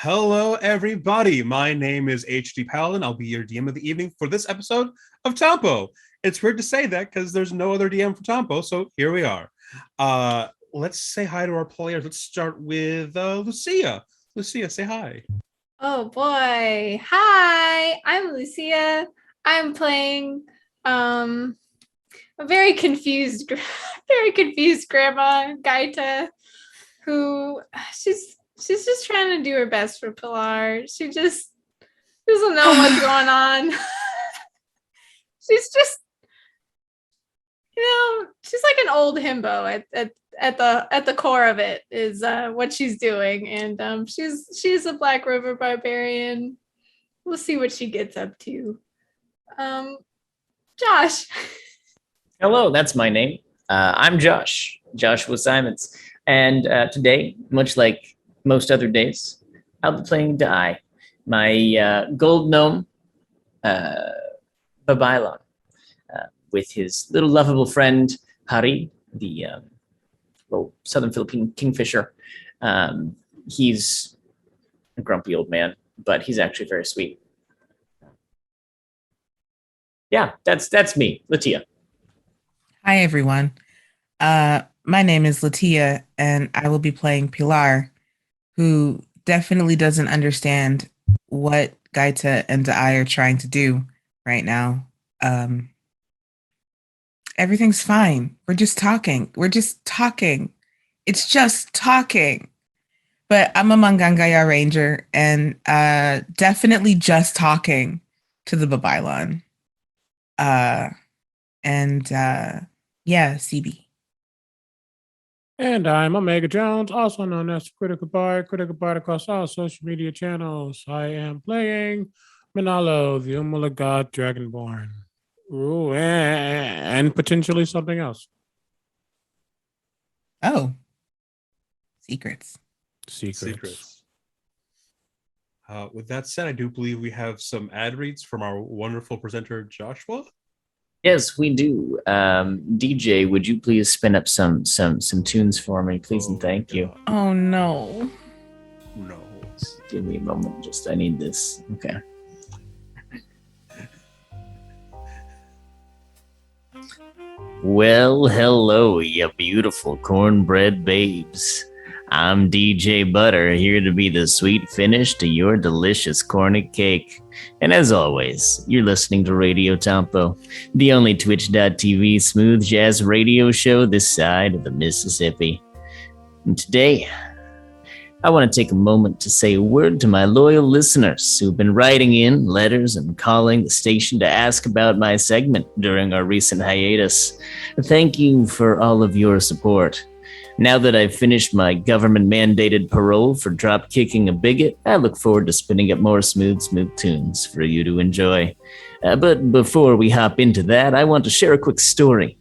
Hello, everybody. My name is HD Paladin. I'll be your DM of the evening for this episode of Tampo. It's weird to say that because there's no other DM for Tampo, so here we are. Let's say hi to our players. Let's start with Lucia. Lucia, say hi. Oh boy. Hi, I'm Lucia. I'm playing a very confused very confused grandma Gaita who she's just trying to do her best for Pilar. She just doesn't know what's going on. She's just she's like an old himbo at the core of it is what she's doing, and she's a Black River barbarian. We'll see what she gets up to. Josh. Hello, that's my name. I'm Josh, Joshua Simons, and today, much like most other days, I'll be playing Dai, my gold gnome, Babailon, with his little lovable friend Hari, the little Southern Philippine kingfisher. He's a grumpy old man, but he's actually very sweet. Yeah, that's me, Latia. Hi, everyone. My name is Latia, and I will be playing Pilar, who definitely doesn't understand what Gaita and I are trying to do right now. Everything's fine. We're just talking. It's just talking. But I'm a Mangangaya Ranger, and definitely just talking to the Babailon. CB. And I'm Omega Jones, also known as Critical Bard across all social media channels. I am playing Manalo, the Umula God Dragonborn. Ooh, and potentially something else. Oh. Secrets. With that said, I do believe we have some ad reads from our wonderful presenter, Joshua. Yes, we do. DJ, would you please spin up some tunes for me, please, and thank you. Oh no. No. Give me a moment. I need this. Okay. Well, hello, you beautiful cornbread babes. I'm DJ Butter, here to be the sweet finish to your delicious corny cake. And as always, you're listening to Radio Tampo, the only Twitch.tv smooth jazz radio show this side of the Mississippi. And today, I want to take a moment to say a word to my loyal listeners who've been writing in letters and calling the station to ask about my segment during our recent hiatus. Thank you for all of your support. Now that I've finished my government-mandated parole for drop-kicking a bigot, I look forward to spinning up more smooth tunes for you to enjoy. But before we hop into that, I want to share a quick story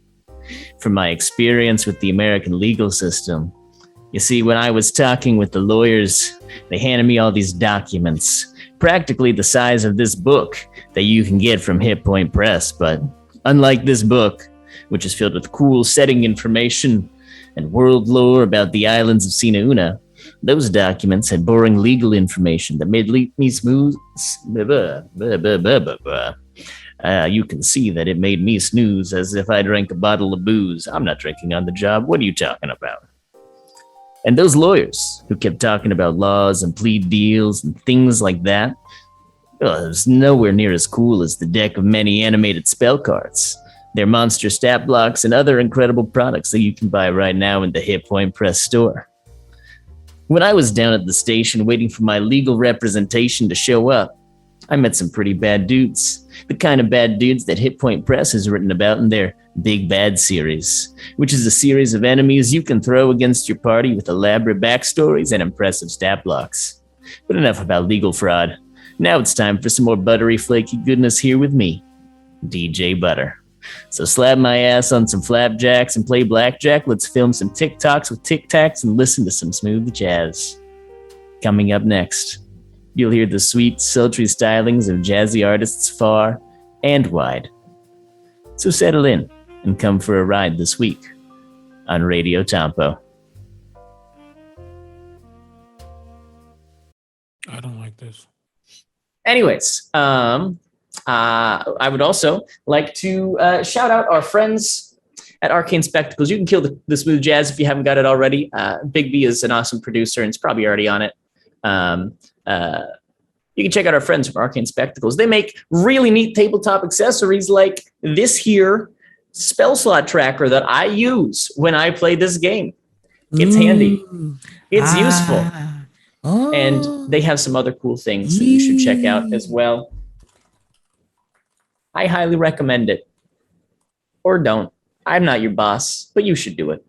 from my experience with the American legal system. You see, when I was talking with the lawyers, they handed me all these documents, practically the size of this book that you can get from Hit Point Press. But unlike this book, which is filled with cool setting information and world lore about the islands of Sinauna, those documents had boring legal information that made me smooth. You can see that it made me snooze as if I drank a bottle of booze. I'm not drinking on the job. What are you talking about? And those lawyers who kept talking about laws and plea deals and things like that, well, it was nowhere near as cool as the deck of many animated spell cards, their monster stat blocks, and other incredible products that you can buy right now in the Hit Point Press store. When I was down at the station waiting for my legal representation to show up, I met some pretty bad dudes. The kind of bad dudes that Hit Point Press has written about in their Big Bad series, which is a series of enemies you can throw against your party with elaborate backstories and impressive stat blocks. But enough about legal fraud. Now it's time for some more buttery, flaky goodness here with me, DJ Butter. So slap my ass on some flapjacks and play blackjack. Let's film some TikToks with Tic Tacs and listen to some smooth jazz. Coming up next, you'll hear the sweet, sultry stylings of jazzy artists far and wide. So settle in and come for a ride this week on Radio Tampo. I don't like this. Anyways, I would also like to shout out our friends at Arcane Spectacles. You can kill the smooth jazz if you haven't got it already. Big B is an awesome producer and it's probably already on it. You can check out our friends from Arcane Spectacles. They make really neat tabletop accessories like this here spell slot tracker that I use when I play this game. It's handy. It's useful. Oh. And they have some other cool things that you should check out as well. I highly recommend it. Or don't. I'm not your boss, but you should do it.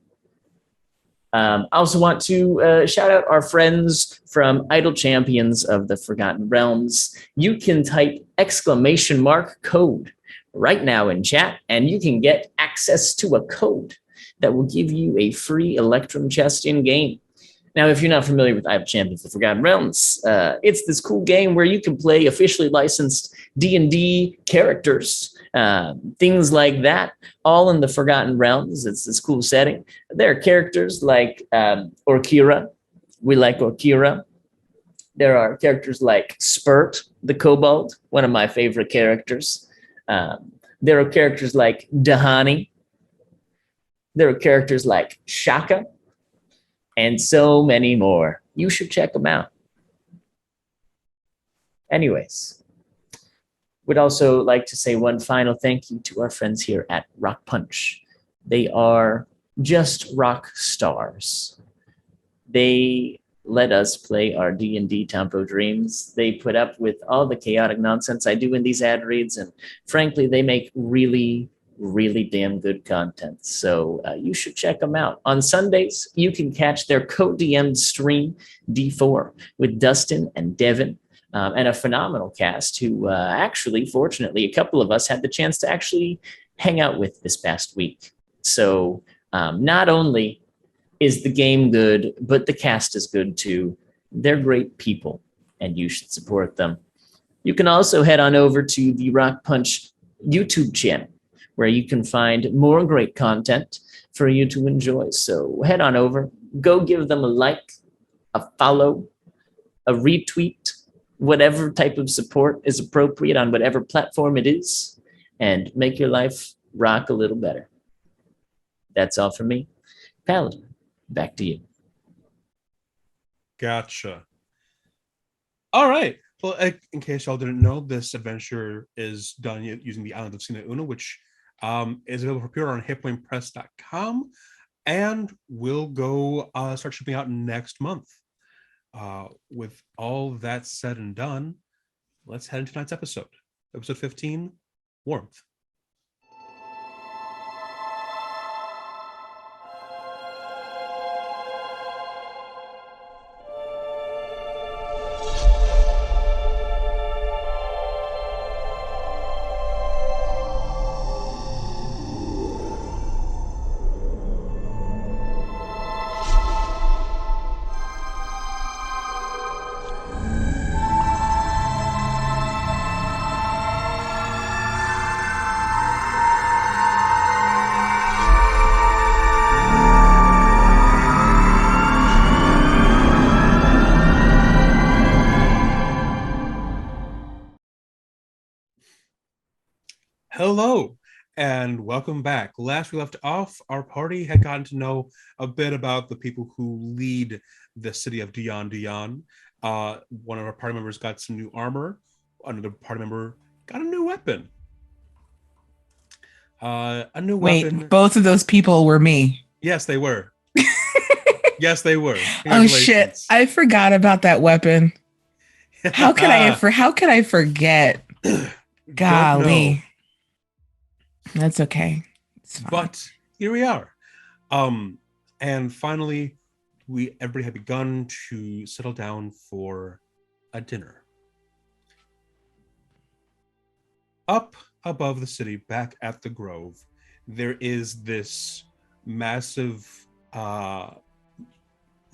I also want to shout out our friends from Idle Champions of the Forgotten Realms. You can type !code right now in chat, and you can get access to a code that will give you a free Electrum chest in game. Now, if you're not familiar with Idle Champions of the Forgotten Realms, it's this cool game where you can play officially licensed D&D characters, things like that, all in the Forgotten Realms. It's this cool setting. There are characters like Orkira. We like Orkira. There are characters like Spurt, the Kobold, one of my favorite characters. There are characters like Dahani. There are characters like Shaka, and so many more. You should check them out. Anyways, would also like to say one final thank you to our friends here at RockPunch. They are just rock stars. They let us play our D&D Tampo dreams. They put up with all the chaotic nonsense I do in these ad reads, and frankly, they make really damn good content. So you should check them out. On Sundays, you can catch their co-DM'd stream, D4, with Dustin and Devin, and a phenomenal cast who actually, fortunately, a couple of us had the chance to actually hang out with this past week. So not only is the game good, but the cast is good too. They're great people, and you should support them. You can also head on over to the RockPunch YouTube channel, where you can find more great content for you to enjoy. So head on over, go give them a like, a follow, a retweet, whatever type of support is appropriate on whatever platform it is, and make your life rock a little better. That's all for me. Paladin, back to you. Gotcha. All right. Well, in case y'all didn't know, this adventure is done using the Island of Sina Una, which is available for pre-order on hitpointpress.com, and will go start shipping out next month. With all that said and done, let's head into tonight's episode. Episode 15, Warmth. Hello, and welcome back. Last we left off, our party had gotten to know a bit about the people who lead the city of Dion Dion. One of our party members got some new armor. Another party member got a new weapon. Weapon. Wait, both of those people were me. Yes, they were. Yes, they were. Oh shit! I forgot about that weapon. How could I forget? Golly. That's okay. But here we are. And finally, everybody had begun to settle down for a dinner. Up above the city, back at the Grove, there is this massive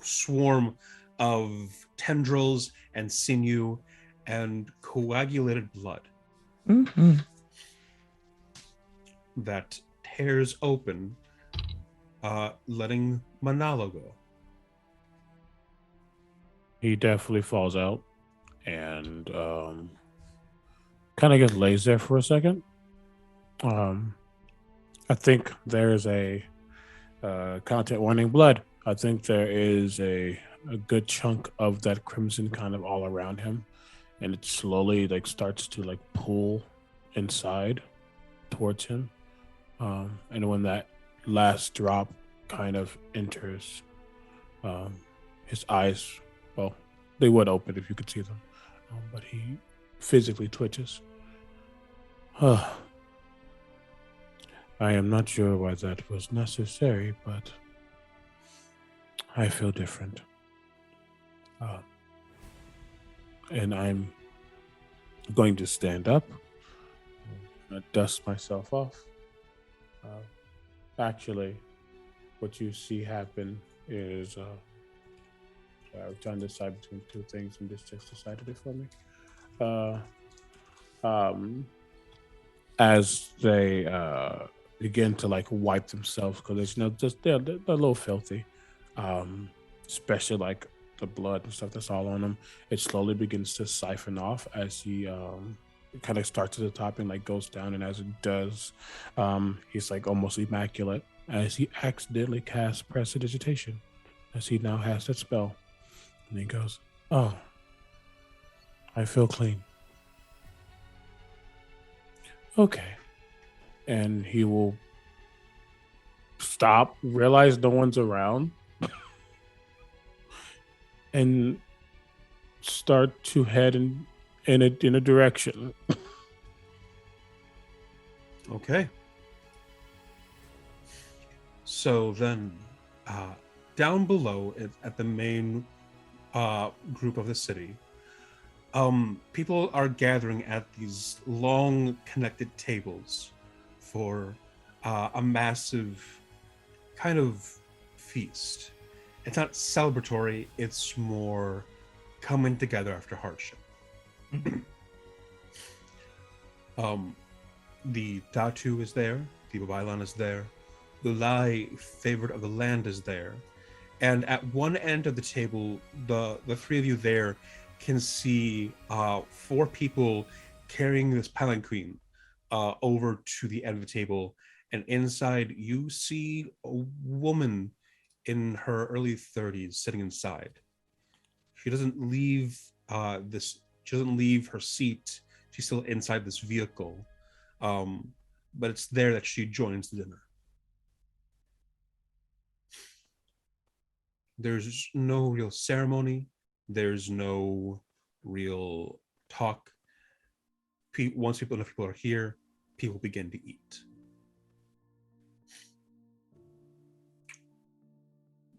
swarm of tendrils and sinew and coagulated blood. Mm-hmm. That tears open, letting Manalo go. He definitely falls out. and kind of just lays there for a second. I think there's a content warning blood. I think there is a good chunk of that crimson kind of all around him, and it slowly like starts to like pull inside towards him. And when that last drop kind of enters, his eyes, well, they would open if you could see them, but he physically twitches. I am not sure why that was necessary, but I feel different. And I'm going to stand up, dust myself off. Actually, what you see happen is I was trying to decide between two things, and this just decided it for me. As they begin to like wipe themselves, because just they're a little filthy, especially like the blood and stuff that's all on them. It slowly begins to siphon off as he kind of starts at the top and like goes down, and as it does, he's like almost immaculate as he accidentally casts prestidigitation, as he now has that spell, and he goes, "Oh, I feel clean." Okay. And he will stop, realize no one's around, and start to head in a direction. Okay. So then, down below at the main group of the city, people are gathering at these long connected tables for a massive kind of feast. It's not celebratory, it's more coming together after hardship. The Datu is there, the Babylon is there, the Lai, favorite of the land, is there. And at one end of the table, the three of you there can see 4 people carrying this palanquin over to the end of the table, and inside you see a woman in her early 30s sitting inside. She doesn't leave she doesn't leave her seat. She's still inside this vehicle, but it's there that she joins the dinner. There's no real ceremony. There's no real talk. Once enough people are here, people begin to eat.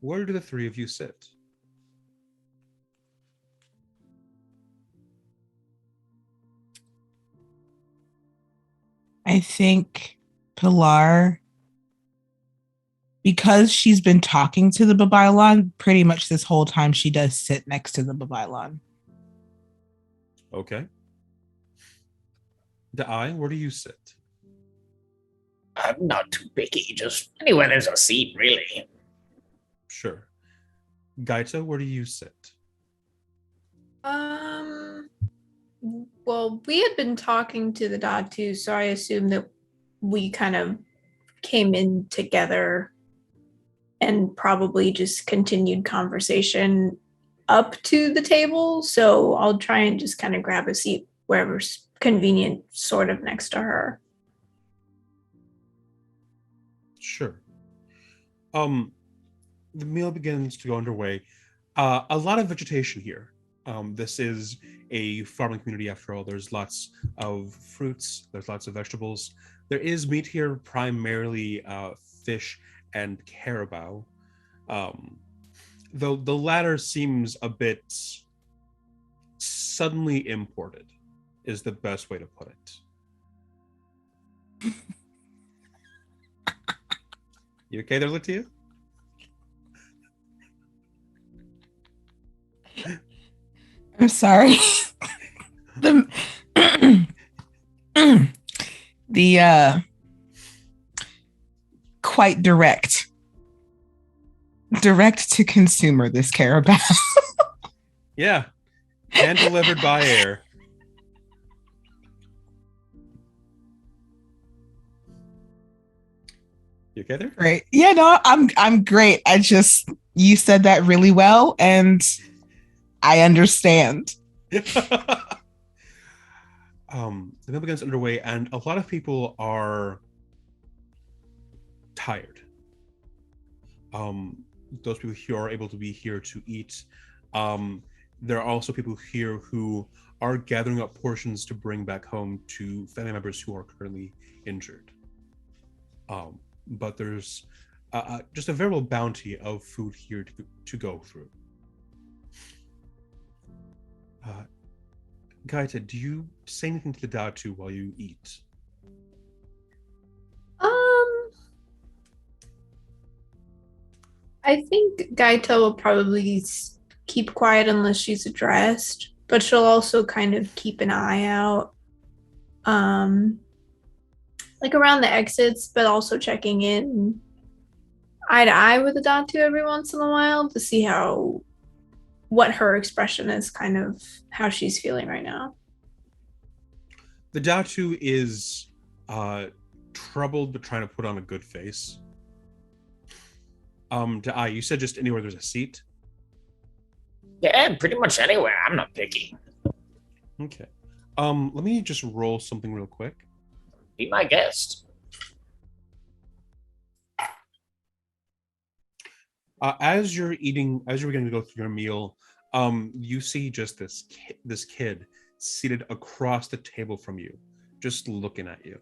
Where do the three of you sit? I think Pilar, because she's been talking to the Babylon pretty much this whole time, she does sit next to the Babylon. Okay. Da'ai, where do you sit? I'm not too picky, just anywhere there's a seat, really. Sure. Gaita, where do you sit? Well, we had been talking to the Datu, so I assume that we kind of came in together and probably just continued conversation up to the table. So I'll try and just kind of grab a seat wherever's convenient, sort of next to her. Sure. The meal begins to go underway. A lot of vegetation here. This is a farming community after all. There's lots of fruits, there's lots of vegetables. There is meat here, primarily fish and caribou. Though the latter seems a bit suddenly imported, is the best way to put it. You okay there, Latia? I'm sorry. the quite direct to consumer, this caribou. Yeah. Hand delivered by air. You okay there? Great. Yeah, no, I'm great. You said that really well, and I understand. The meal begins underway, and a lot of people are tired. Those people here are able to be here to eat. There are also people here who are gathering up portions to bring back home to family members who are currently injured. But there's just a veritable bounty of food here to go through. Gaita, do you say anything to the Datu while you eat? I think Gaita will probably keep quiet unless she's addressed, but she'll also kind of keep an eye out, like around the exits, but also checking in eye to eye with the Datu every once in a while to see what her expression is, kind of how she's feeling right now. The Datu is troubled but trying to put on a good face. Dai, you said just anywhere there's a seat? Yeah, pretty much anywhere. I'm not picky. Okay. Let me just roll something real quick. Be my guest. As you're beginning to go through your meal, you see just this kid seated across the table from you, just looking at you.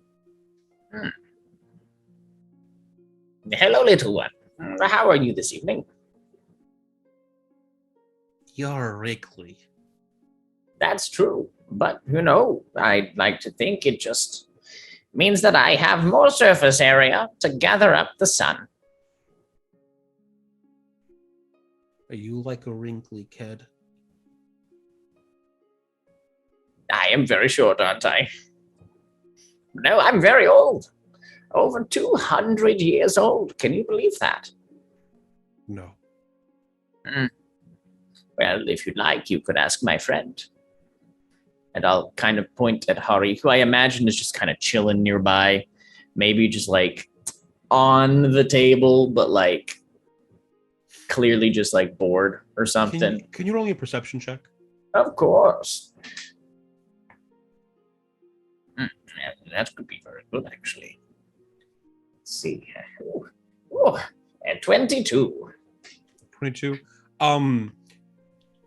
Hello, little one. How are you this evening? You're wrinkly. That's true. But, I'd like to think it just means that I have more surface area to gather up the sun. Are you like a wrinkly kid? I am very short, aren't I? No, I'm very old. Over 200 years old. Can you believe that? No. Well, if you'd like, you could ask my friend. And I'll kind of point at Hari, who I imagine is just kind of chilling nearby. Maybe just like on the table, but like clearly just like bored or something. Can you roll me a perception check? Of course. That could be very good, actually. Let's see. At 22. 22.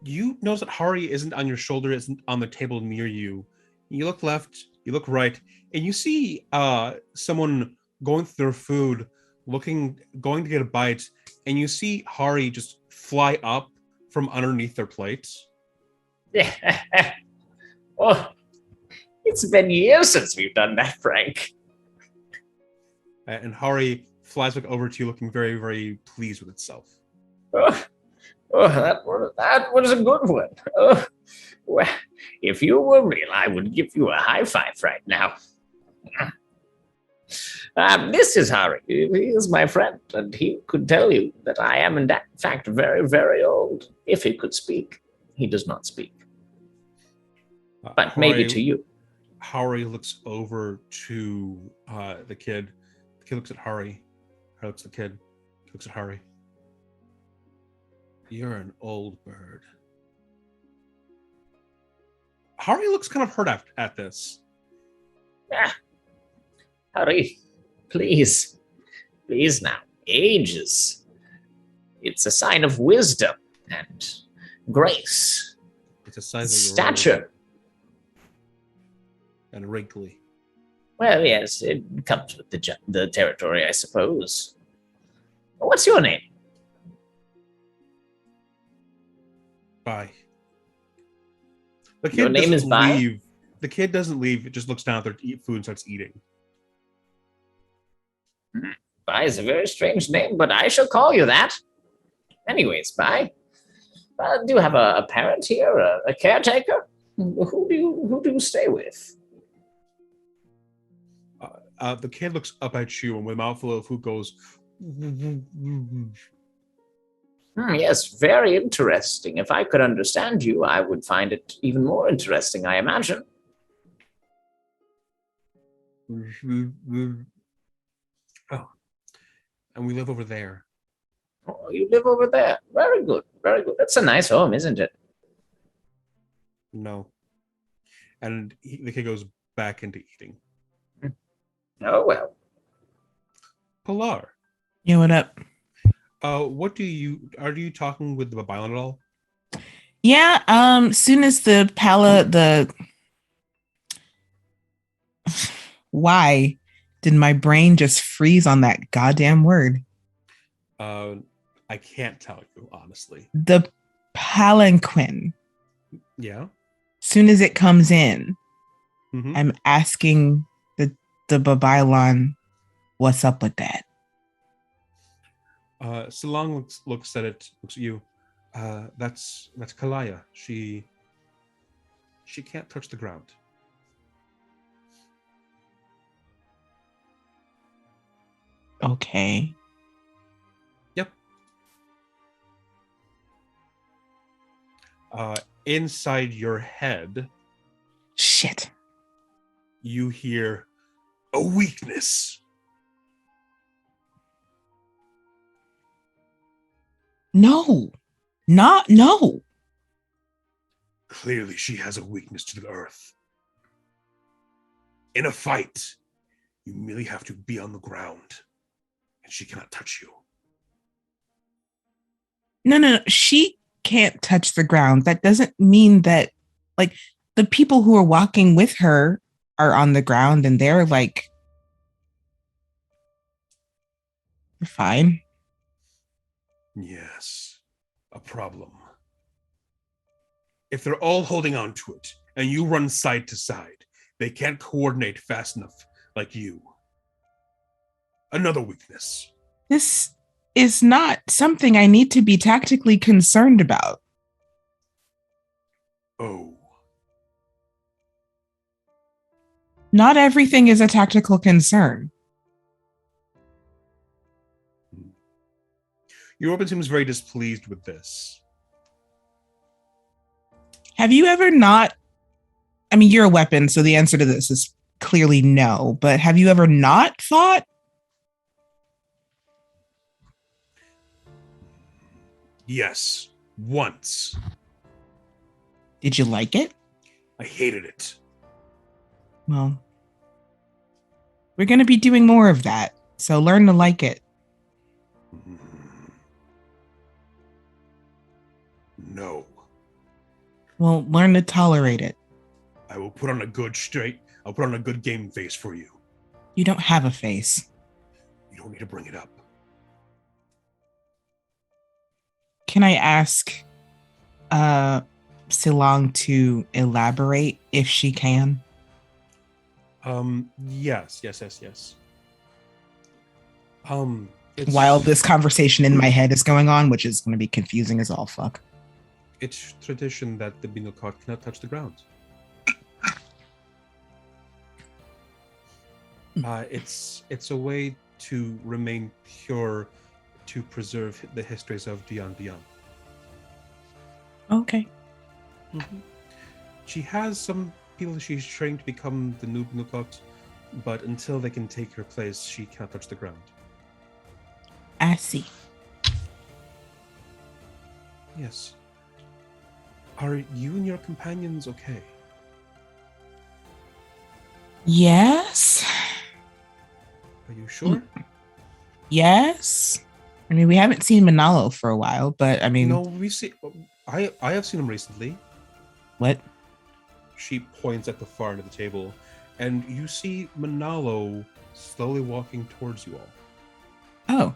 You notice that Hari isn't on your shoulder, isn't on the table near you. You look left, you look right, and you see someone going through their food, going to get a bite, and you see Hari just fly up from underneath their plates. Yeah. Oh, it's been years since we've done that, Frank. And Hari flies back over to you looking very, very pleased with itself. That was a good one. Oh, well, if you were real, I would give you a high five right now. This is Hari. He is my friend, and he could tell you that I am in fact very, very old. If he could speak, he does not speak. But maybe to you. Hari looks over to the kid. The kid looks at Hari. Hari looks at the kid. He looks at Hari. You're an old bird. Hari looks kind of hurt at this. Hari, please now. Ages. It's a sign of wisdom and grace. It's a sign that you're stature. old and wrinkly. Well, yes, it comes with the territory, I suppose. What's your name? Bye. The kid Your name is Bye? leave. The kid doesn't leave. It just looks down at their food and starts eating. Bye is a very strange name, but I shall call you that. Anyways, Bye. Do you have a parent here, a caretaker? Who do you stay with? The kid looks up at you and with a mouthful of food goes, Yes, very interesting. If I could understand you, I would find it even more interesting, I imagine. Oh, and we live over there. Oh, you live over there. Very good, very good. That's a nice home, isn't it? No. And the kid goes back into eating. Oh, well. Pilar, Yeah, what up? what are you talking with the Babylon at all? Yeah, soon as why did my brain just freeze on that goddamn word? I can't tell you, honestly. The palanquin. Yeah. Soon as it comes in, Mm-hmm. I'm asking the Babylon, what's up with that? Salong looks at it, looks at you. That's Kalaya. She can't touch the ground. Okay. Yep. Inside your head, Shit. you hear a weakness. No. No. Clearly, she has a weakness to the earth. In a fight, you merely have to be on the ground, and she cannot touch you. No. She can't touch the ground. That doesn't mean that, like, the people who are walking with her are on the ground and they're fine. Yes, a problem. If they're all holding on to it, and you run side to side, they can't coordinate fast enough like you. Another weakness. This is not something I need to be tactically concerned about. Oh. Not everything is a tactical concern. Your weapon seems very displeased with this. Have you ever not? I mean, you're a weapon, so the answer to this is clearly no, but have you ever not fought? Yes, once. Did you like it? I hated it. Well, we're going to be doing more of that, so learn to like it. No. Well, learn to tolerate it. I will put on a I'll put on a good game face for you. You don't have a face. You don't need to bring it up. Can I ask Silong to elaborate if she can? Yes. While this conversation in my head is going on, which is going to be confusing as all fuck. It's tradition that the Binokot cannot touch the ground. It's a way to remain pure, to preserve the histories of Dion Dion. Okay. Mm-hmm. She has some people she's trained to become the new Binokot, but until they can take her place, she can't touch the ground. I see. Yes. Are you and your companions okay? Yes. Are you sure? Yes. I mean, we haven't seen Manalo for a while, but I mean, No, we see. I have seen him recently. what? She points at the far end of the table, and you see Manalo slowly walking towards you all. Oh.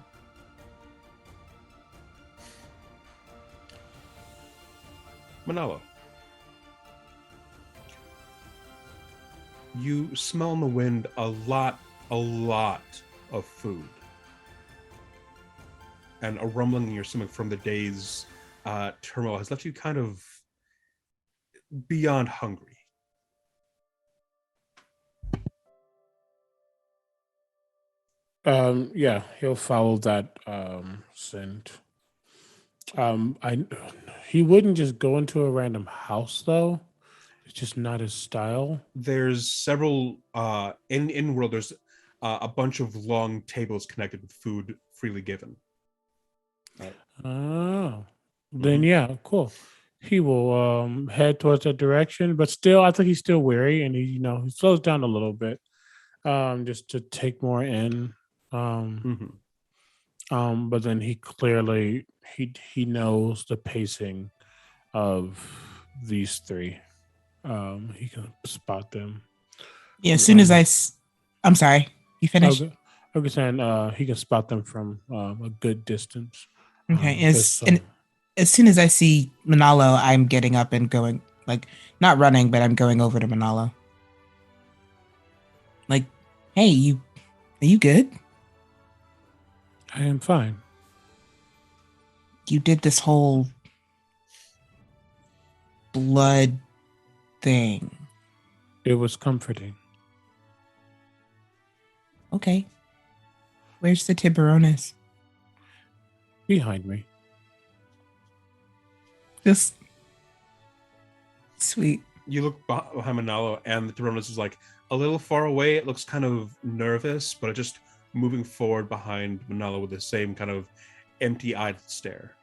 Manalo. You smell in the wind a lot of food. And a rumbling in your stomach from the day's turmoil has left you kind of beyond hungry. Yeah, he'll follow that scent. I he wouldn't just go into a random house though. It's just not his style. There's several in world. There's a bunch of long tables connected with food freely given. Oh, then yeah, cool. He will head towards that direction, but still, I think he's still wary, and he slows down a little bit, just to take more in. But then he clearly he knows the pacing of these three. He can spot them. Yeah, as soon as I'm sorry, you finished? I was saying he can spot them from a good distance. Okay, as soon as I see Manalo, I'm getting up and going, like, not running, but I'm going over to Manalo. Like, hey, are you good? I am fine. You did this whole blood thing. It was comforting. Okay. Where's the Tiburones? Behind me. Just sweet. You look behind Manalo, and the Tiburones is like a little far away. It looks kind of nervous, but it just moving forward behind Manalo with the same kind of empty-eyed stare.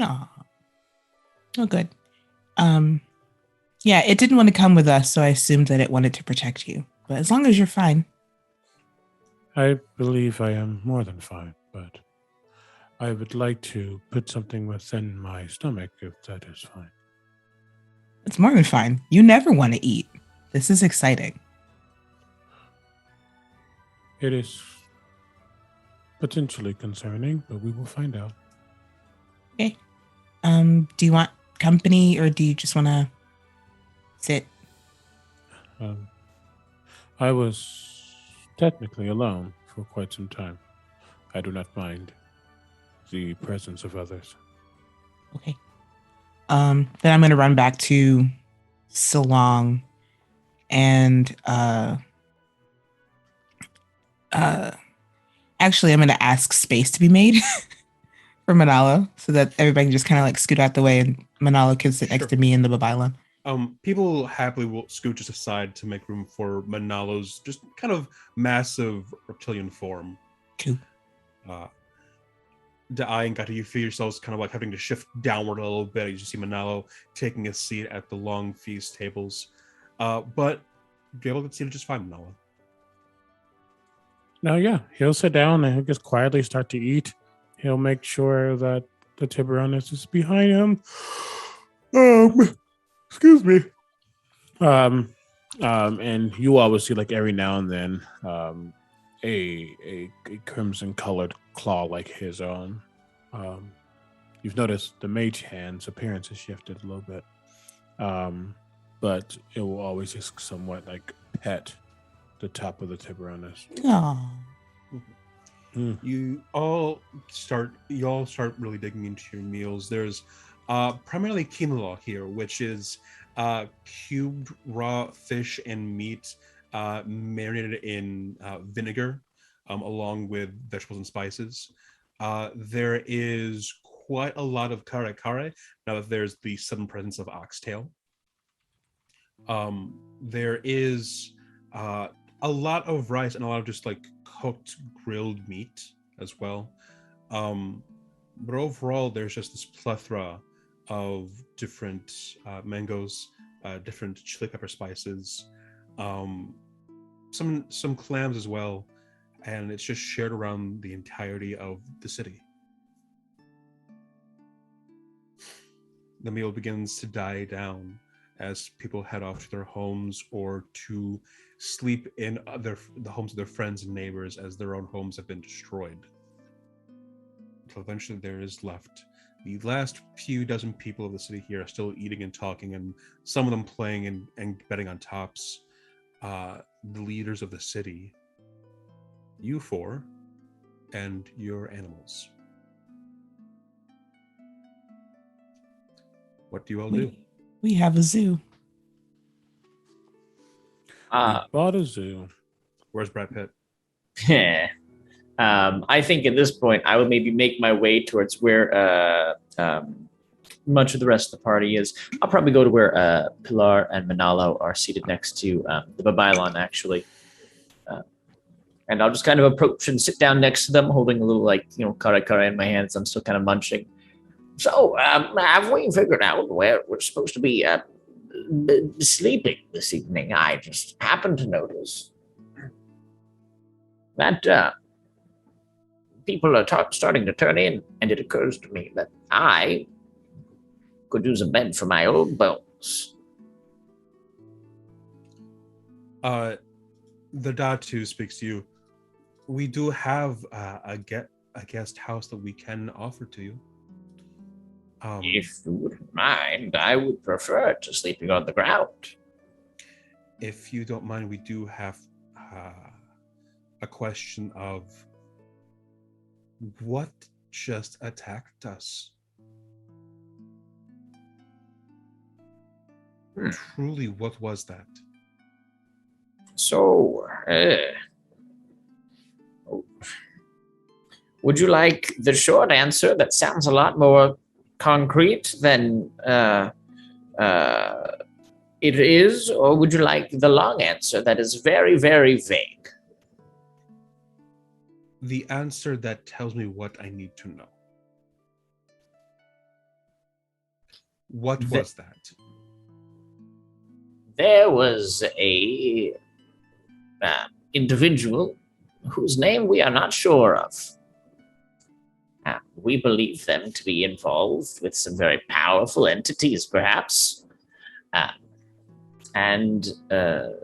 Oh, good. Yeah, it didn't want to come with us, so I assumed that it wanted to protect you. But as long as you're fine. I believe I am more than fine, but I would like to put something within my stomach if that is fine. It's more than fine. You never want to eat. This is exciting. It is potentially concerning, but we will find out. Okay. Do you want company or do you just want to sit? I was technically alone for quite some time. I do not mind the presence of others. Okay. Then I'm going to run back to Salong and actually I'm going to ask space to be made for Manalo so that everybody can just kind of like scoot out the way and Manalo can sit next to me in the Babaila. People happily will scoot just aside to make room for Manalo's just kind of massive reptilian form. Cool. Da'ai and Gata, you feel yourselves kind of like having to shift downward a little bit. You just see Manalo taking a seat at the long feast tables. But you're able to see it just fine, Manalo. No, yeah, he'll sit down and he'll just quietly start to eat. He'll make sure that the Tiburones is behind him. Excuse me. And you always see, like, every now and then, a crimson colored claw like his own. You've noticed the mage hand's appearance has shifted a little bit. But it will always just somewhat like pet the top of the Tiburones. Oh. You all start really digging into your meals. There's primarily quinoa here, which is cubed raw fish and meat marinated in vinegar, along with vegetables and spices. There is quite a lot of kare kare, now that there's the sudden presence of oxtail. There is a lot of rice and a lot of just like cooked grilled meat as well. But overall, there's just this plethora of different mangoes, different chili pepper spices, some clams as well, and it's just shared around the entirety of the city. The meal begins to die down as people head off to their homes or to sleep in the homes of their friends and neighbors as their own homes have been destroyed. Until eventually there is left the last few dozen people of the city here are still eating and talking, and some of them playing and betting on tops. The leaders of the city, you four, and your animals. What do you all do? We have a zoo. Bought a zoo. Where's Brad Pitt? I think at this point I would maybe make my way towards where much of the rest of the party is. I'll probably go to where Pilar and Manalo are seated next to the Babylon, actually. And I'll just kind of approach and sit down next to them, holding a little, kare in my hands. I'm still kind of munching. So, have we figured out where we're supposed to be sleeping this evening? I just happened to notice that people are starting to turn in, and it occurs to me that I could use a bed for my old bones. The Datu speaks to you. We do have a guest house that we can offer to you. If you wouldn't mind, I would prefer to sleeping on the ground. If you don't mind, we do have a question of what just attacked us. Truly, what was that? So, would you like the short answer that sounds a lot more concrete than it is, or would you like the long answer that is very, very vague? The answer that tells me what I need to know. What was that? There was a individual whose name we are not sure of. We believe them to be involved with some very powerful entities, perhaps. And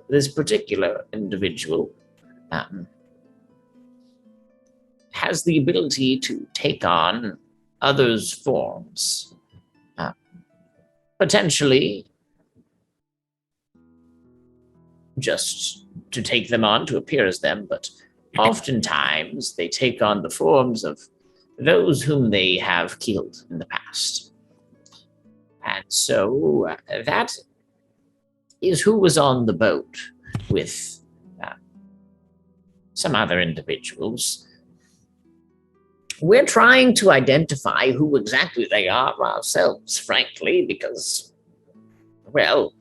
this particular individual has the ability to take on others' forms. Potentially just to take them on to appear as them, but oftentimes they take on the forms of those whom they have killed in the past. And so that is who was on the boat with some other individuals. We're trying to identify who exactly they are ourselves, frankly, because, well,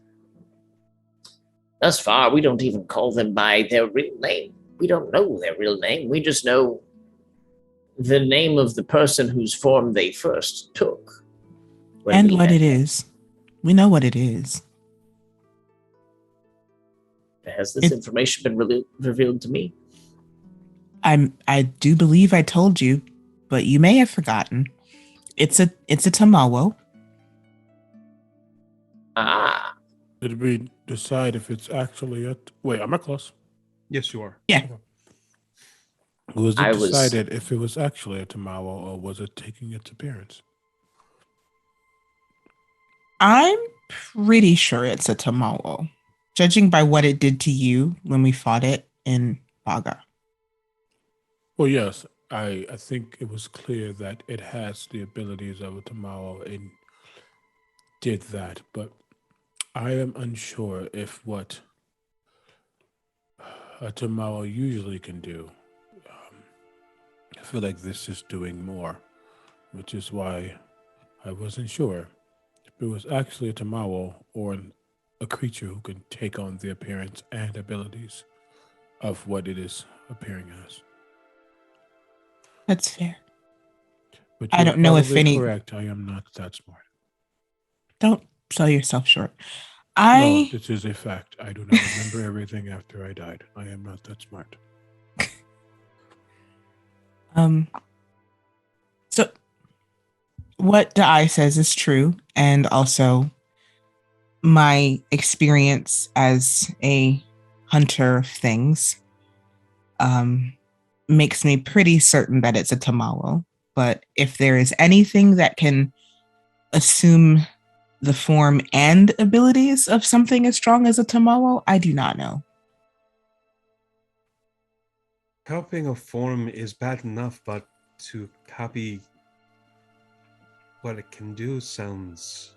thus far we don't even call them by their real name. We don't know their real name. We just know the name of the person whose form they first took. And what it is. We know what it is. Has this information been revealed to me? I do believe I told you, but you may have forgotten. It's a Tamawo. Ah. Did we decide if it's actually wait, am I close? Yes, you are. Yeah. Was it decided if it was actually a Tamawo or was it taking its appearance? I'm pretty sure it's a Tamawo, judging by what it did to you when we fought it in Baga. Well, yes, I think it was clear that it has the abilities of a Tamawo and did that, but I am unsure if what a Tamawo usually can do. I feel like this is doing more, which is why I wasn't sure if it was actually a Tamawo or a creature who can take on the appearance and abilities of what it is appearing as. That's fair. But I don't know if any. Correct. I am not that smart. Don't sell yourself short. No, this is a fact. I do not remember everything after I died. I am not that smart. So what Dai says is true, and also my experience as a hunter of things makes me pretty certain that it's a Tamawo. But if there is anything that can assume the form and abilities of something as strong as a Tamawo, I do not know. Copying a form is bad enough, but to copy what it can do sounds...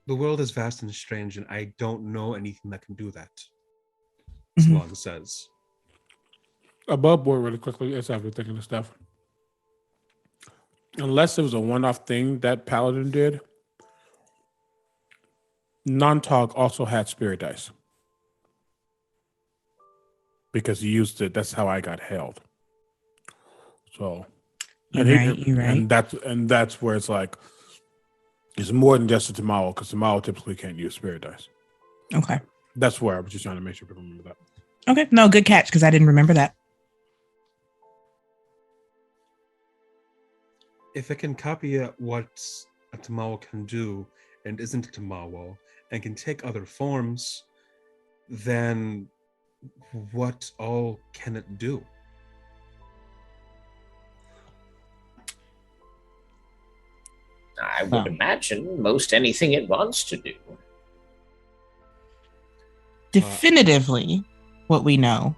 The world is vast and strange, and I don't know anything that can do that. Slug says. Above board really quickly, as I've been thinking of stuff. unless it was a one-off thing that Paladin did, Non-Tog also had spirit dice. Because he used it, that's how I got held. So You're right. And that's where it's like it's more than just a Tamao, because Tamao typically can't use spirit dice. Okay. That's where I was just trying to make sure people remember that. Okay. No, good catch, because I didn't remember that. If it can copy what a Tamao can do and isn't a Tamao and can take other forms, then what all can it do? I would imagine most anything it wants to do. Definitively, what we know,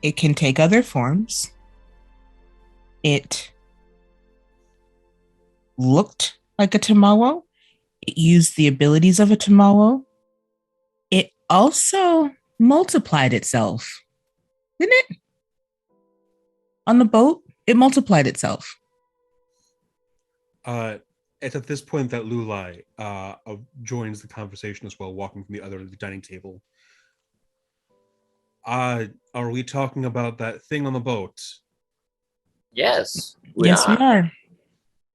it can take other forms. It looked like a Tamao. It used the abilities of a Tamao. It also multiplied itself, didn't it? On the boat, it multiplied itself. It's at this point that Lulai joins the conversation as well, walking from the other dining table. Are we talking about that thing on the boat? Yes, we are.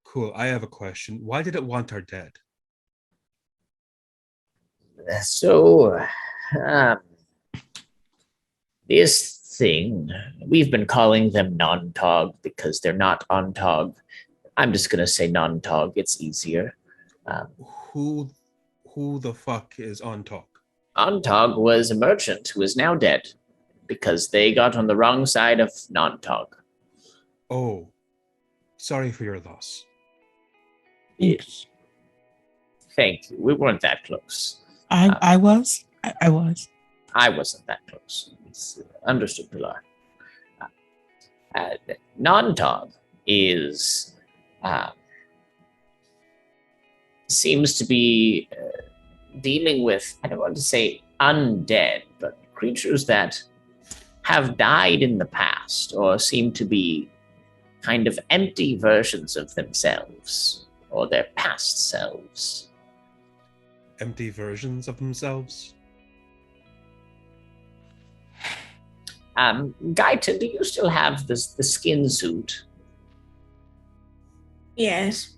Cool. I have a question. Why did it want our dead? So, this thing, we've been calling them non-Tog because they're not on-Tog. I'm just going to say non-Tog. It's easier. Who the fuck is on talk? On-Tog was a merchant who is now dead because they got on the wrong side of non-Tog. Oh, sorry for your loss. Yes. Thank you. We weren't that close. I was. I was. I wasn't that close. It's understood, Pilar. Non-Tog is seems to be dealing with, I don't want to say undead, but creatures that have died in the past or seem to be kind of empty versions of themselves or their past selves. Empty versions of themselves? Gaita, do you still have the skin suit? Yes.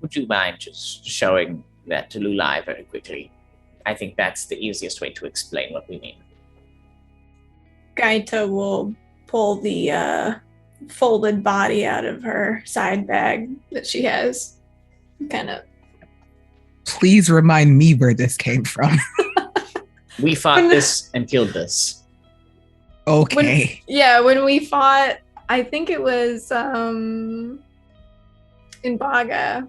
Would you mind just showing that to Lulai very quickly? I think that's the easiest way to explain what we mean. Gaita will pull the folded body out of her side bag that she has. Kind of. Please remind me where this came from. We fought this and killed this. Okay. When we fought, I think it was in Baga,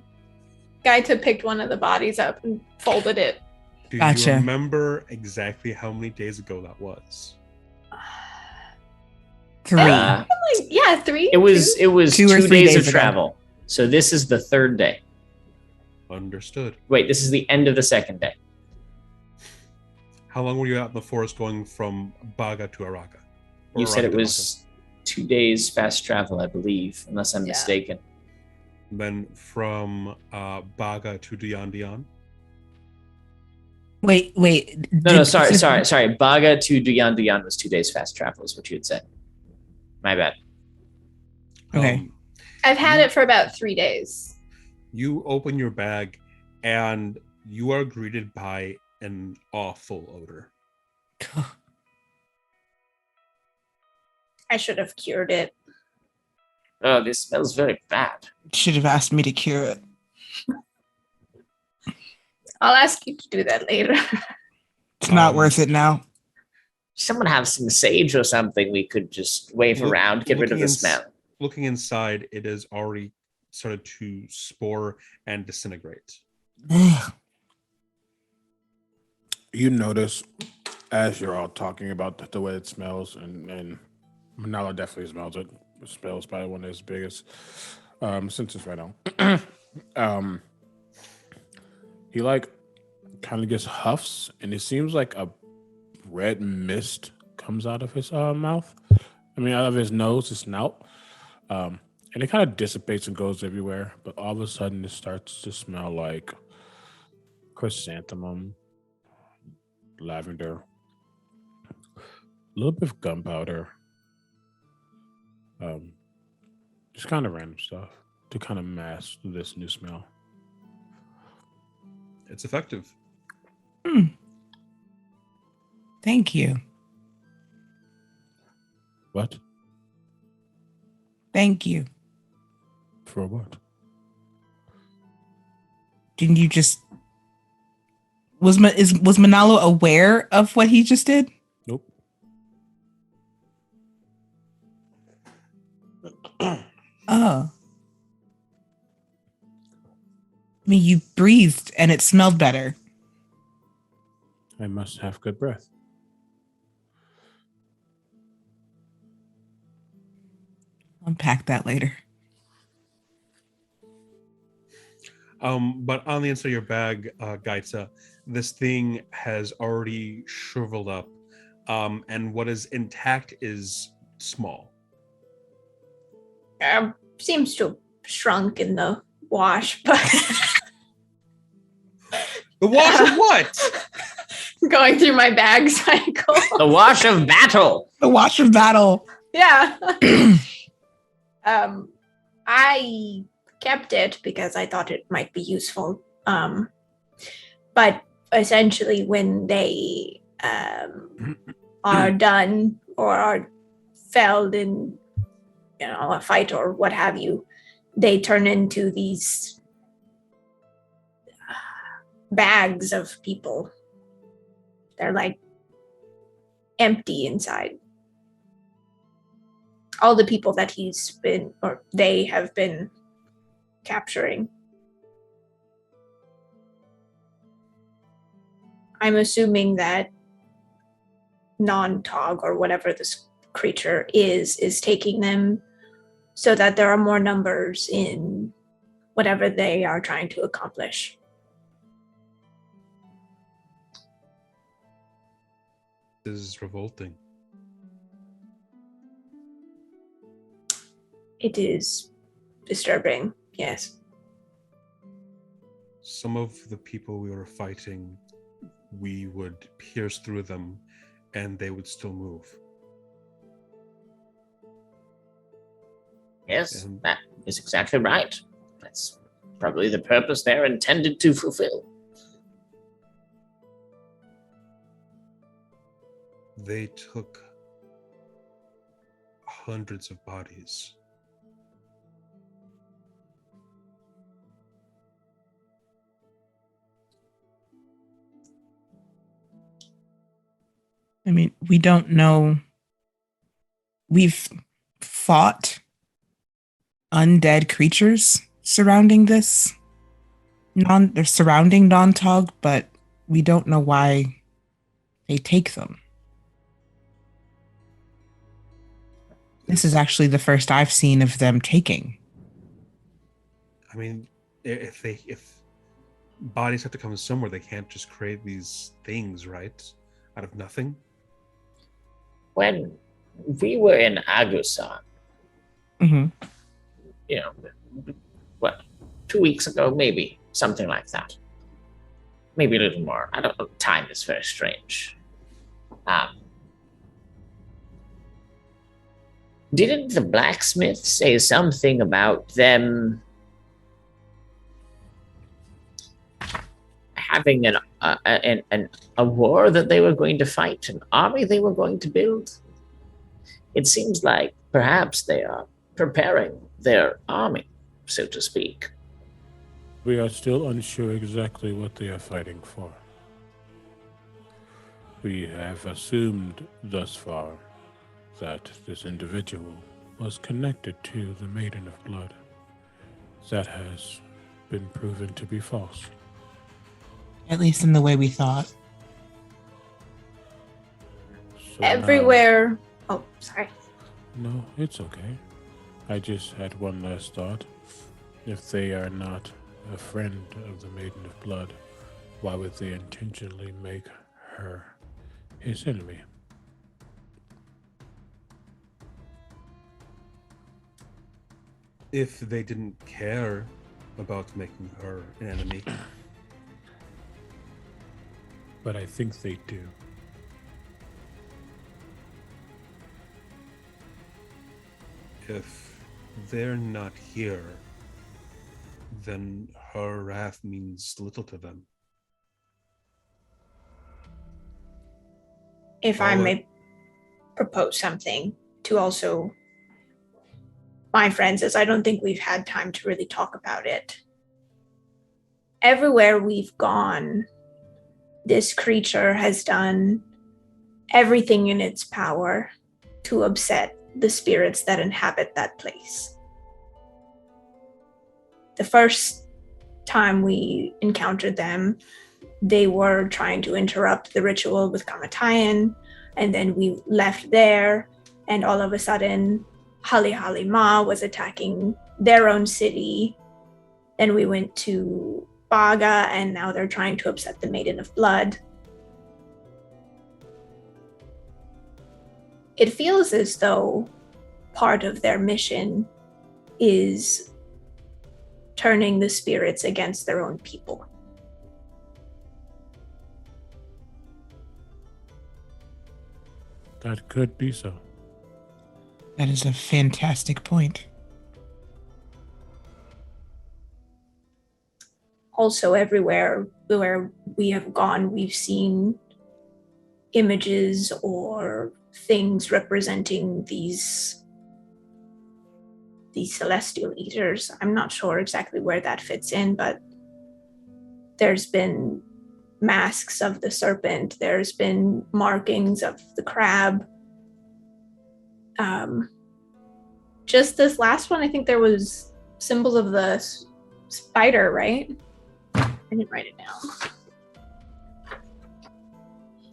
Gaita picked one of the bodies up and folded it. Do Gotcha. you remember exactly how many days ago that was? 3. 3. It was 2 or 3 2 days of ago. travel. So this is the third day. Understood. Wait, this is the end of the second day. How long were you out in the forest going from Baga to Araka? You said it was 2 days fast travel, I believe, unless I'm mistaken. Then from Baga to Dion. Wait. No, sorry. Baga to Dion was 2 days fast travel, is what you had said. My bad. Okay. I've had it for about 3 days. You open your bag and you are greeted by an awful odor. I should have cured it. Oh, this smells very bad. Should have asked me to cure it. I'll ask you to do that later. It's not worth it now. Someone have some sage or something we could just wave around, get rid of the smell. Looking inside, it has already started to spore and disintegrate. You notice as you're all talking about the way it smells, and Manala definitely smells it. It smells probably one of his biggest senses right now. He kind of gets huffs, and it seems like a red mist comes out of his mouth. I mean, out of his nose, his snout. And it kind of dissipates and goes everywhere, but all of a sudden it starts to smell like chrysanthemum, lavender, a little bit of gunpowder, just kind of random stuff to kind of mask this new smell. It's effective. Thank you. What? Thank you. For what? Didn't you just was Manalo aware of what he just did? Nope. Oh. I mean, you breathed and it smelled better. I must have good breath. Unpack that later. But on the inside of your bag, Gaita, this thing has already shriveled up, and what is intact is small. Seems to have shrunk in the wash, but The wash of what? going through my bag cycle. The wash of battle. The wash of battle. Yeah. I kept it because I thought it might be useful. But essentially when they are done or are felled in, a fight or what have you, they turn into these bags of people. They're like empty inside. All the people that he's been, or they have been capturing. I'm assuming that non-Tog or whatever this creature is taking them so that there are more numbers in whatever they are trying to accomplish. This is revolting. It is disturbing, yes. Some of the people we were fighting, we would pierce through them and they would still move. Yes, And that is exactly right. That's probably the purpose they're intended to fulfill. they took hundreds of bodies. I mean, we don't know. We've fought undead creatures surrounding this. They're surrounding non-Tog, but we don't know why they take them. This is actually the first I've seen of them taking. I mean, if bodies have to come somewhere, they can't just create these things, right? Out of nothing. When we were in Agusan, Mm-hmm. you know, what, 2 weeks ago, maybe, something like that. Maybe a little more. I don't know. Time is very strange. Didn't the blacksmith say something about them having a war that they were going to fight, an army they were going to build? It seems like perhaps they are preparing their army, so to speak. We are still unsure exactly what they are fighting for. We have assumed thus far that this individual was connected to the Maiden of Blood. That has been proven to be false. At least in the way we thought. So now- Everywhere. Oh, sorry. No, it's okay. I just had one last thought. If they are not a friend of the Maiden of Blood, why would they intentionally make her his enemy? If they didn't care about making her an enemy. But I think they do. If they're not here, then her wrath means little to them. If I may propose something to also my friends, as I don't think we've had time to really talk about it. Everywhere we've gone, this creature has done everything in its power to upset the spirits that inhabit that place. The first time we encountered them, they were trying to interrupt the ritual with Kamatayan, and then we left there, and all of a sudden, Hali Hali Ma was attacking their own city. Then we went to Baga, and now they're trying to upset the Maiden of Blood. It feels as though part of their mission is turning the spirits against their own people. That could be so. That is a fantastic point. Also, everywhere where we have gone, we've seen images or things representing these celestial eaters. I'm not sure exactly where that fits in, but there's been masks of the serpent, there's been markings of the crab. Just this last one, I think there was symbols of the spider, right? I didn't write it down.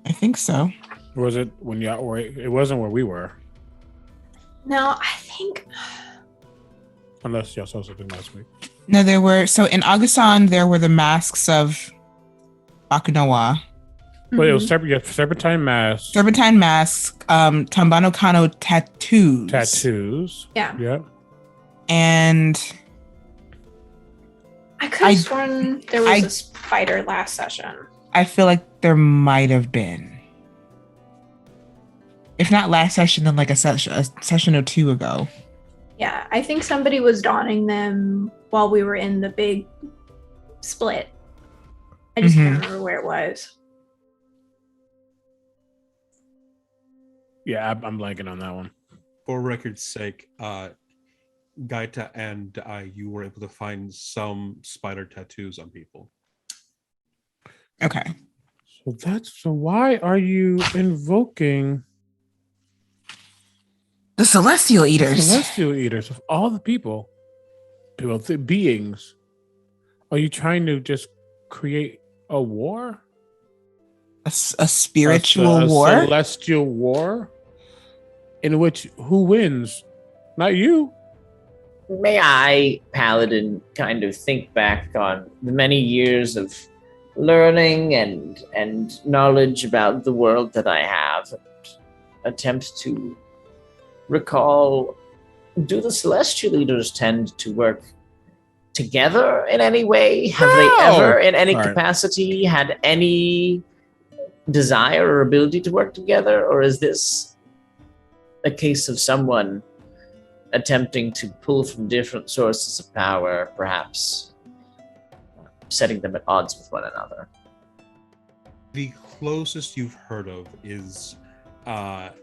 I think so. Was it when you were? It wasn't where we were. No, I think Unless y'all saw something last week. No, there were. So in Augustan, there were the masks of Bakunawa. Well, it was serpentine mask. Serpentine masks, Tambano Kano tattoos. Tattoos. Yeah. Yep. And I could have sworn there was a spider last session. I feel like there might have been. If not last session, then like a session or two ago. Yeah, I think somebody was donning them while we were in the big split. I just can't remember where it was. Yeah, I'm blanking on that one. For record's sake, Gaita and you were able to find some spider tattoos on people. Okay. So why are you invoking The Celestial Eaters. Celestial Eaters of all the people, beings? Are you trying to just create a war? A spiritual war? A celestial war? In which who wins? Not you. May I, Paladin, kind of think back on the many years of learning and knowledge about the world that I have, and attempt to recall, do the Celestial Leaders tend to work together in any way? Have they ever, in any capacity, had any desire or ability to work together? Or is this a case of someone attempting to pull from different sources of power, perhaps setting them at odds with one another? The closest you've heard of is the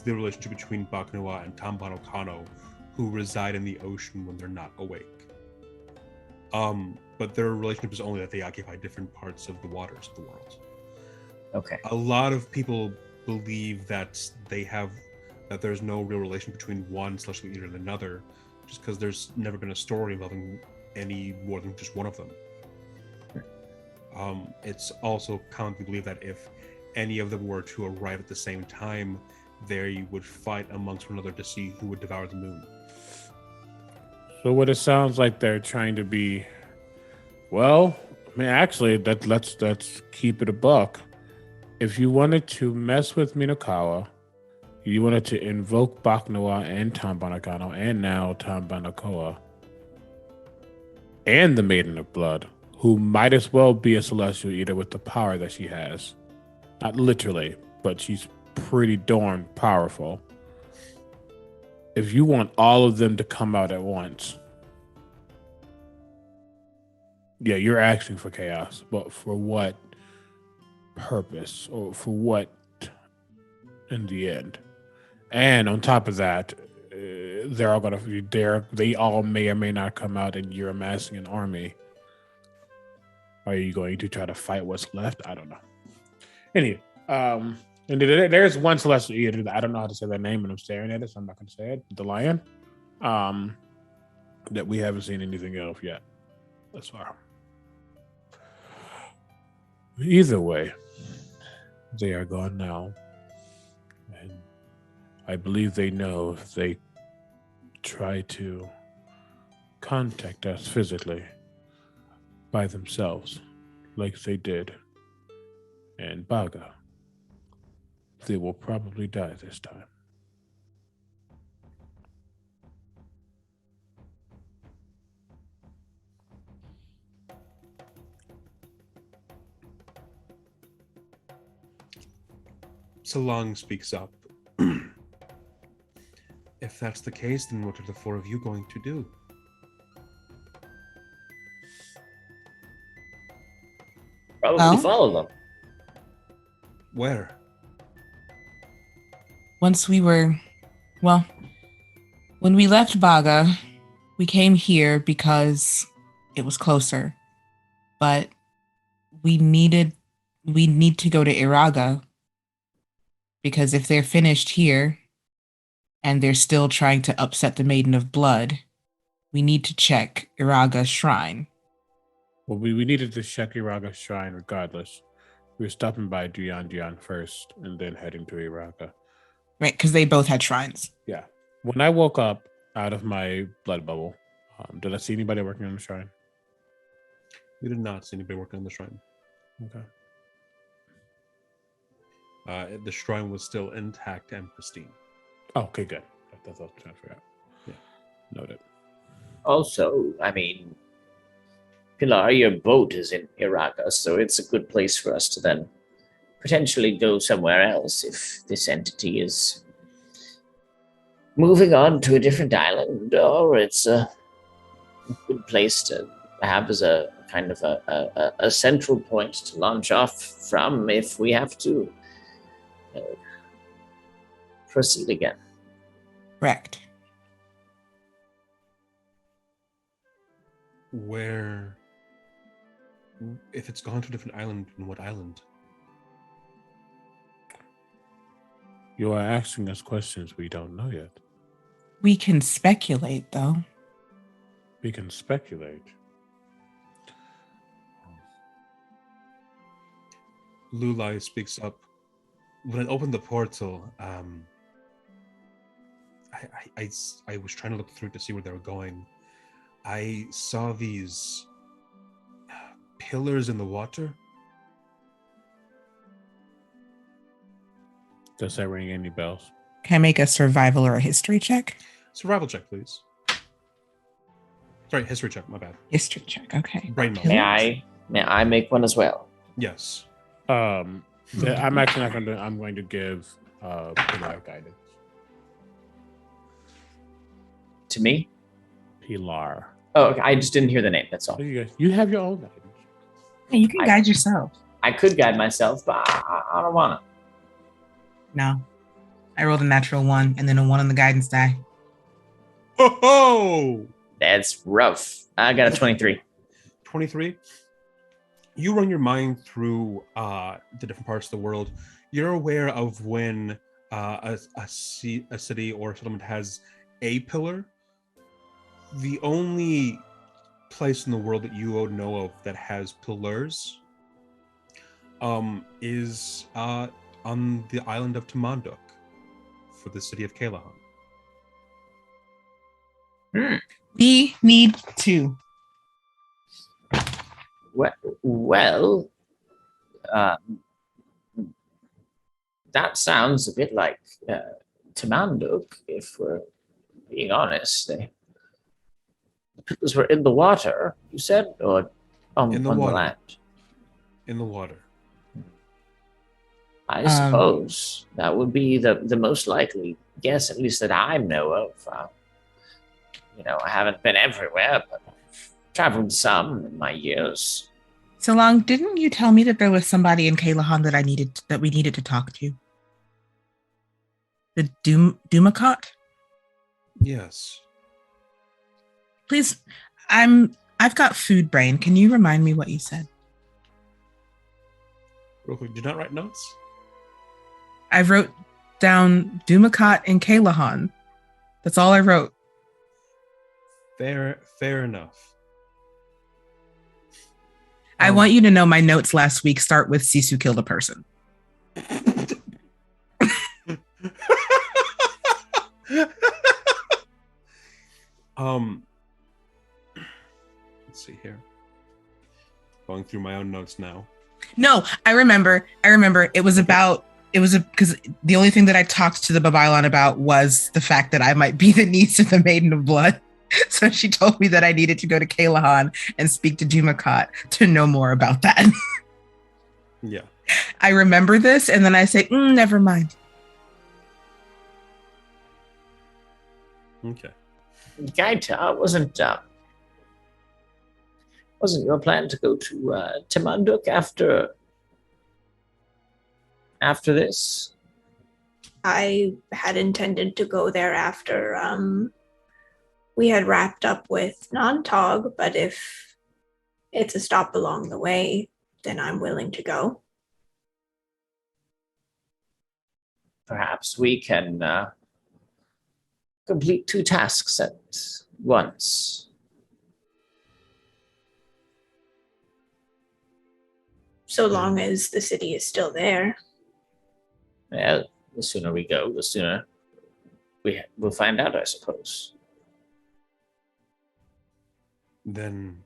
relationship between Bakunawa and Tambano Kano, who reside in the ocean when they're not awake. But their relationship is only that they occupy different parts of the waters of the world. Okay. A lot of people believe that there's no real relation between one celestial eater and another, just because there's never been a story involving any more than just one of them. It's also commonly believed that if any of them were to arrive at the same time, they would fight amongst one another to see who would devour the moon. So what it sounds like they're trying to be, well, I mean, actually, let's keep it a buck. If you wanted to mess with Minokawa, You wanted to invoke Baknawa and Tambanakano and now Tambanakoa and the Maiden of Blood, who might as well be a Celestial Eater with the power that she has. Not literally, but she's pretty darn powerful. If you want all of them to come out at once, yeah, you're asking for chaos, but for what purpose or for what in the end? And on top of that, they're all gonna be there. They all may or may not come out, and you're amassing an army. Are you going to try to fight what's left? I don't know. Anyway, and there's one Celestial Eater. I don't know how to say that name, and I'm staring at it, so I'm not going to say it. The lion. That we haven't seen anything of yet. Thus far. Either way, they are gone now. And I believe they know if they try to contact us physically by themselves, like they did in Baga, they will probably die this time. Salong speaks up. If that's the case, then what are the four of you going to do? Probably Well? follow them. Where? When we left Baga, we came here because it was closer. But we need to go to Iraga because if they're finished here and they're still trying to upset the Maiden of Blood, we need to check Iraga's shrine. Well, we needed to check Iraga's shrine regardless. We were stopping by Dian first and then heading to Iraga. Right, because they both had shrines. Yeah. When I woke up out of my blood bubble, did I see anybody working on the shrine? You did not see anybody working on the shrine. Okay. The shrine was still intact and pristine. Oh, okay, good. That's all I forgot. Yeah. Noted. Also, I mean, Pilar, your boat is in Iraga, so it's a good place for us to then potentially go somewhere else if this entity is moving on to a different island, or it's a good place to have as a kind of a central point to launch off from if we have to proceed again. Correct. Where, if it's gone to a different island, then what island? You are asking us questions we don't know yet. We can speculate, though. We can speculate. Lulai speaks up. When I opened the portal, I was trying to look through to see where they were going. I saw these pillars in the water. Does that ring any bells? Can I make a survival or a history check? Survival check, please. Sorry, history check. My bad. History check, okay. Brain melt. May I make one as well? Yes. I'm actually not going to. I'm going to give Pilar guidance. To me? Pilar. Oh, okay. I just didn't hear the name. That's all. You have your own guidance. Hey, you can guide yourself. I could guide myself, but I don't want to. No. I rolled a natural 1 and then a 1 on the guidance die. Ho ho! That's rough. I got a 23. 23. You run your mind through the different parts of the world. You're aware of when a city or a settlement has a pillar. The only place in the world that you know of that has pillars is on the island of Tamanduk for the city of Kalahan. We need 2. Well, that sounds a bit like Tamanduk, if we're being honest. The pillars were in the water, you said, or on In the the water. land? In the water. I suppose that would be the most likely guess, at least that I know of. I haven't been everywhere, but I've traveled some in my years. So long, didn't you tell me that there was somebody in Kalahan that we needed to talk to? The Dumakot? Yes. Please, I've got food brain. Can you remind me what you said? Real quick, do not write notes. I wrote down Dumakot and Kalahan. That's all I wrote. Fair enough. I want you to know my notes last week start with Sisu killed a person. Let's see here. Going through my own notes now. No, I remember. It was because the only thing that I talked to the Babylon about was the fact that I might be the niece of the Maiden of Blood. So she told me that I needed to go to Kalahan and speak to Dumakot to know more about that. Yeah. I remember this, and then I say, never mind. Okay. Gaita, wasn't your plan to go to Tamanduk after this? I had intended to go there after we had wrapped up with Nontog, but if it's a stop along the way, then I'm willing to go. Perhaps we can complete 2 tasks at once. So long as the city is still there. Well, the sooner we go, the sooner we'll find out, I suppose. Then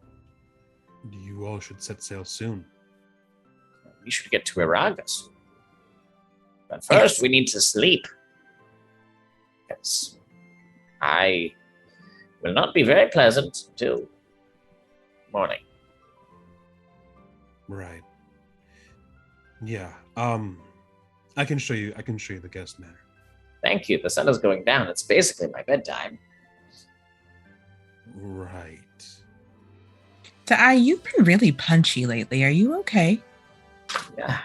you all should set sail soon. We should get to Iraga soon. But first, we need to sleep. Because I will not be very pleasant until morning. Right. Yeah. I can show you the guest manor. Thank you. The sun is going down. It's basically my bedtime. Right. Ta'ai, you've been really punchy lately. Are you okay? Yeah.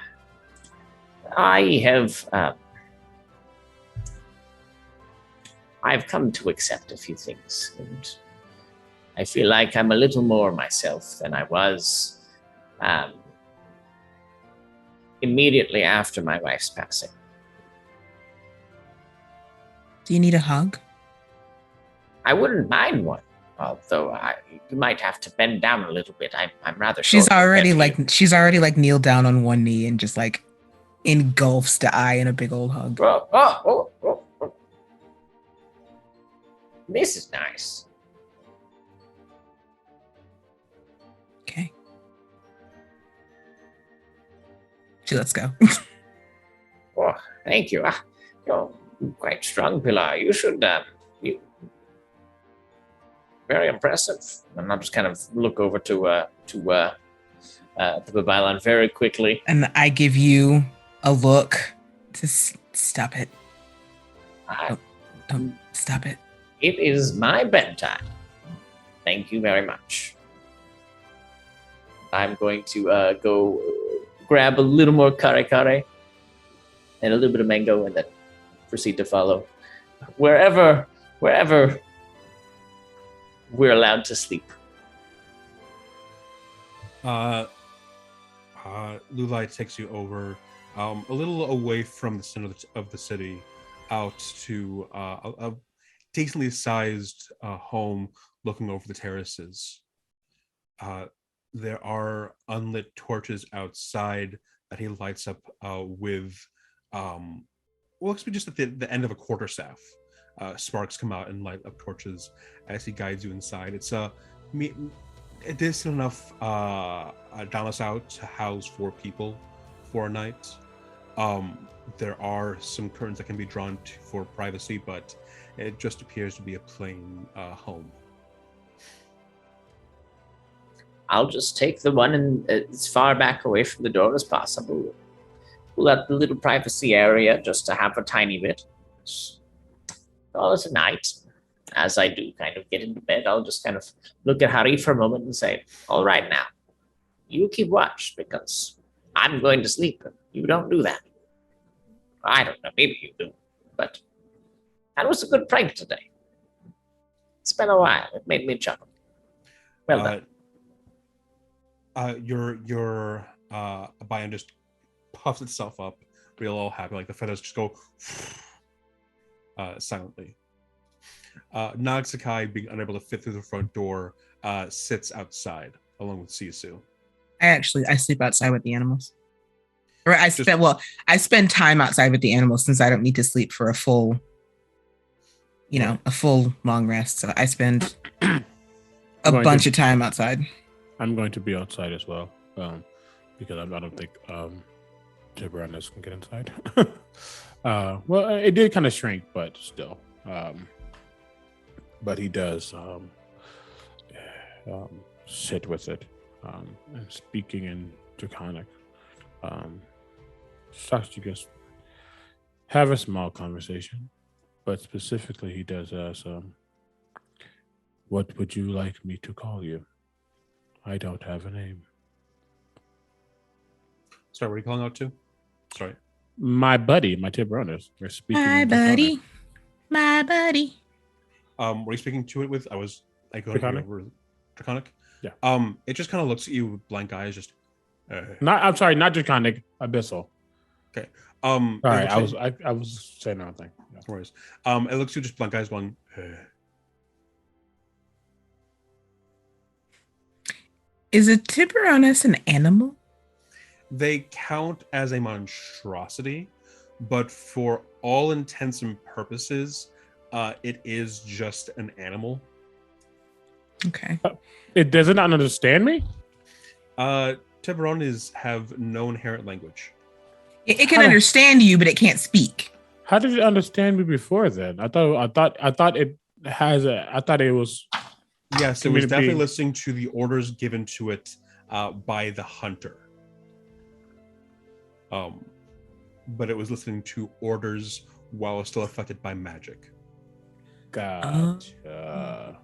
I have I've come to accept a few things, and I feel like I'm a little more myself than I was immediately after my wife's passing. Do you need a hug? I wouldn't mind one, although you might have to bend down a little bit. I'm rather She's short already compared to you. she's already kneeled down on one knee and just engulfs Ta'ai in a big old hug. Oh. This is nice. Okay. Let's go. Oh, thank you. You're quite strong, Pilar. You should, very impressive. And I'll just kind of look over to the Babylon very quickly. And I give you a look to stop it. Don't stop it. It is my bedtime. Thank you very much. I'm going to go grab a little more kare and a little bit of mango, and then proceed to follow wherever we're allowed to sleep. Lulai takes you over a little away from the center of the city, out to a decently sized home looking over the terraces. There are unlit torches outside that he lights up with, looks to be just at the end of a quarterstaff. Sparks come out and light up torches as he guides you inside. It's a decent enough domicile to house 4 people for a night. There are some curtains that can be drawn for privacy, but it just appears to be a plain home. I'll just take the one as far back away from the door as possible. Pull out the little privacy area just to have a tiny bit. All at night, as I do kind of get into bed, I'll just kind of look at Hari for a moment and say, all right now, you keep watch because I'm going to sleep. You don't do that. I don't know, maybe you do, but that was a good prank today. It's been a while. It made me chuckle. Well done. Your biome just puffs itself up, real all happy, like the feathers just go silently. Nagsakai, being unable to fit through the front door, sits outside along with Sisu. I sleep outside with the animals. Or I spend time outside with the animals since I don't need to sleep for a full long rest. So I spend a bunch of time outside. I'm going to be outside as well, because I don't think Tiburonus can get inside. Well, it did kind of shrink, but still. But he does sit with it, and speaking in Draconic. Starts to just have a small conversation, but specifically he does ask, what would you like me to call you? I don't have a name. Sorry, what are you calling out to? Sorry. My buddy, my Tiburonus. We're speaking. My buddy. Were you speaking to it with? I going Draconic? over Draconic. Yeah. It just kind of looks at you with blank eyes, just. I'm sorry, not Draconic, Abyssal. Okay. Sorry, I was saying the wrong thing. No worries. It looks at you just blank eyes going. Is a Tiburonus an animal? They count as a monstrosity, but for all intents and purposes, it is just an animal. Okay. It does not understand me? Tiburones have no inherent language. It can understand you, but it can't speak. How did it understand me before then? I thought it was. Yes, it was definitely listening to the orders given to it by the hunter. But it was listening to orders while still affected by magic. Gotcha.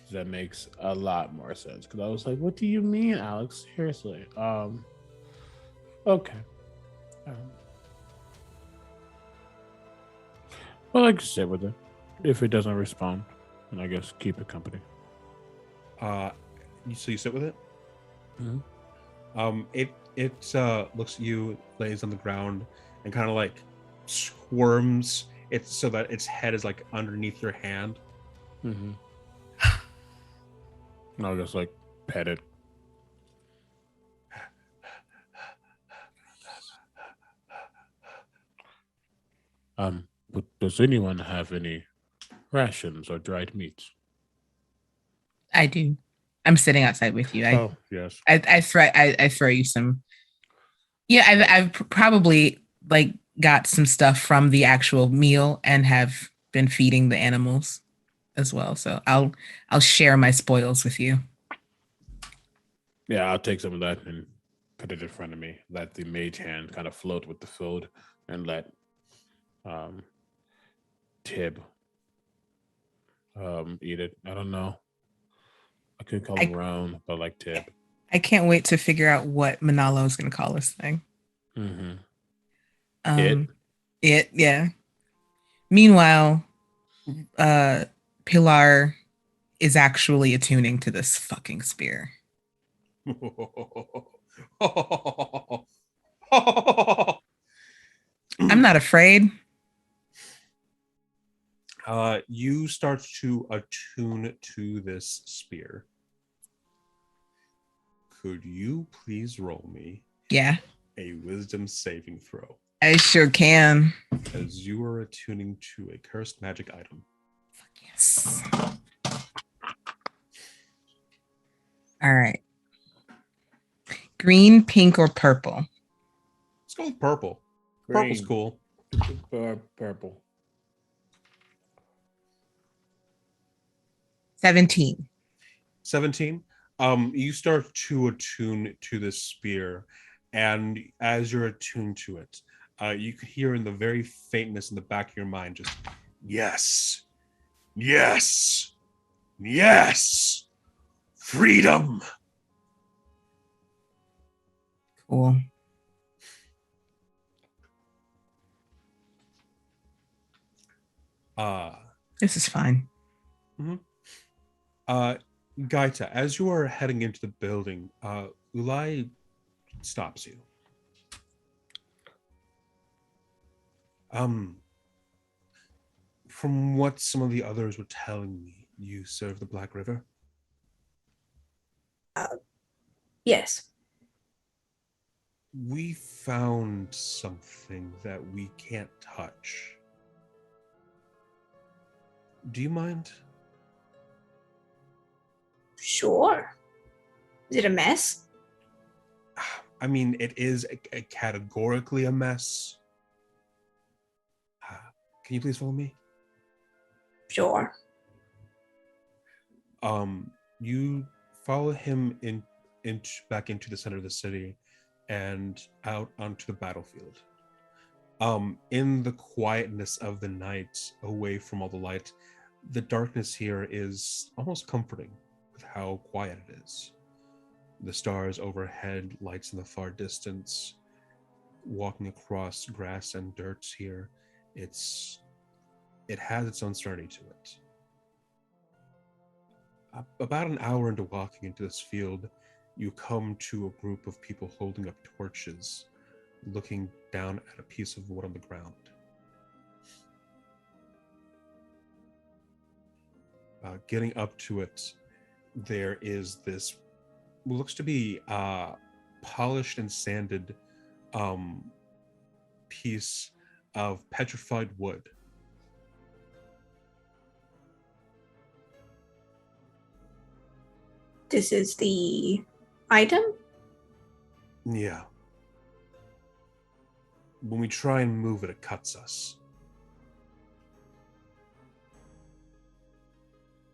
That makes a lot more sense, because I was like, what do you mean, Alex? Seriously. Okay. Well, I can sit with it. If it doesn't respond, and I guess keep it company. So you sit with it? Mm-hmm. It looks at you, lays on the ground, and kind of like squirms it so that its head is like underneath your hand. Mm-hmm. I'll just like pet it. But does anyone have any rations or dried meats? I do. I'm sitting outside with you. Yes. I throw you some. Yeah, I've probably like got some stuff from the actual meal and have been feeding the animals as well. So I'll share my spoils with you. Yeah, I'll take some of that and put it in front of me. Let the mage hand kind of float with the food, and let Tib eat it. I don't know. I could call him Roan, but like Tib. I can't wait to figure out what Manalo is going to call this thing. Mm-hmm. It, yeah. Meanwhile, Pilar is actually attuning to this fucking spear. I'm not afraid. You start to attune to this spear. Could you please roll me a wisdom saving throw? I sure can. As you are attuning to a cursed magic item. Yes. All right. Green, pink, or purple? Let's go with purple. Purple's Green. cool. Purple. 17. 17. You start to attune to this spear, and as you're attuned to it, you could hear in the very faintness in the back of your mind just, yes, yes, yes, freedom. Cool. This is fine. Gaita, as you are heading into the building, Ulai stops you. From what some of the others were telling me, you serve the Black River? Yes. We found something that we can't touch. Do you mind? Sure. Is it a mess? I mean, it is a categorically a mess. Can you please follow me? Sure. You follow him back into the center of the city and out onto the battlefield. In the quietness of the night, away from all the light, the darkness here is almost comforting with how quiet it is. The stars overhead, lights in the far distance, walking across grass and dirt here, it has its own serenity to it. About an hour into walking into this field, you come to a group of people holding up torches, looking down at a piece of wood on the ground. Getting up to it, there is this what looks to be polished and sanded piece of petrified wood. This is the item? Yeah. When we try and move it, it cuts us.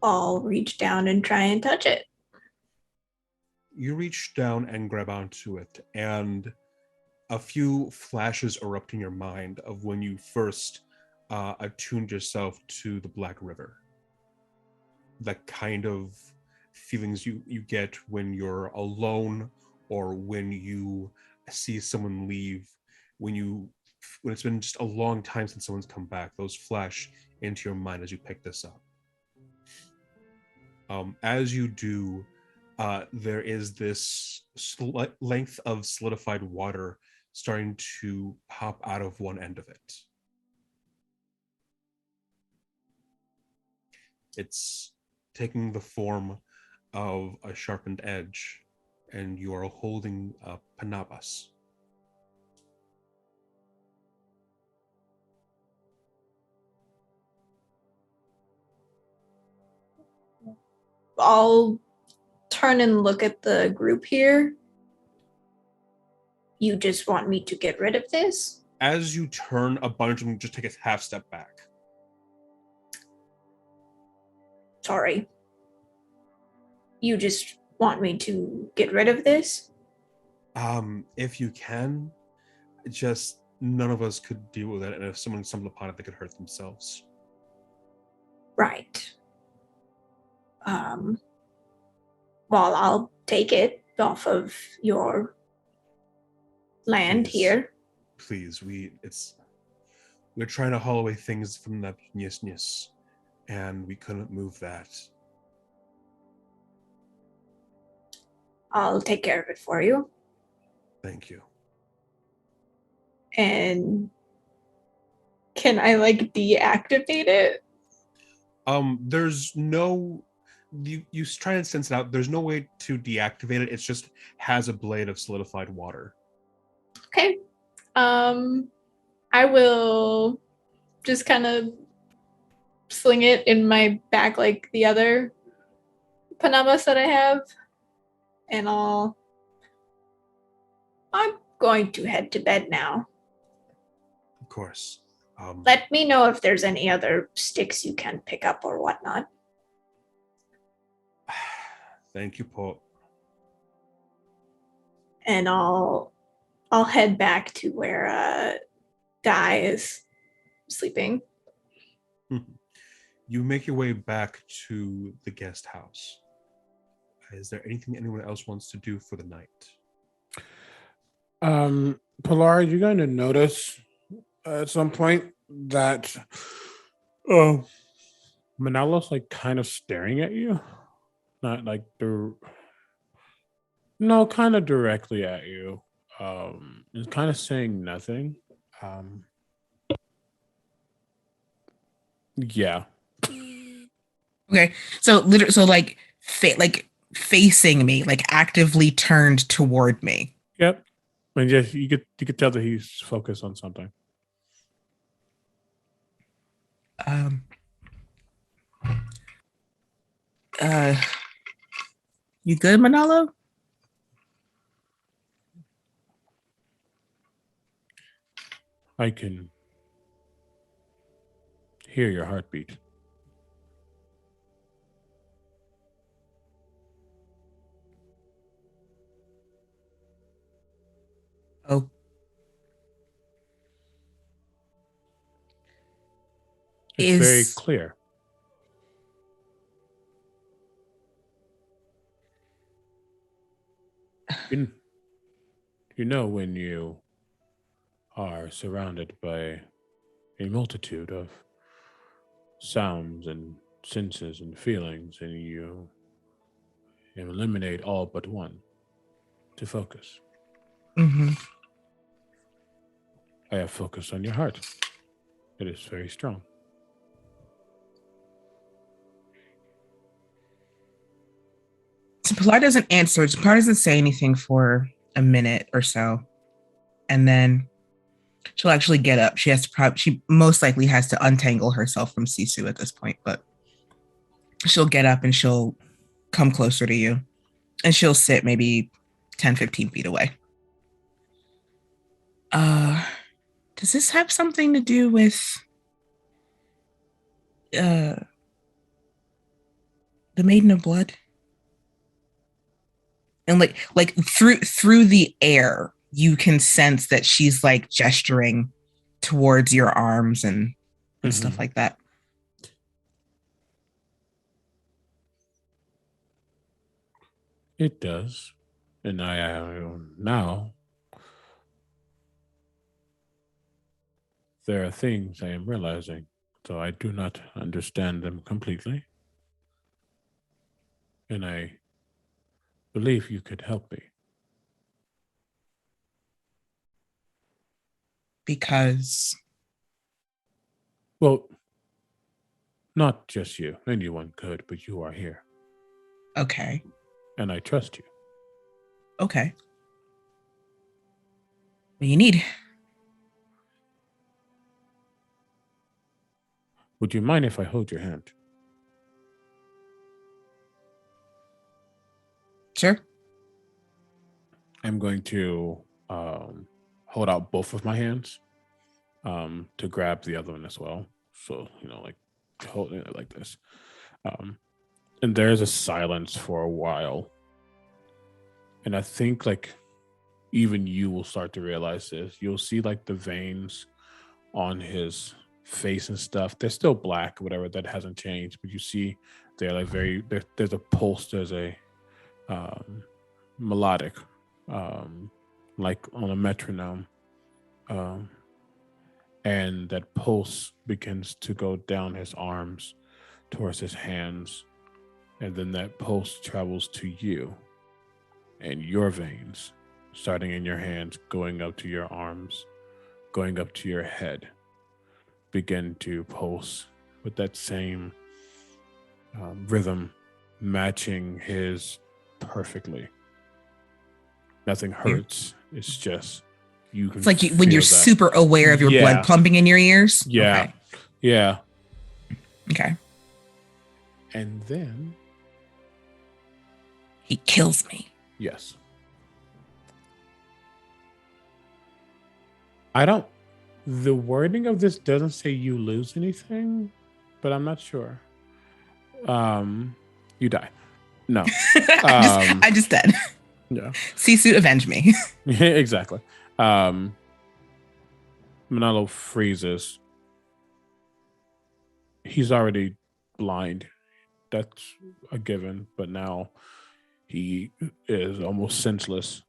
I'll reach down and try and touch it. You reach down and grab onto it, and a few flashes erupt in your mind of when you first attuned yourself to the Black River. The kind of feelings you get when you're alone, or when you see someone leave, when it's been just a long time since someone's come back. Those flash into your mind as you pick this up. As you do, there is this length of solidified water starting to pop out of one end of it. It's taking the form of a sharpened edge, and you are holding Panabas. I'll turn and look at the group here. You just want me to get rid of this? As you turn, a bunch of them just take a half step back. Sorry. You just want me to get rid of this? If you can, just none of us could deal with it, and if someone stumbled upon it, they could hurt themselves. Right. Well, I'll take it off of your land Please. here. Please, we're trying to haul away things from that Nyis, and we couldn't move that. I'll take care of it for you. Thank you. And can I deactivate it? There's no. You try and sense it out. There's no way to deactivate it. It just has a blade of solidified water. Okay. I will just kind of sling it in my back like the other Panabas that I have. And I'm going to head to bed now. course. Let me know if there's any other sticks you can pick up or whatnot. Thank you, Paul. And I'll head back to where Guy is sleeping. You make your way back to the guest house. Is there anything anyone else wants to do for the night? Pilar, you're going to notice at some point that Manelo's like kind of staring at you. Not like kind of directly at you. Is kind of saying nothing. Yeah. Okay, so literally, so like facing me, like actively turned toward me. Yep. And just you could tell that he's focused on something. You good, Manalo? I can hear your heartbeat. Oh. It's very clear. You know when you are surrounded by a multitude of sounds and senses and feelings, and you eliminate all but one to focus. Mm-hmm. I have focused on your heart. It is very strong. So Pilar doesn't answer. Pilar doesn't say anything for a minute or so, and then she'll actually get up. She most likely has to untangle herself from Sisu at this point, but she'll get up and she'll come closer to you, and she'll sit maybe 10, 15 feet away. Does this have something to do with the Maiden of Blood? And like through the air, you can sense that she's like gesturing towards your arms and stuff like that. It does. And I now there are things I am realizing, though I do not understand them completely. And I believe you could help me. Because? Well, not just you. Anyone could, but you are here. Okay. And I trust you. Okay. What do you need? Would you mind if I hold your hand? Sure. I'm going to hold out both of my hands to grab the other one as well. So, like holding it like this. And there's a silence for a while. And I think like even you will start to realize this. You'll see like the veins on his face and stuff. They're still black, whatever, that hasn't changed. But you see they're like there's a pulse, there's a melodic, like on a metronome. And that pulse begins to go down his arms towards his hands. And then that pulse travels to you and your veins, starting in your hands, going up to your arms, going up to your head, begin to pulse with that same rhythm, matching his perfectly. Nothing hurts. It's just you can. It's like when you're super aware of your blood pumping in your ears. Yeah. Okay. Yeah. Okay. And then he kills me. Yes. I don't The wording of this doesn't say you lose anything, but I'm not sure. You die. No. I just dead. Yeah. Sisu, avenge me. Exactly. Manalo freezes. He's already blind. That's a given, but now he is almost senseless.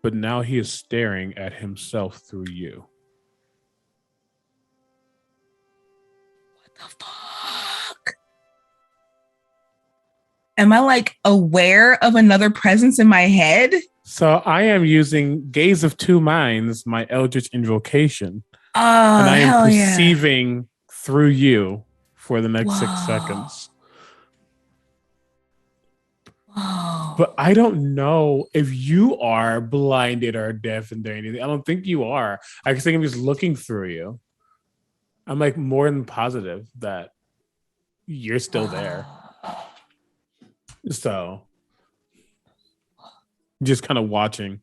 But now he is staring at himself through you. What the fuck? Am I like aware of another presence in my head? So I am using Gaze of Two Minds, my Eldritch invocation. Oh, and I am hell perceiving through you for the next 6 Whoa. seconds. Whoa. But I don't know if you are blinded or deafened or anything. I don't think you are. I think I'm just looking through you. I'm like more than positive that you're still there. So just kind of watching.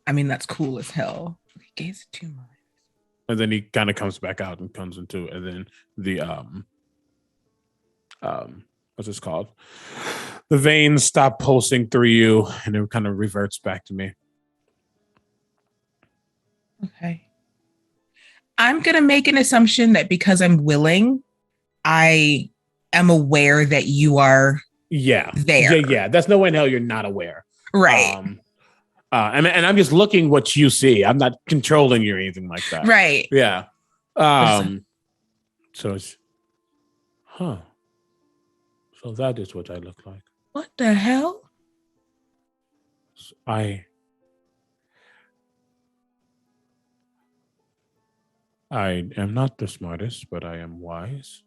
I mean, that's cool as hell. Gaze of Two Minds. And then he kind of comes back out and comes into, and then the what's this called? The veins stop pulsing through you, and it kind of reverts back to me. Okay. I'm gonna make an assumption that because I'm willing, I am aware that you are there. Yeah. That's no way in hell you're not aware. Right. And I'm just looking what you see. I'm not controlling you or anything like that. Right. Yeah. So it's, So that is what I look like. What the hell? I am not the smartest, but I am wise-ish.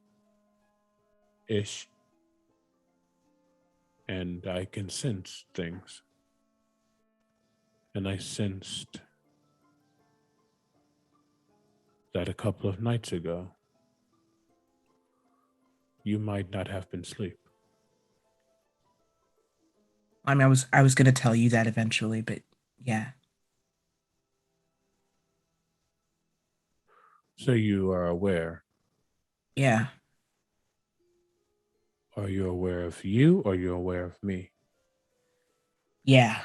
And I can sense things. And I sensed that a couple of nights ago, you might not have been asleep. I mean, I was gonna tell you that eventually, but yeah. So you are aware. Yeah. Are you aware of you or are you aware of me? Yeah.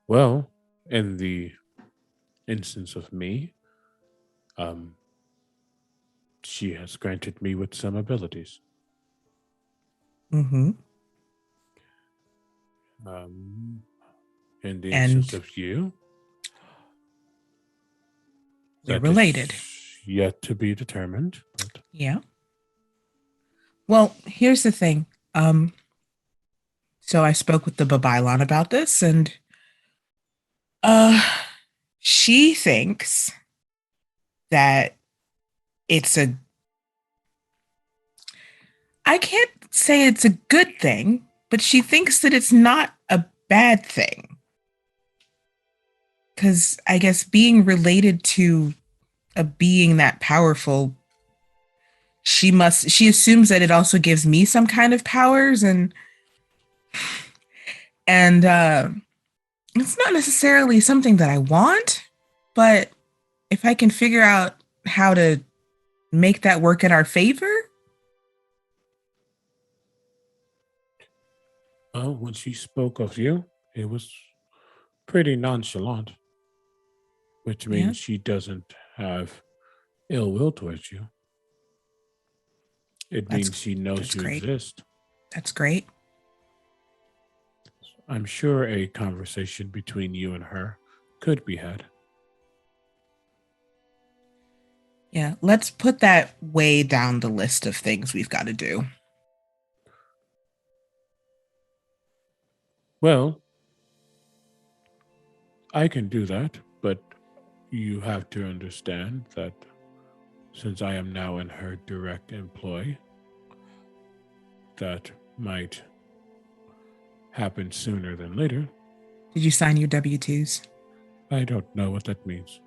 Well, in the instance of me, she has granted me with some abilities. Mm-hmm. In the instance of you, we're related. Yet to be determined. But... Yeah. Well, here's the thing. So I spoke with the Babylon about this, and she thinks that I can't say it's a good thing, but she thinks that it's not a bad thing. Because I guess being related to a being that powerful, she assumes that it also gives me some kind of powers, and it's not necessarily something that I want, but if I can figure out how to make that work in our favor. Well, when she spoke of you, it was pretty nonchalant, which means she doesn't have ill will towards you. It means she knows you exist. That's great. I'm sure a conversation between you and her could be had. Yeah, let's put that way down the list of things we've got to do. Well, I can do that, but you have to understand that since I am now in her direct employ, that might happen sooner than later. Did you sign your W-2s? I don't know what that means.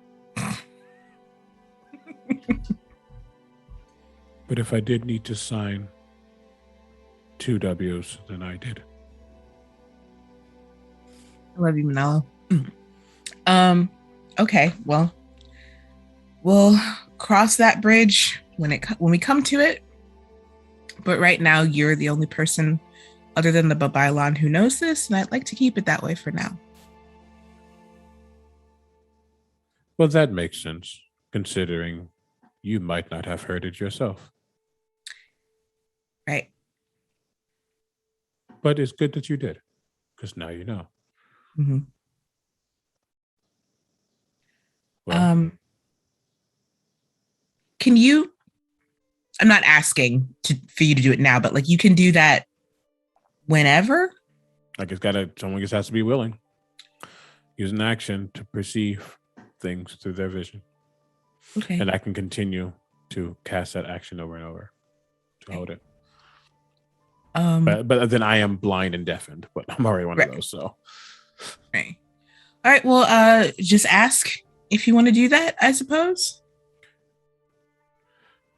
But if I did need to sign 2 W's, then I did. I love you, Manalo. Okay, well, we'll cross that bridge when we come to it. But right now, you're the only person other than the Babailon who knows this, and I'd like to keep it that way for now. Well, that makes sense, considering you might not have heard it yourself. Right. But it's good that you did, because now you know. Mm-hmm. Well, Can you? I'm not asking for you to do it now, but like you can do that whenever. like someone just has to be willing. Use an action to perceive things through their vision. Okay. And I can continue to cast that action over and over to hold it. But then I am blind and deafened, but I'm already one of those, so. Right. All right. Well, just ask if you want to do that, I suppose.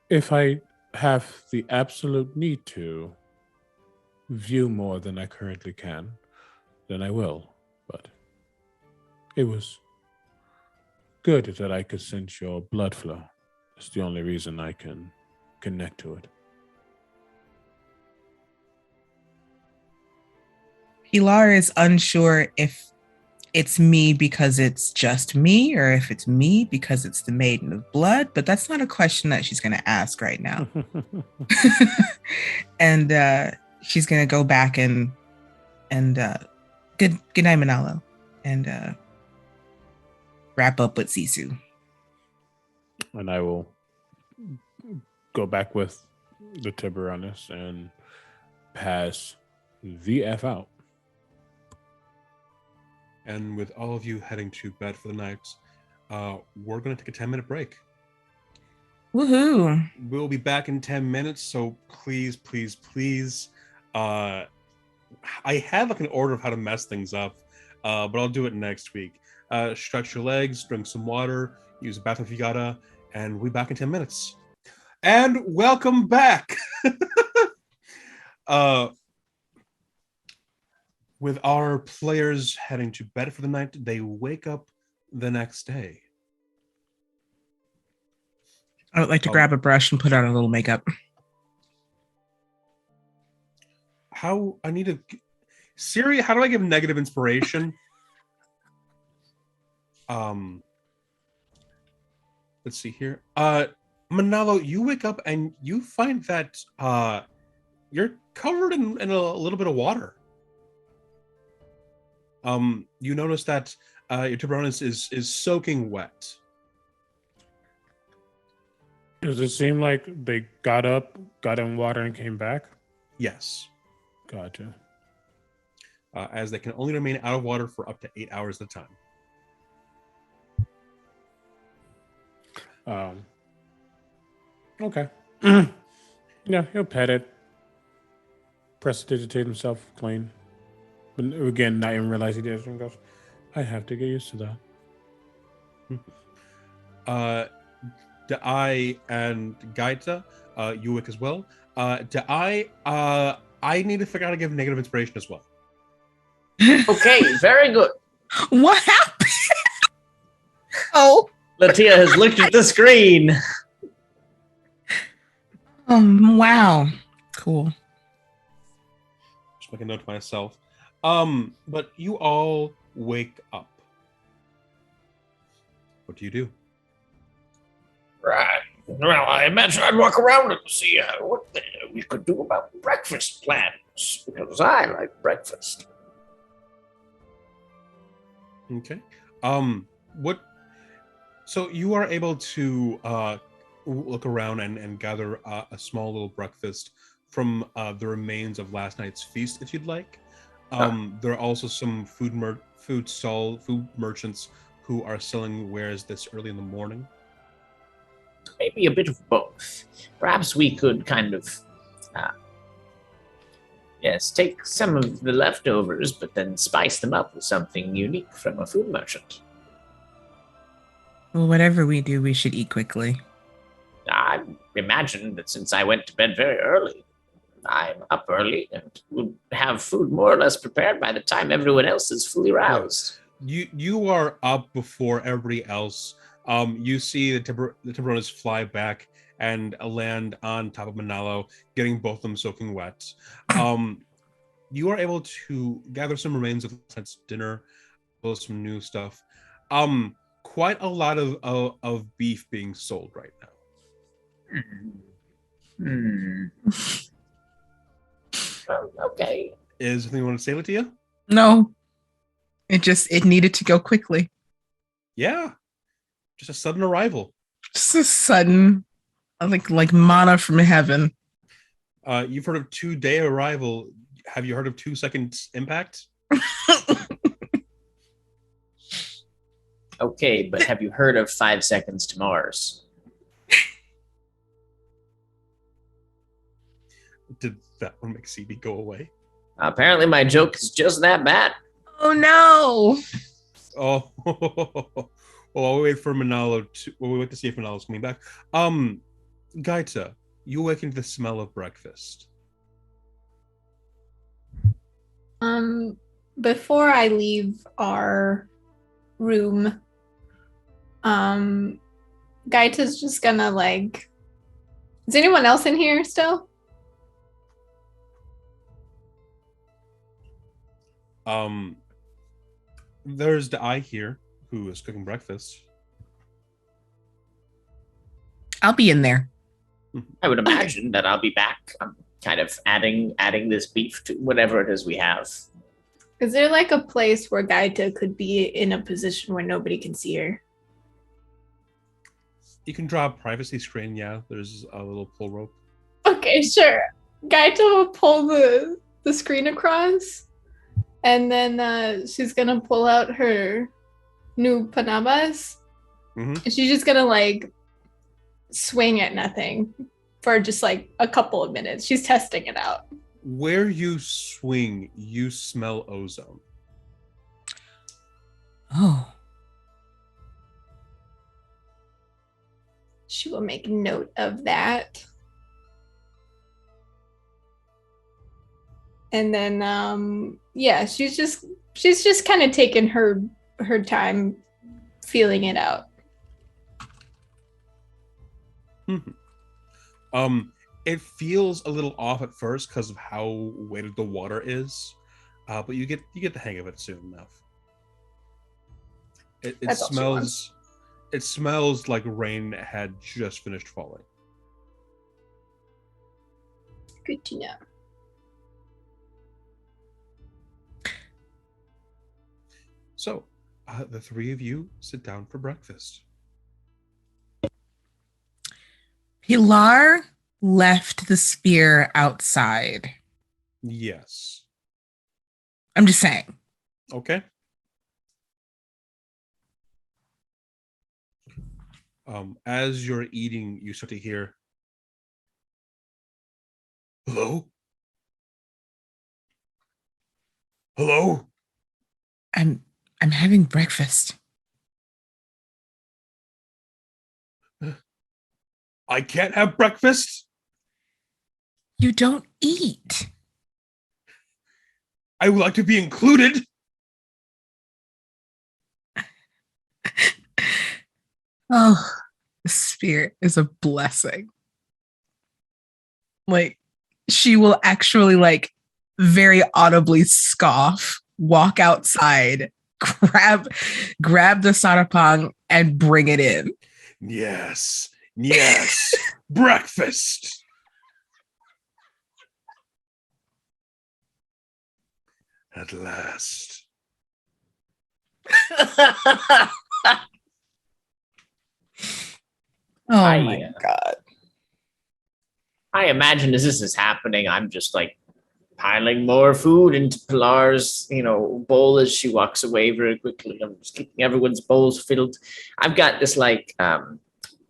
If I have the absolute need to view more than I currently can, then I will. But it was good that I could sense your blood flow. It's the only reason I can connect to it. Pilar is unsure if it's me because it's just me or if it's me because it's the Maiden of Blood, but that's not a question that she's going to ask right now. And she's going to go back and good night, Manalo, and wrap up with Sisu. And I will go back with the Tiburonus and pass the F out. And with all of you heading to bed for the night, we're going to take a 10-minute break. Woohoo! We'll be back in 10 minutes, so please, please, please. I had like an order of how to mess things up, but I'll do it next week. Stretch your legs, drink some water, use the bathroom if you gotta, and we'll be back in 10 minutes. And welcome back! With our players heading to bed for the night, they wake up the next day. I would like to grab a brush and put on a little makeup. Siri, how do I give negative inspiration? Let's see here. Manalo, you wake up and you find that you're covered in a little bit of water. You notice that your Tiburonus is soaking wet. Does it seem like they got up, got in water, and came back? Yes. Gotcha. As they can only remain out of water for up to 8 hours at a time. Okay. Yeah, he'll pet it. Prestidigitate himself clean. But again, not even realize he did it. And goes, I have to get used to that. Da'ai and Gaita, Uwick as well. Da'ai, I need to figure out how to give negative inspiration as well. Okay, very good. What happened? Oh. Latia has looked at the screen. Wow. Cool. Just make a note to myself. But you all wake up. What do you do? Right. Well, I imagine I'd walk around and see what we could do about breakfast plans, because I like breakfast. Okay. So you are able to look around and gather a small little breakfast from the remains of last night's feast, if you'd like. There are also some food merchants who are selling wares this early in the morning. Maybe a bit of both. Perhaps we could kind of, take some of the leftovers, but then spice them up with something unique from a food merchant. Well, whatever we do, we should eat quickly. I imagine that since I went to bed very early, I'm up early and will have food more or less prepared by the time everyone else is fully roused. You are up before everybody else. You see the Tiburones fly back and land on top of Manalo, getting both of them soaking wet. You are able to gather some remains of last night's dinner, some new stuff. Quite a lot of beef being sold right now. Okay. Is anything you want to say, Latia? No. It needed to go quickly. Yeah. Just a sudden arrival. Just a sudden, like mana from heaven. You've heard of 2-day arrival. Have you heard of 2 seconds impact? Okay, but have you heard of 5 seconds to Mars? Did that one make CB go away? Apparently my joke is just that bad. Oh no. Oh, well, I'll wait for Manalo we'll wait to see if Manalo's coming back. Gaita, you awaken to the smell of breakfast. Before I leave our room, Gaita's just gonna like. Is anyone else in here still? There's the eye here who is cooking breakfast. I'll be in there. I would imagine that I'll be back. I'm kind of adding this beef to whatever it is we have. Is there like a place where Gaita could be in a position where nobody can see her? You can draw a privacy screen, yeah. There's a little pull rope. Okay, sure. Gaita will pull the screen across, and then she's gonna pull out her new panabas. Mm-hmm. And she's just gonna like swing at nothing for just like a couple of minutes. She's testing it out. Where you swing, you smell ozone. Oh. She will make note of that. And then yeah, she's just kind of taking her time feeling it out. Mm-hmm. It feels a little off at first because of how weighted the water is, but you get the hang of it soon enough. It smells like rain had just finished falling. Good to know. So, the three of you sit down for breakfast. Pilar left the spear outside. Yes. I'm just saying. Okay. As you're eating, you start to hear, "Hello? Hello?" I'm having breakfast. I can't have breakfast? You don't eat. I would like to be included. Oh, the spirit is a blessing. Like, she will actually, like, very audibly scoff, walk outside, grab the sarapang, and bring it in. Yes. Breakfast. At last. Oh my God. I imagine as this is happening, I'm just like piling more food into Pilar's, bowl as she walks away very quickly. I'm just keeping everyone's bowls filled. I've got this like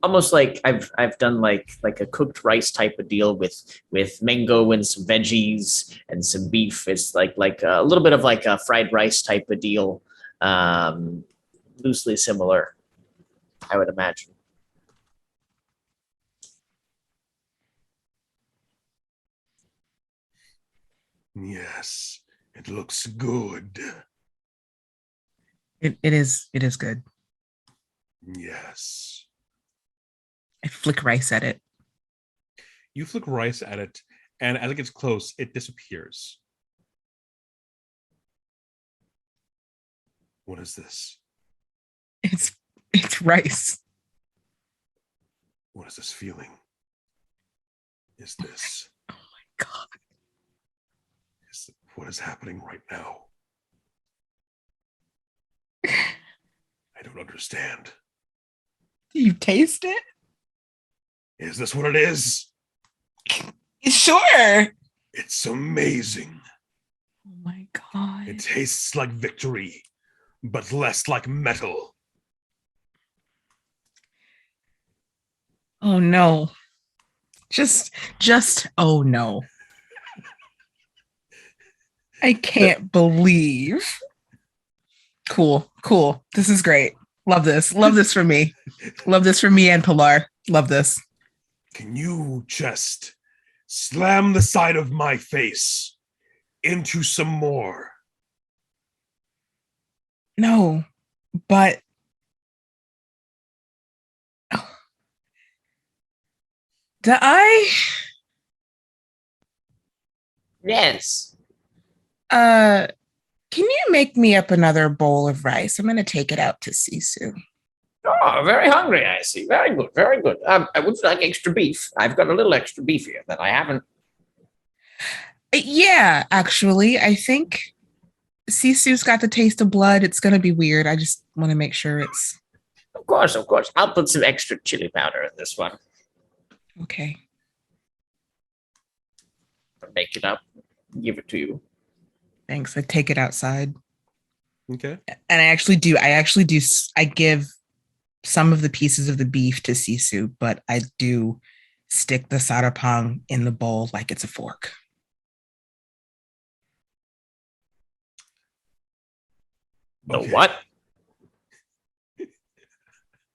almost like I've done like a cooked rice type of deal with mango and some veggies and some beef. It's like a little bit of like a fried rice type of deal, loosely similar, I would imagine. Yes, it looks good. It is good. Yes. I flick rice at it. You flick rice at it, and as it gets close, it disappears. What is this? It's rice. What is this feeling? Is this? God. What is happening right now? I don't understand. Do you taste it? Is this what it is? Sure. It's amazing. Oh my God. It tastes like victory, but less like metal. Oh no. Just oh no. I can't believe. Cool. This is great. Love this. Love this for me. Love this for me and Pilar. Love this. Can you just slam the side of my face into some more? No, but do I Yes. can you make me up another bowl of rice? I'm gonna take it out to Sisu. Oh, very hungry, I see. Very good, very good. I would like extra beef. I've got a little extra beef here that I haven't. Yeah, actually, I think Sisu's got the taste of blood. It's gonna be weird. I just want to make sure it's Of course. I'll put some extra chili powder in this one. okay. Make it up. Give it to you. Thanks. I take it outside. Okay. And I give some of the pieces of the beef to Sisu, but I do stick the sarapang in the bowl like it's a fork. The Okay. what?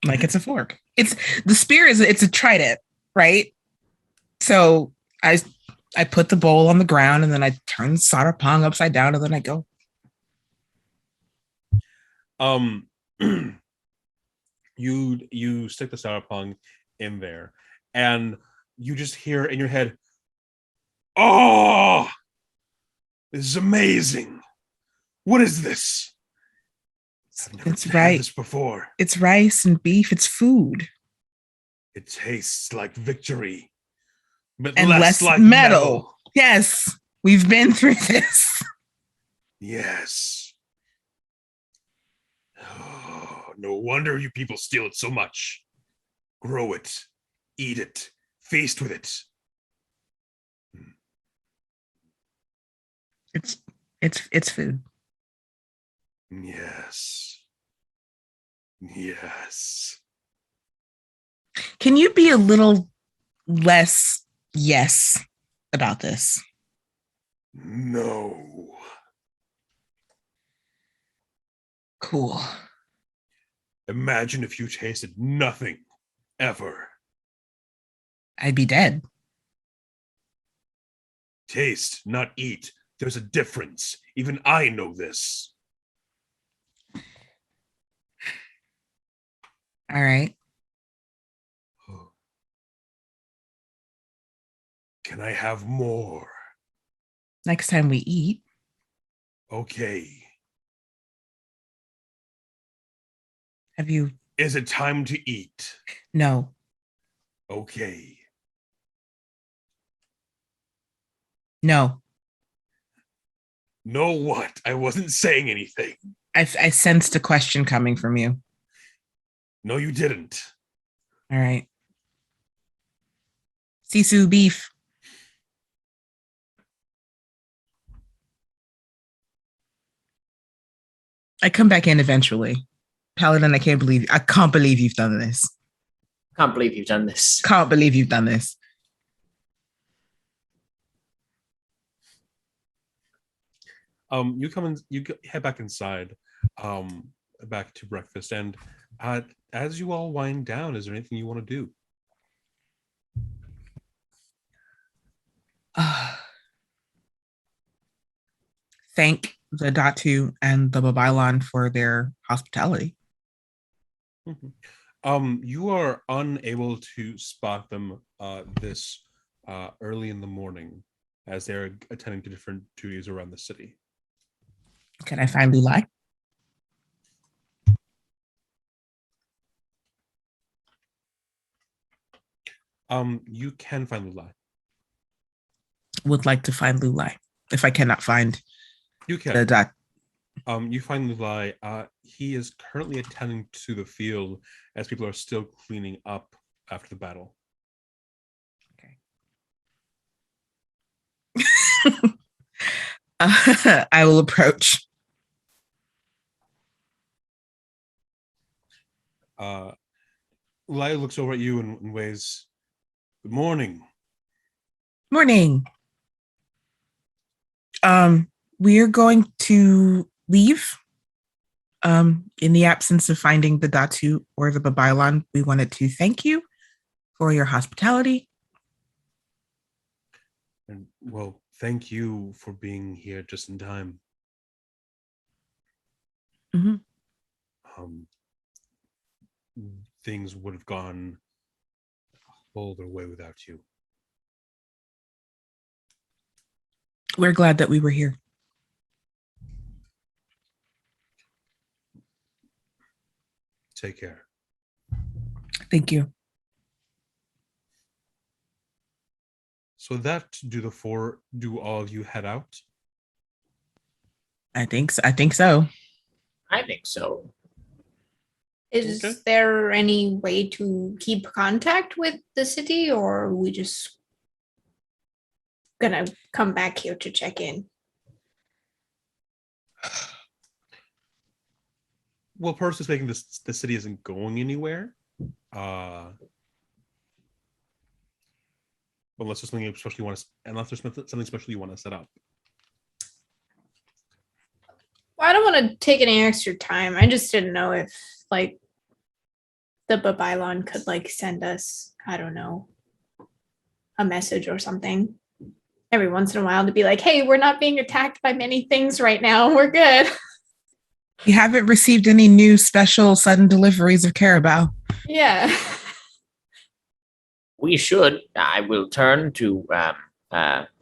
Like it's a fork. It's the spear it's a trident, right? So I put the bowl on the ground and then I turn the sarapang upside down and then I go. You stick the sarapang in there, and you just hear in your head, "Oh, this is amazing! What is this? I've never It's had right. this before. It's rice and beef. It's food. It tastes like victory, but And less less like metal. Yes, we've been through this. Yes. Oh, no wonder you people steal it so much. Grow it, eat it, feast with it. It's food. Yes. Yes. Can you be a little less yes about this? No. Cool. Imagine if you tasted nothing ever. I'd be dead. Taste, not eat. There's a difference. Even I know this. All right. Can I have more? Next time we eat. Okay. Have you? Is it time to eat? No. Okay. No. Know what? I wasn't saying anything. I sensed a question coming from you. No, you didn't. All right. Sisu beef. I come back in eventually. Paladin, I can't believe you've done this. Can't believe you've done this. Can't believe you've done this. You come in, head back inside, back to breakfast, and as you all wind down, is there anything you want to do? thank the Datu and the Babylon for their hospitality. You are unable to spot them this early in the morning as they're attending to different duties around the city. Can I find Lulai? You can find Lulai. Would like to find Lulai. If I cannot find You can. the Datu. You find Lulai. He is currently attending to the field as people are still cleaning up after the battle. I will approach. Lulai looks over at you and ways, "Good morning." Morning. We're going to leave. In the absence of finding the Datu or the Babylon, we wanted to thank you for your hospitality. And well, thank you for being here just in time. Mhm. Things would have gone all their way without you. We're glad that we were here. Take care. Thank you. So do all of you head out? I think so. I think so. I think so. Is Okay. there any way to keep contact with the city, or are we just gonna come back here to check in? Well, personally speaking, the city isn't going anywhere. Unless there's something special you want to set up. Well, I don't want to take any extra time. I just didn't know if like the Babylon could like send us, I don't know, a message or something every once in a while to be like, hey, we're not being attacked by many things right now. We're good. You haven't received any new special sudden deliveries of Carabao. Yeah. We should. I will turn to. I'll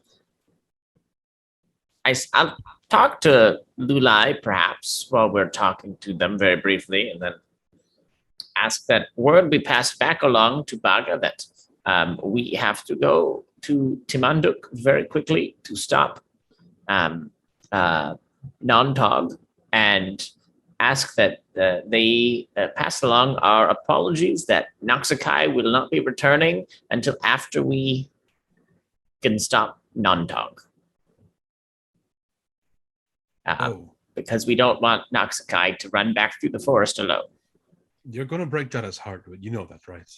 talk to Lulai perhaps while we're talking to them very briefly, and then ask that word be passed back along to Baga that we have to go to Timanduk very quickly to stop Non-Tog, and ask that they pass along our apologies that Noxakai will not be returning until after we can stop Non-Tog. Because we don't want Noxakai to run back through the forest alone. You're going to break Jada's heart, but you know that, right?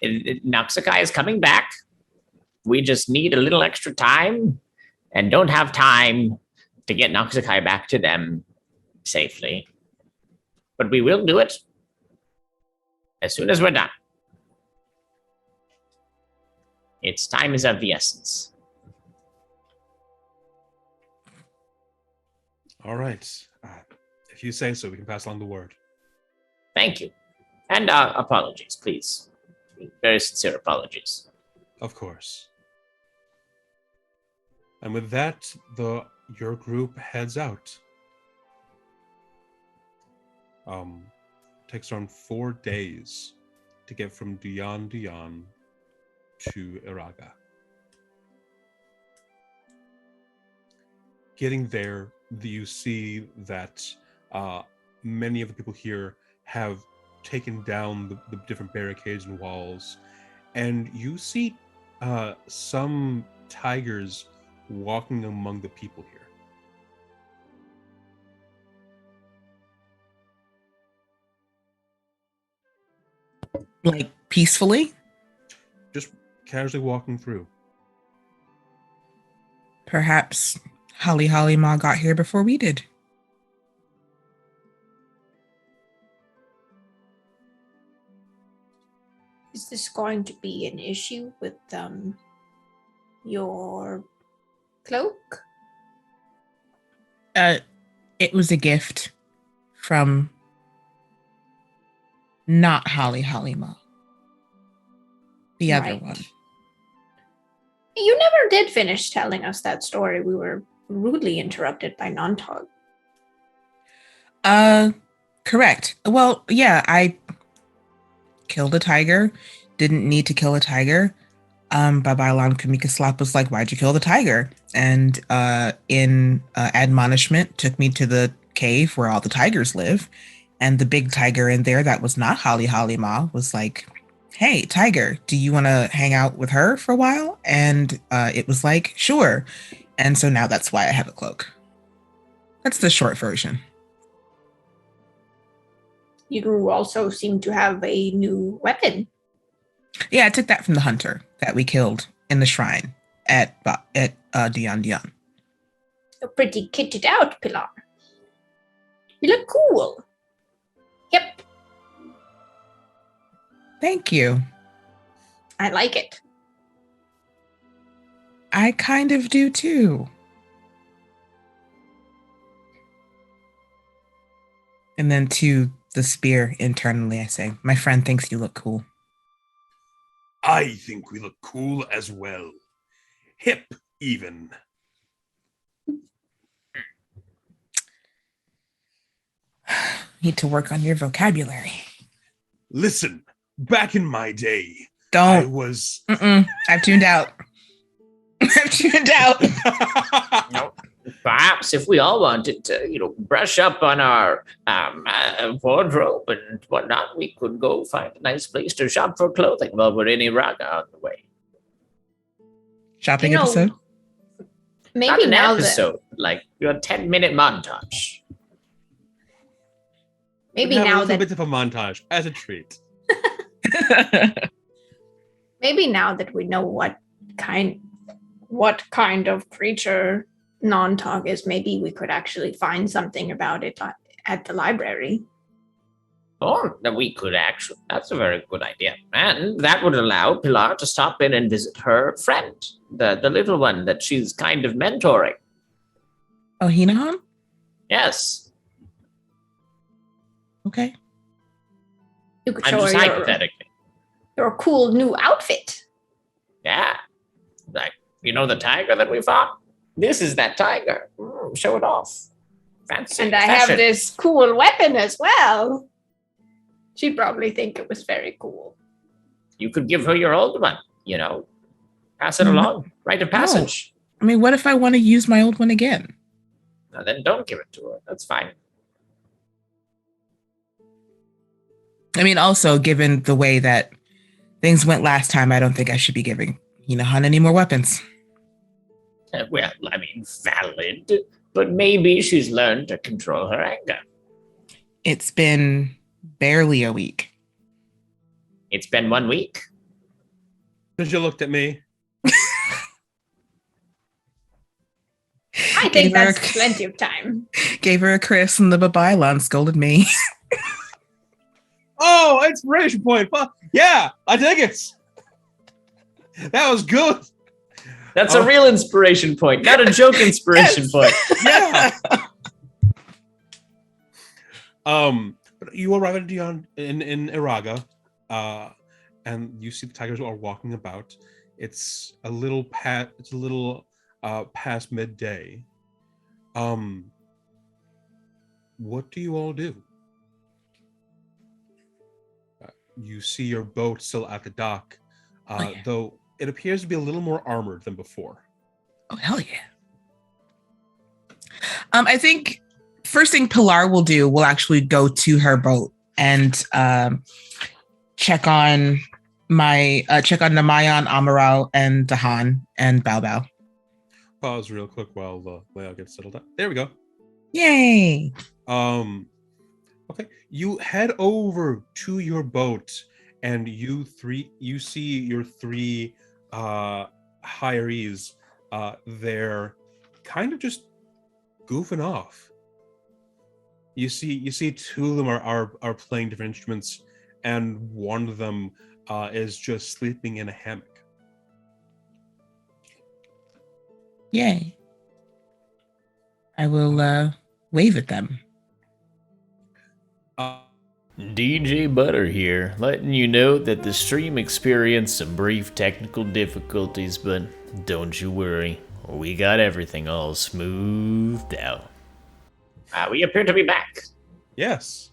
Noxakai is coming back. We just need a little extra time and don't have time to get Noxakai back to them safely. But we will do it as soon as we're done. Its time is of the essence. All right. If you say so, we can pass along the word. Thank you. And apologies, please. Very sincere apologies. Of course. And with that, your group heads out. Takes around 4 days to get from Dion to Iraga. Getting there, you see that many of the people here have taken down the different barricades and walls, and you see some tigers walking among the people here. Like peacefully? Just casually walking through. Perhaps Holly Ma got here before we did. Is this going to be an issue with your cloak? It was a gift from not Holly Ma. The other Right. one. You never did finish telling us that story. We were rudely interrupted by Nontog. Correct. Well, yeah, I killed a tiger. Didn't need to kill a tiger. Babalan Kamika Slap was like, "Why'd you kill the tiger?" And in admonishment, took me to the cave where all the tigers live. And the big tiger in there that was not Holly Ma was like, "Hey, tiger, do you want to hang out with her for a while?" And it was like, "Sure." And so now that's why I have a cloak. That's the short version. You also seem to have a new weapon. Yeah, I took that from the hunter that we killed in the shrine at Dion Dion. You're pretty kitted out, Pilar. You look cool. Yep, Thank you. I like it. I kind of do too. And then to the spear internally, I say, "My friend thinks you look cool." I think we look cool as well. Hip, even. Need to work on your vocabulary. Listen, back in my day, I Don't. was. I've tuned out. I've tuned out. No. Perhaps if we all wanted to, brush up on our wardrobe and whatnot, we could go find a nice place to shop for clothing while we're in Iraga on the way. Shopping You know, episode. Maybe Not an now episode, like your 10-minute montage. Maybe have a now little that bit of a montage as a treat. maybe now that we know what kind of creature Nontog is, maybe we could actually find something about it at the library. Or that we could actually, that's a very good idea. And that would allow Pilar to stop in and visit her friend, the little one that she's kind of mentoring. Oh, Hinahan? Yes, Okay. You could I'm show just her hypothetically. your cool new outfit. Yeah. Like, the tiger that we fought? This is that tiger. Show it off. Fancy. And I have this cool weapon as well. She'd probably think it was very cool. You could give her your old one, Pass it No. along. Rite of passage. I mean, what if I want to use my old one again? No, then don't give it to her. That's fine. I mean, also, given the way that things went last time, I don't think I should be giving Hinahan any more weapons. Well, I mean, valid. But maybe she's learned to control her anger. It's been barely a week. It's been 1 week. Because you looked at me. I think that's plenty of time. Gave her a kiss and the Babailon scolded me. Oh, inspiration point. Yeah, I dig it. That was good. That's a real inspiration point, not a joke inspiration point. Yeah. You arrive at Dion in Iraga, and you see the tigers are walking about. It's a little past midday. What do you all do? You see your boat still at the dock, though it appears to be a little more armored than before. Oh, hell yeah. I think first thing Pilar will do will actually go to her boat and check on Namayan, Amaral, and Dahan and Bao Bao. Pause real quick while the layout gets settled up. There we go. Yay! Okay, you head over to your boat, and you see your three hirees. They're kind of just goofing off. You see two of them are playing different instruments, and one of them is just sleeping in a hammock. Yay. I will wave at them. DJ Butter here, letting you know that the stream experienced some brief technical difficulties, but don't you worry, we got everything all smoothed out. We appear to be back. Yes.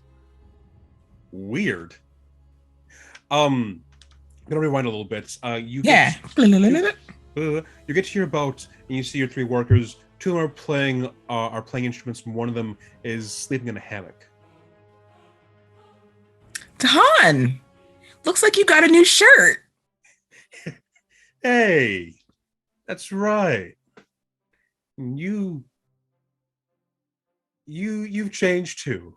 Weird. I'm gonna rewind a little bit. You get you get to your boat and you see your three workers. Two of them are playing instruments, and one of them is sleeping in a hammock. Tahan, looks like you got a new shirt. Hey, that's right. You've changed too.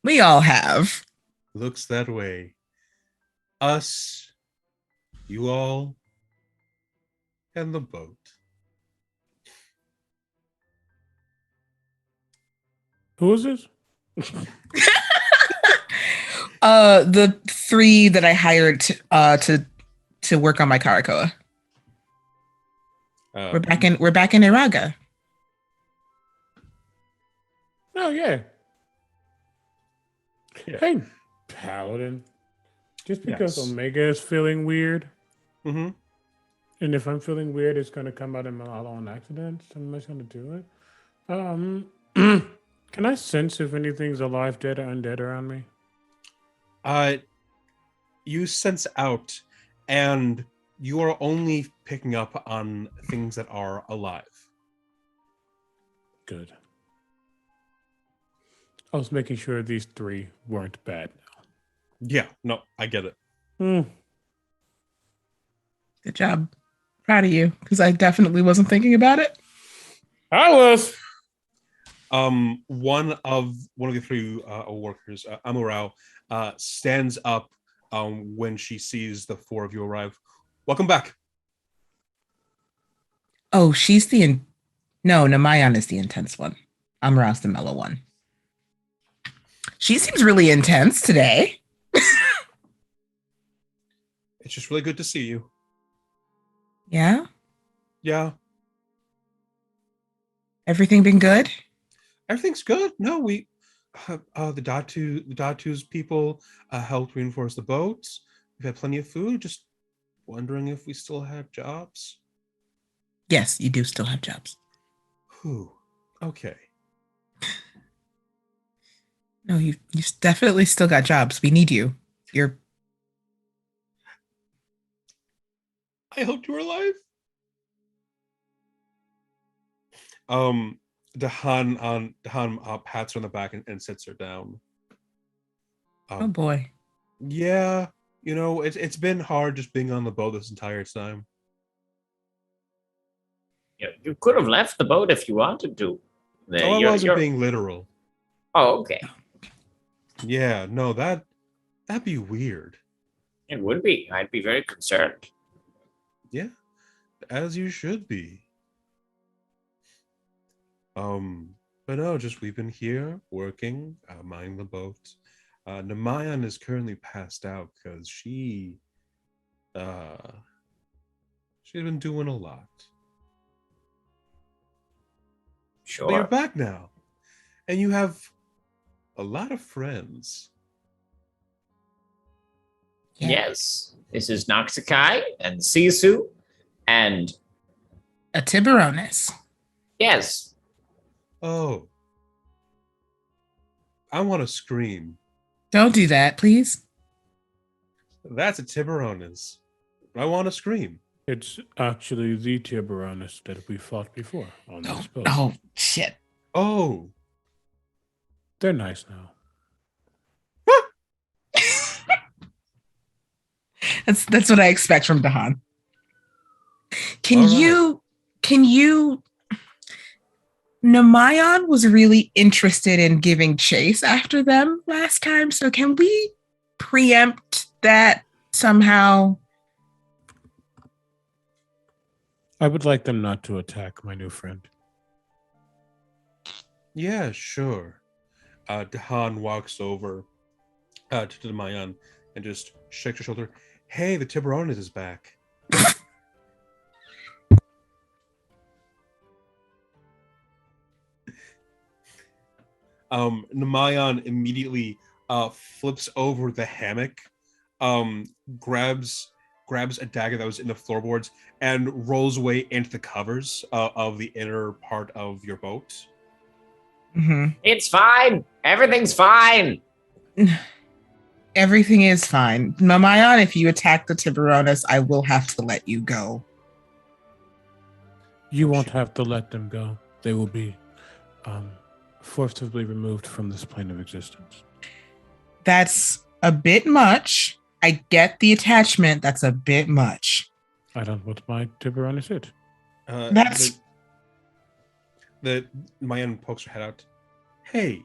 We all have. Looks that way. Us, you all, and the boat. Who is this? The three that I hired to work on my Karakoa. We're back in Iraga. Oh yeah. Yeah. Hey, Paladin. Just because Yes. Omega is feeling weird, Mm-hmm. and if I'm feeling weird, it's gonna come out in my on accident. So I'm just gonna do it. Can I sense if anything's alive, dead, or undead around me? You sense out, and you are only picking up on things that are alive. Good. I was making sure these three weren't bad. Yeah, no, I get it. Good job. Proud of you, because I definitely wasn't thinking about it. I was. One of the three workers, Amurao, stands up when she sees the four of you arrive. Welcome back. Oh, she's no, Namayan is the intense one. I'm Rouse, the mellow one. She seems really intense today. It's just really good to see you. Yeah? Yeah, Everything been good? everything's good. No, we the Datu's people helped reinforce the boats. We've had plenty of food. Just wondering if we still have jobs. Yes, you do still have jobs. Whew. Okay. No, you definitely still got jobs. We need you. You're I hope you're alive. Dahan pats her on the back and sits her down. oh boy. Yeah, it's been hard just being on the boat this entire time. You could have left the boat if you wanted to. I wasn't being literal. Oh, okay. Yeah, no, that'd be weird. It would be. I'd be very concerned. Yeah, as you should be. But no, just we've been here working, minding the boat. Namayan is currently passed out because she's been doing a lot. Sure. But you're back now, and you have a lot of friends. Yeah. Yes. This is Noxakai and Sisu and A Tiburonis. yes. Oh, I want to scream. Don't do that, please. That's a Tiburonis. I want to scream. It's actually the Tiburonis that we fought before on this boat. Oh shit. Oh, They're nice now. That's what I expect from Dahan. All Can you Namayan was really interested in giving chase after them last time, so can we preempt that somehow? I would like them not to attack my new friend. yeah, sure. Dahan walks over to Damayan and just shakes her shoulder. Hey, the Tiburonis is back. Namayan immediately flips over the hammock, grabs a dagger that was in the floorboards, and rolls away into the covers of the inner part of your boat. Mm-hmm. It's fine. Everything's fine. Everything is fine. Mamayan, if you attack the Tiburones, I will have to let you go. You won't have to let them go. They will be forcibly removed from this plane of existence. That's a bit much. I get the attachment. That's a bit much. I don't want my Tiburones hit. That's the Mayan pokes her head out. Hey,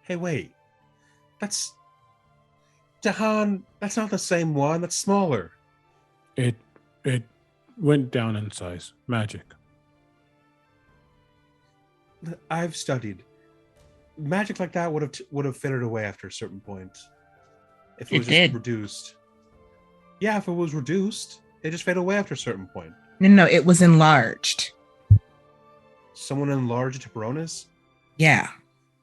wait. That's Jahan. That's not the same one. That's smaller. It went down in size. Magic. I've studied magic like that. Would have faded away after a certain point. If it was just reduced. Yeah, if it was reduced, it just faded away after a certain point. No, it was enlarged. Someone enlarged Tiburones? Yeah.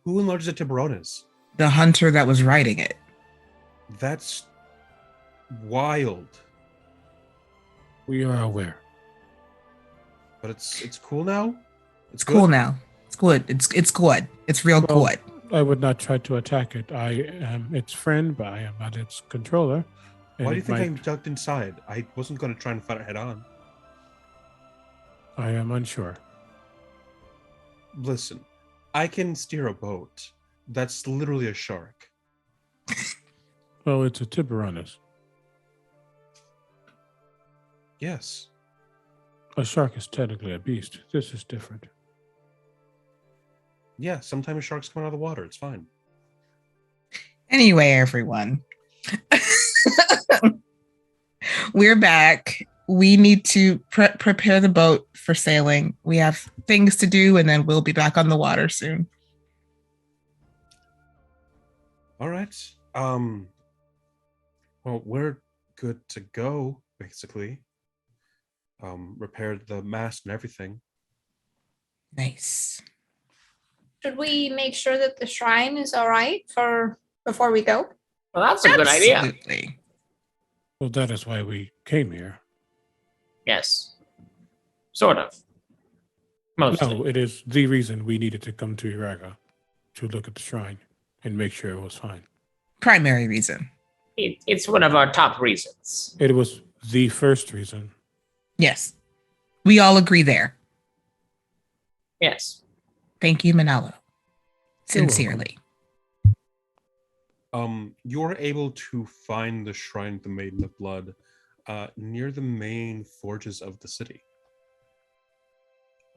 Who enlarged the Tiburones? The hunter that was riding it. That's wild. We are aware. But it's cool now? It's cool now. It's good. It's good. It's real good. I would not try to attack it. I am its friend, but I am not its controller. Why do you think I'm ducked inside? I wasn't going to try and fight it head on. I am unsure. Listen, I can steer a boat. That's literally a shark. Well, it's a Tiburonus. Yes. A shark is technically a beast. This is different. Yeah, sometimes sharks come out of the water. It's fine. Anyway, everyone. We're back. We need to prepare the boat for sailing. We have things to do, and then we'll be back on the water soon. All right. Well, we're good to go, basically. Repaired the mast and everything. Nice. Should we make sure that the shrine is all right before we go? Well, that's a good idea. Absolutely. Well, that is why we came here. Yes. Sort of. Mostly. No, it is the reason we needed to come to Iraga to look at the shrine and make sure it was fine. Primary reason. It's one of our top reasons. It was the first reason. Yes. We all agree there. Yes. Thank you, Manalo. You're Sincerely. You're able to find the Shrine of the Maiden of Blood near the main forges of the city.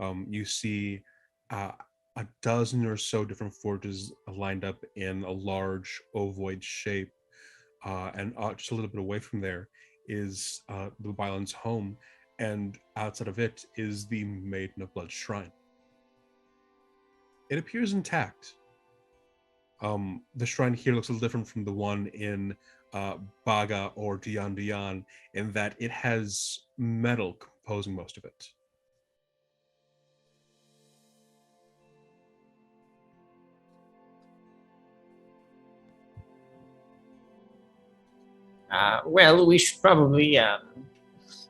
You see a dozen or so different forges lined up in a large ovoid shape, and just a little bit away from there is the Bylands' home, and outside of it is the Maiden of Blood Shrine. It appears intact. The shrine here looks a little different from the one in Baga or Dian Dian in that it has metal composing most of it. Well, we should probably,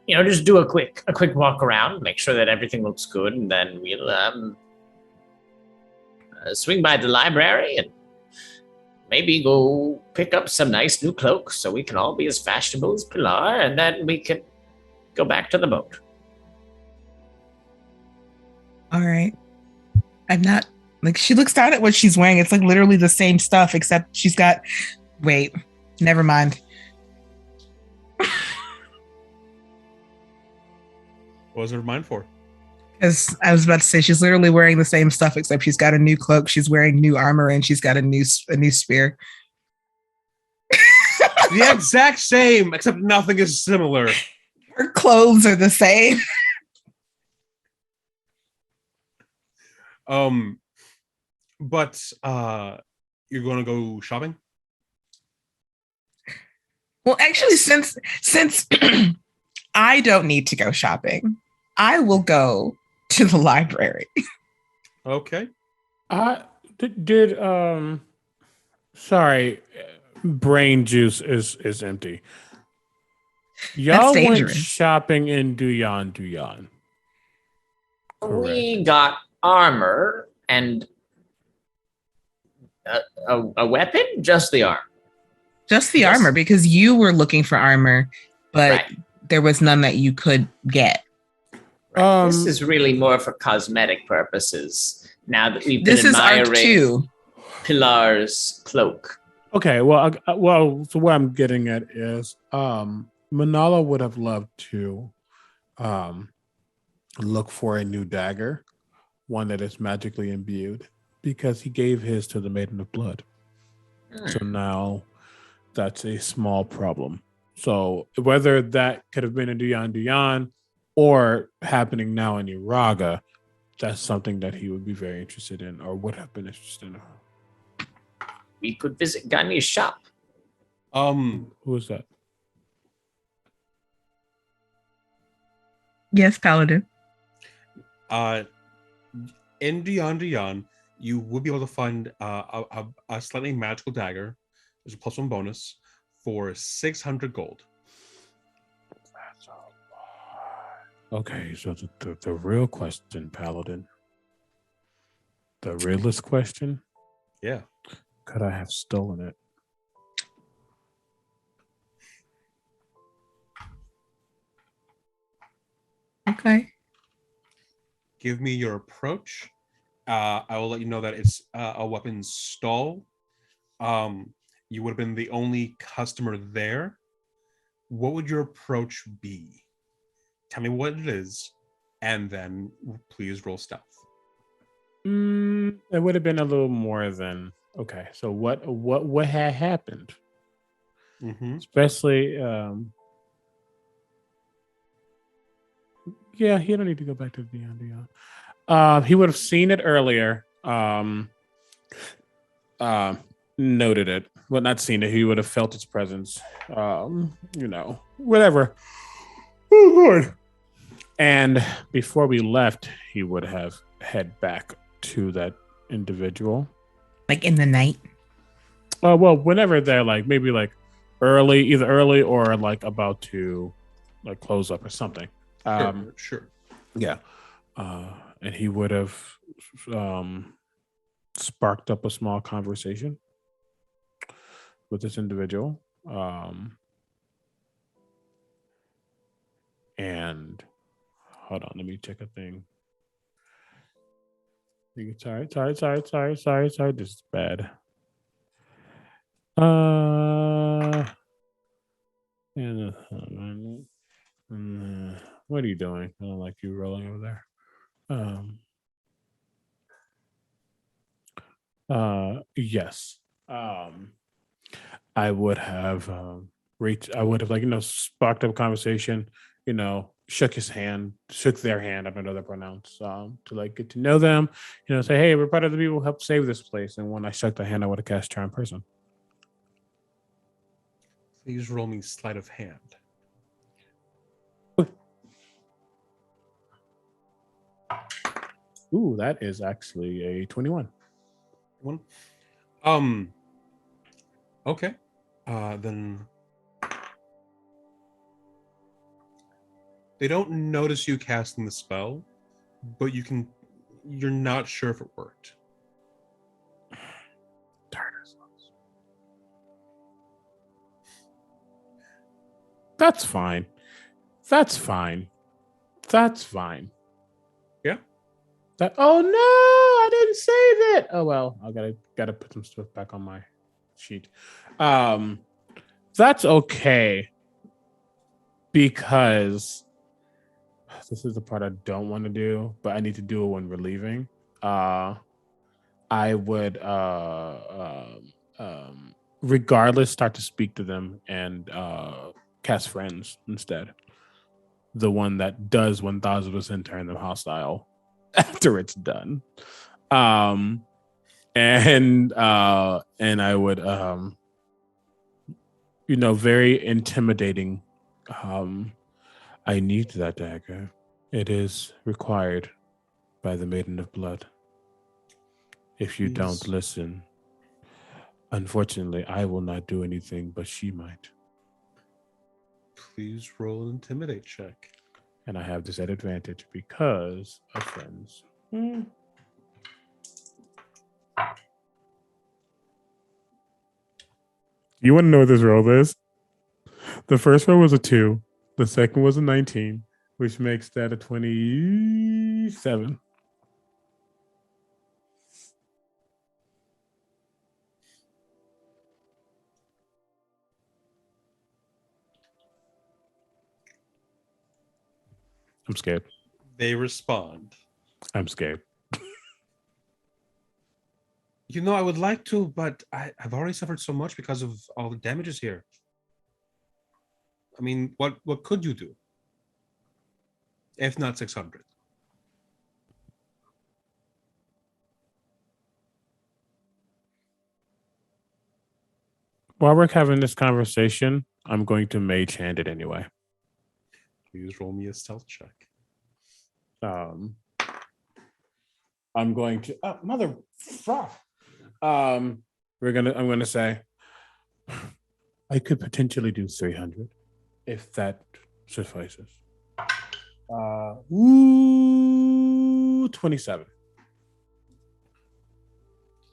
just do a quick walk around, make sure that everything looks good, and then we'll swing by the library and maybe go pick up some nice new cloaks so we can all be as fashionable as Pilar, and then we can go back to the boat. All right. I'm not she looks down at what she's wearing. It's like literally the same stuff, except she's got never mind. What was her mind for? Because I was about to say she's literally wearing the same stuff, except she's got a new cloak, she's wearing new armor, and she's got a new spear. The exact same, except nothing is similar. Her clothes are the same. But you're going to go shopping? Well, actually, since I don't need to go shopping, I will go to the library. Okay. Did sorry, brain juice is empty. Y'all went dangerous. shopping in Duyan. We Correct. got armor and a weapon? Just the arm. Just the Yes. armor, because you were looking for armor, but Right. there was none that you could get. Right. This is really more for cosmetic purposes. Now that we've been This is Arc admiring 2. Pilar's cloak. Okay, well, so what I'm getting at is, Manala would have loved to, look for a new dagger, one that is magically imbued, because he gave his to the Maiden of Blood. So now that's a small problem. So whether that could have been in Duyan or happening now in Iraga, that's something that he would be very interested in, or would have been interested in. We could visit Gani's shop. Who was that? Yes, Paladin. In Dion, you would be able to find a slightly magical dagger. There's a +1 bonus for 600 gold. That's a lot. Okay, so the real question, Paladin. The realest question. Yeah. Could I have stolen it? Okay. Give me your approach. I will let you know that it's a weapons stall. You would have been the only customer there. What would your approach be? Tell me what it is, and then please roll stealth. It would have been a little more than okay. So what had happened? Mm-hmm. Especially, yeah, he don't need to go back to Beyond. He would have seen it earlier. Noted it, but not seen it. He would have felt its presence. Whatever. Oh Lord. And before we left, he would have head back to that individual. Like in the night? Well, whenever they're like maybe like either early or like about to like close up or something. Sure. Yeah. And he would have sparked up a small conversation with this individual. And hold on, let me check a thing. Sorry. This is bad. What are you doing? I don't like you rolling over there. Yes. I would have sparked up a conversation, shook their hand, I don't know their pronouns, to like get to know them, say, hey, we're part of the people who helped save this place. And when I shook their hand, I would have cast Charm Person. Please roll me sleight of hand. Ooh, that is actually a 21. Okay. Then they don't notice you casting the spell, but you're not sure if it worked. That's fine. Yeah. Oh no, I didn't save it. Oh well, I gotta put some stuff back on my sheet. That's okay, because this is the part I don't want to do, but I need to do it when we're leaving. I would regardless start to speak to them and cast friends instead. The one that does 1000% turn them hostile after it's done. And I would very intimidating. I need that dagger. It is required by the Maiden of Blood. If you don't Please. listen, unfortunately, I will not do anything, but she might. Please roll an intimidate check. And I have this at advantage because of friends. You want to know what this roll is? The first roll was a 2. The second was a 19, which makes that a 27. I'm scared. They respond. I'm scared. You know, I would like to, but I've already suffered so much because of all the damages here. I mean, what could you do? If not 600. While we're having this conversation, I'm going to mage hand it anyway. Please roll me a stealth check. I'm going to mother fuck. I'm gonna say I could potentially do 300 if that suffices. 27.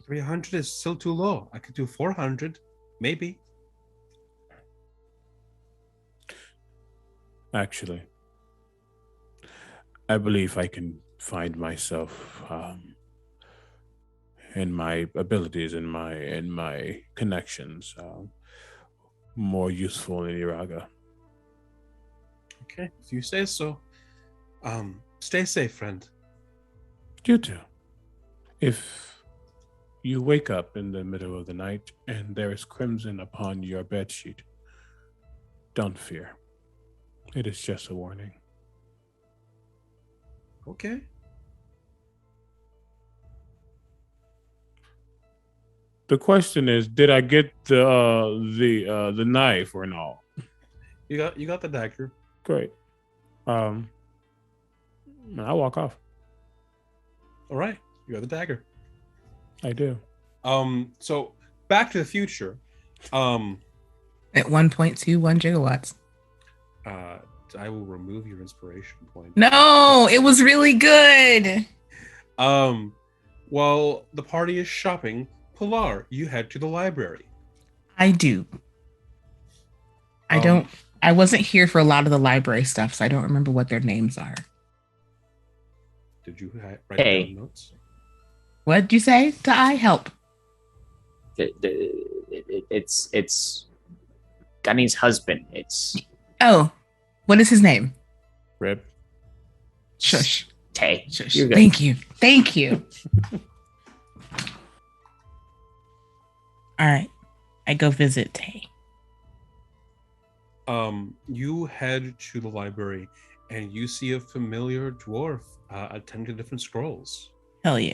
300 is still too low. I could do 400, maybe. Actually, I believe I can find myself in my abilities, in my connections, more useful in Iraga. Okay, if you say so. Stay safe, friend. You too. If you wake up in the middle of the night and there is crimson upon your bedsheet, don't fear. It is just a warning. Okay. The question is, did I get the knife or no? You got the dagger. Great. I walk off. All right, you got the dagger. I do. So Back to the Future. At 1.21 gigawatts. I will remove your inspiration point. No, it was really good. While the party is shopping, Pilar, you head to the library. I do. I wasn't here for a lot of the library stuff, so I don't remember what their names are. Did you write down notes? What'd you say? To I help. It's Gunny's husband. It's Oh, what is his name? Rip. Shush. Tay. Shush. You're good. Thank you. All right. I go visit Tay. You head to the library and you see a familiar dwarf attending to different scrolls. Hell yeah.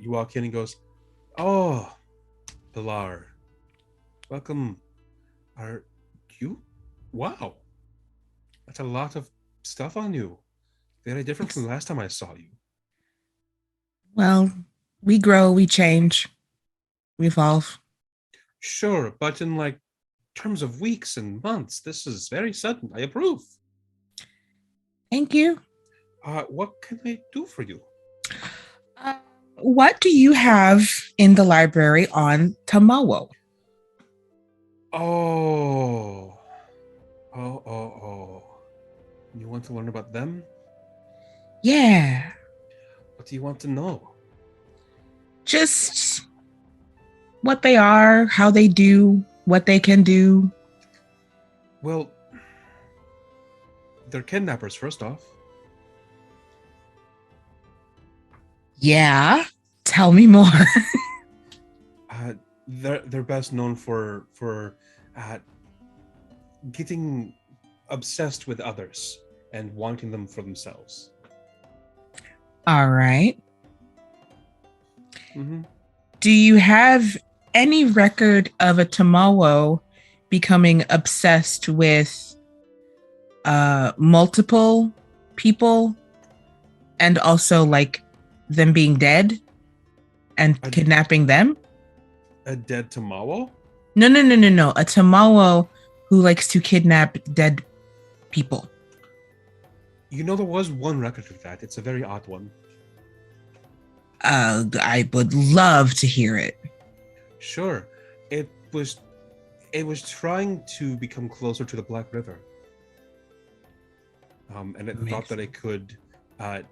You walk in and goes, "Oh, Pilar, welcome. Are you? Wow, that's a lot of stuff on you. Very different from the last time I saw you." Well, we grow, we change, we evolve. Sure, but in like terms of weeks and months, this is very sudden. I approve. Thank you. What can I do for you? What do you have in the library on Tamawo? Oh. You want to learn about them? Yeah. What do you want to know? Just what they are, how they do, what they can do. Well, they're kidnappers, first off. Yeah. Tell me more. They're best known for getting obsessed with others and wanting them for themselves. All right. Mm-hmm. Do you have any record of a Tamawo becoming obsessed with multiple people and also like them being dead and A- kidnapping them? A dead Tamawo? No. A Tamawo who likes to kidnap dead people. You know, there was one record of that. It's a very odd one. I would love to hear it. Sure. It was trying to become closer to the Black River. And it thought that it could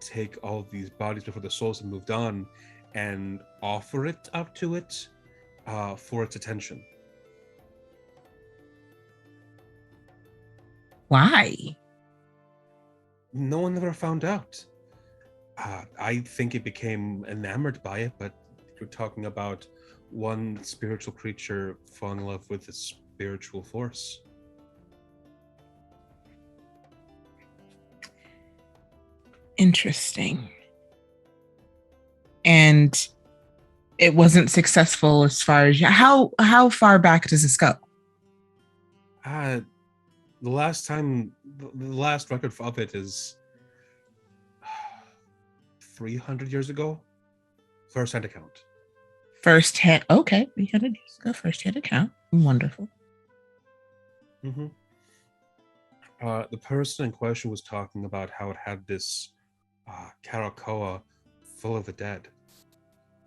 take all of these bodies before the souls had moved on and offer it up to it for its attention. Why? No one ever found out. I think it became enamored by it, but you're talking about one spiritual creature falling in love with a spiritual force. Interesting. And it wasn't successful as far as how far back does this go? The last record of it is 300 years ago. First-hand account. First-hand, okay. 300 years ago, first-hand account. Wonderful. Mm-hmm. The person in question was talking about how it had this Karakoa full of the dead.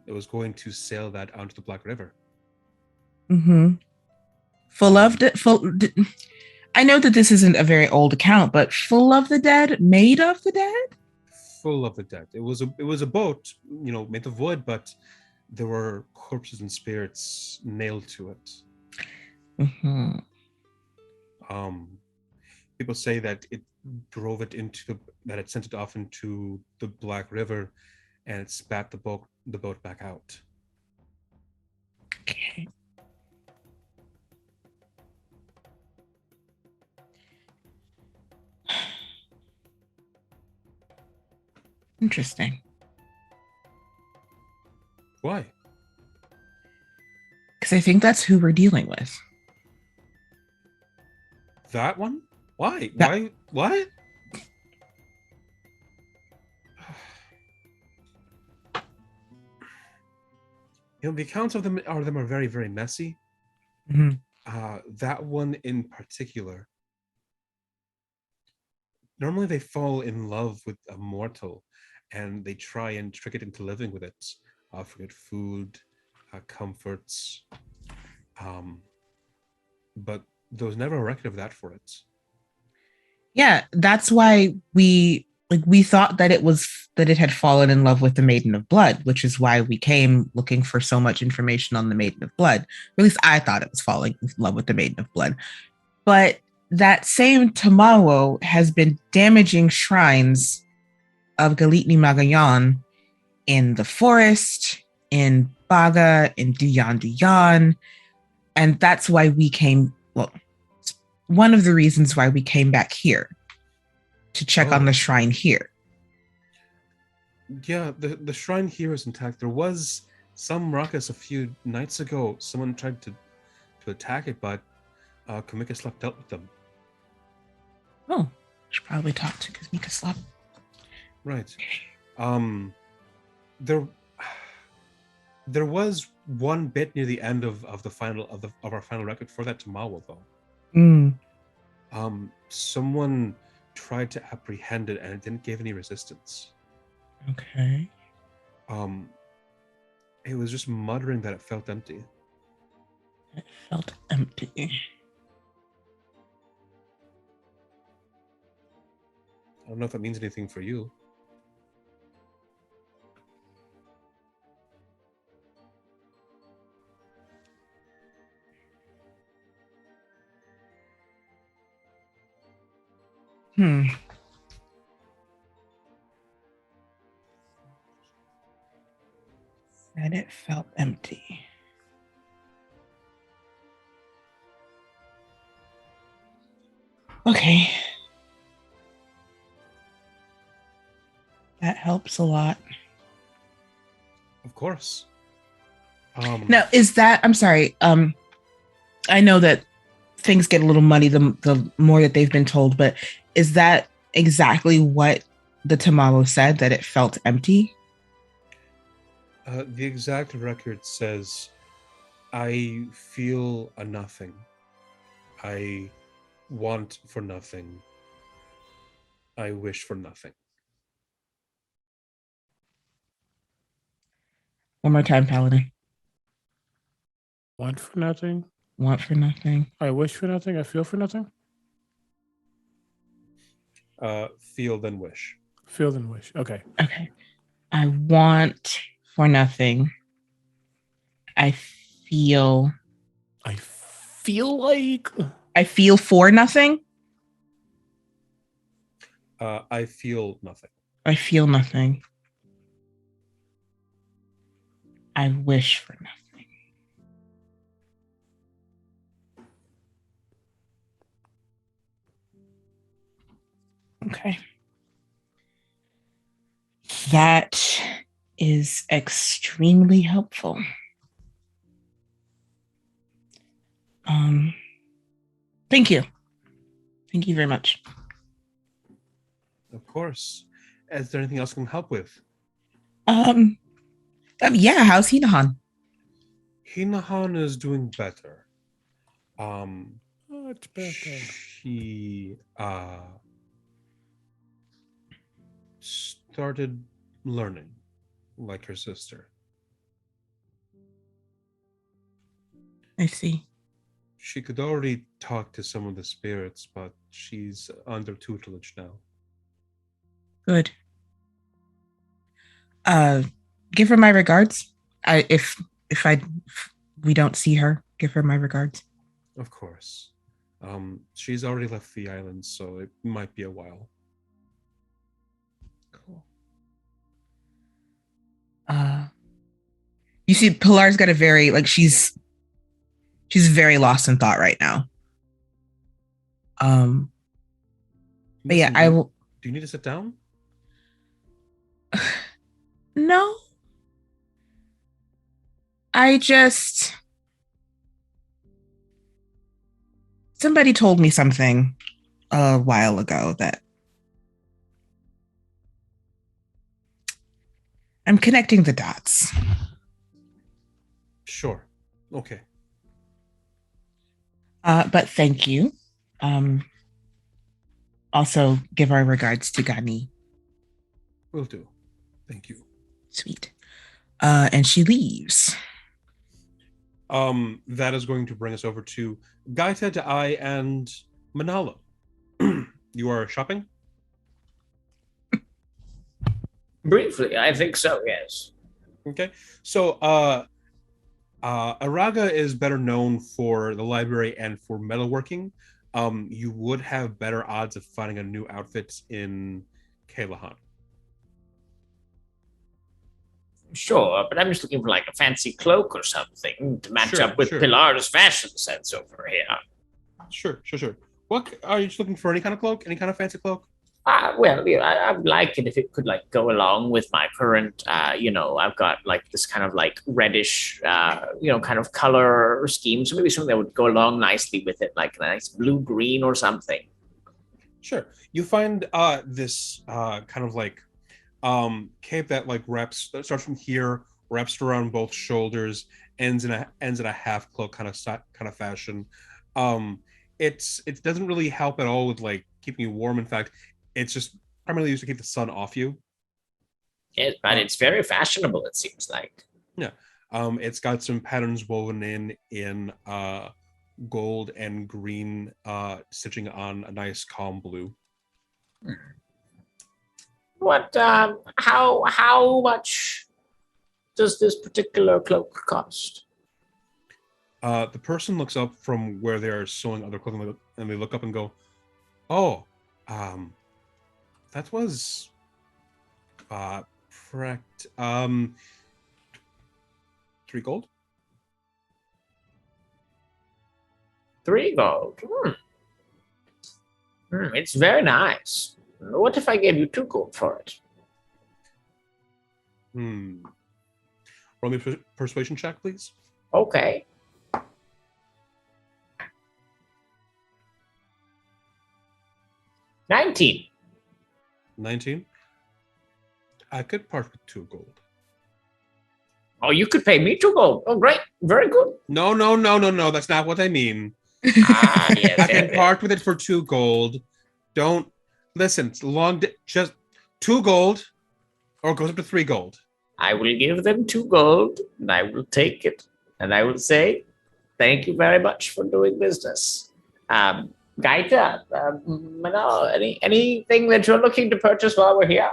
It was going to sail that onto the Black River. Mm-hmm. I know that this isn't a very old account, but full of the dead, made of the dead? Full of the dead. It was a boat, made of wood, but there were corpses and spirits nailed to it. Mm-hmm. People say that it drove it that it sent it off into the Black River, and it spat the boat back out. Okay. Interesting. Why? Because I think that's who we're dealing with. That one? Why? That- Why? What? The accounts of them are very, very messy. Mm-hmm. That one in particular. Normally they fall in love with a mortal and they try and trick it into living with it, offering it food, comforts. But there was never a record of that for it. Yeah, that's why we thought that it had fallen in love with the Maiden of Blood, which is why we came looking for so much information on the Maiden of Blood. Or at least I thought it was falling in love with the Maiden of Blood. But that same Tamawo has been damaging shrines of Galitni Magayan in the forest, in Baga, in Duyan Duyan. And that's why we came, one of the reasons why we came back here to check on the shrine here. Yeah, the shrine here is intact. There was some ruckus a few nights ago. Someone tried to attack it, but Kamika Slap dealt with them. Oh, I should probably talk to Kamika Slap. Right. There was one bit near the end of our final record for that Tamawa though. Someone tried to apprehend it and it didn't give any resistance. Okay. It was just muttering that it felt empty. It felt empty. I don't know if that means anything for you. And it felt empty. Okay. That helps a lot. Of course. Now, is that, I'm sorry, I know that things get a little muddy the more that they've been told, but is that exactly what the Tamamo said, that it felt empty? The exact record says, I feel a nothing. I want for nothing. I wish for nothing. One more time, Paladin. Want for nothing. Want for nothing. I wish for nothing. I feel for nothing. Feel then wish. Feel then wish. Okay. Okay. I want for nothing. I feel. I feel like. I feel for nothing. I feel nothing. I feel nothing. I wish for nothing. Okay. That is extremely helpful. Thank you. Thank you very much. Of course. Is there anything else I can help with? Yeah, how's Hinahan? Hinahan is doing better. Much better. She started learning like her sister. I see. She could already talk to some of the spirits, but she's under tutelage now. Good. Give her my regards. If we don't see her, give her my regards. Of course. She's already left the island, so it might be a while. Cool. You see, Pilar's got a very she's very lost in thought right now. But yeah, I will. Do you need to sit down? No. I just. Somebody told me something a while ago that I'm connecting the dots. Sure. Okay. But thank you. Also, give our regards to Gani. Will do. Thank you. Sweet. And she leaves. That is going to bring us over to Gaita, Da'ai, and Manalo. You are shopping? Briefly, I think so, yes. Okay. So, Araga is better known for the library and for metalworking. You would have better odds of finding a new outfit in Kalahan. Sure, but I'm just looking for like a fancy cloak or something to match up with Pilar's fashion sense over here. Sure. What are you just looking for? Any kind of cloak? Any kind of fancy cloak? Well, I would like it if it could like go along with my current, I've got like this kind of like reddish, kind of color scheme. So maybe something that would go along nicely with it, like a nice blue-green or something. Sure. You find this kind of like cape that like starts from here, wraps around both shoulders, ends in a half cloak kind of fashion. It doesn't really help at all with like keeping you warm. In fact, it's just primarily used to keep the sun off you. Yes, but it's very fashionable, it seems like. Yeah. It's got some patterns woven in gold and green, stitching on a nice calm blue. What? How much does this particular cloak cost? The person looks up from where they are sewing other clothing, and they look up and go, "Oh, that was correct. 3 gold." 3 gold. It's very nice. What if I gave you 2 gold for it? Roll me a persuasion check, please. Okay. 19. 19. I could part with 2 gold. Oh, you could pay me 2 gold. Oh, great. Very good. No. That's not what I mean. Ah, yes. I can yes, part with it for 2 gold. Don't listen. It's just 2 gold, or it goes up to 3 gold. I will give them 2 gold, and I will take it, and I will say, thank you very much for doing business. Gaita, Manal, anything that you're looking to purchase while we're here?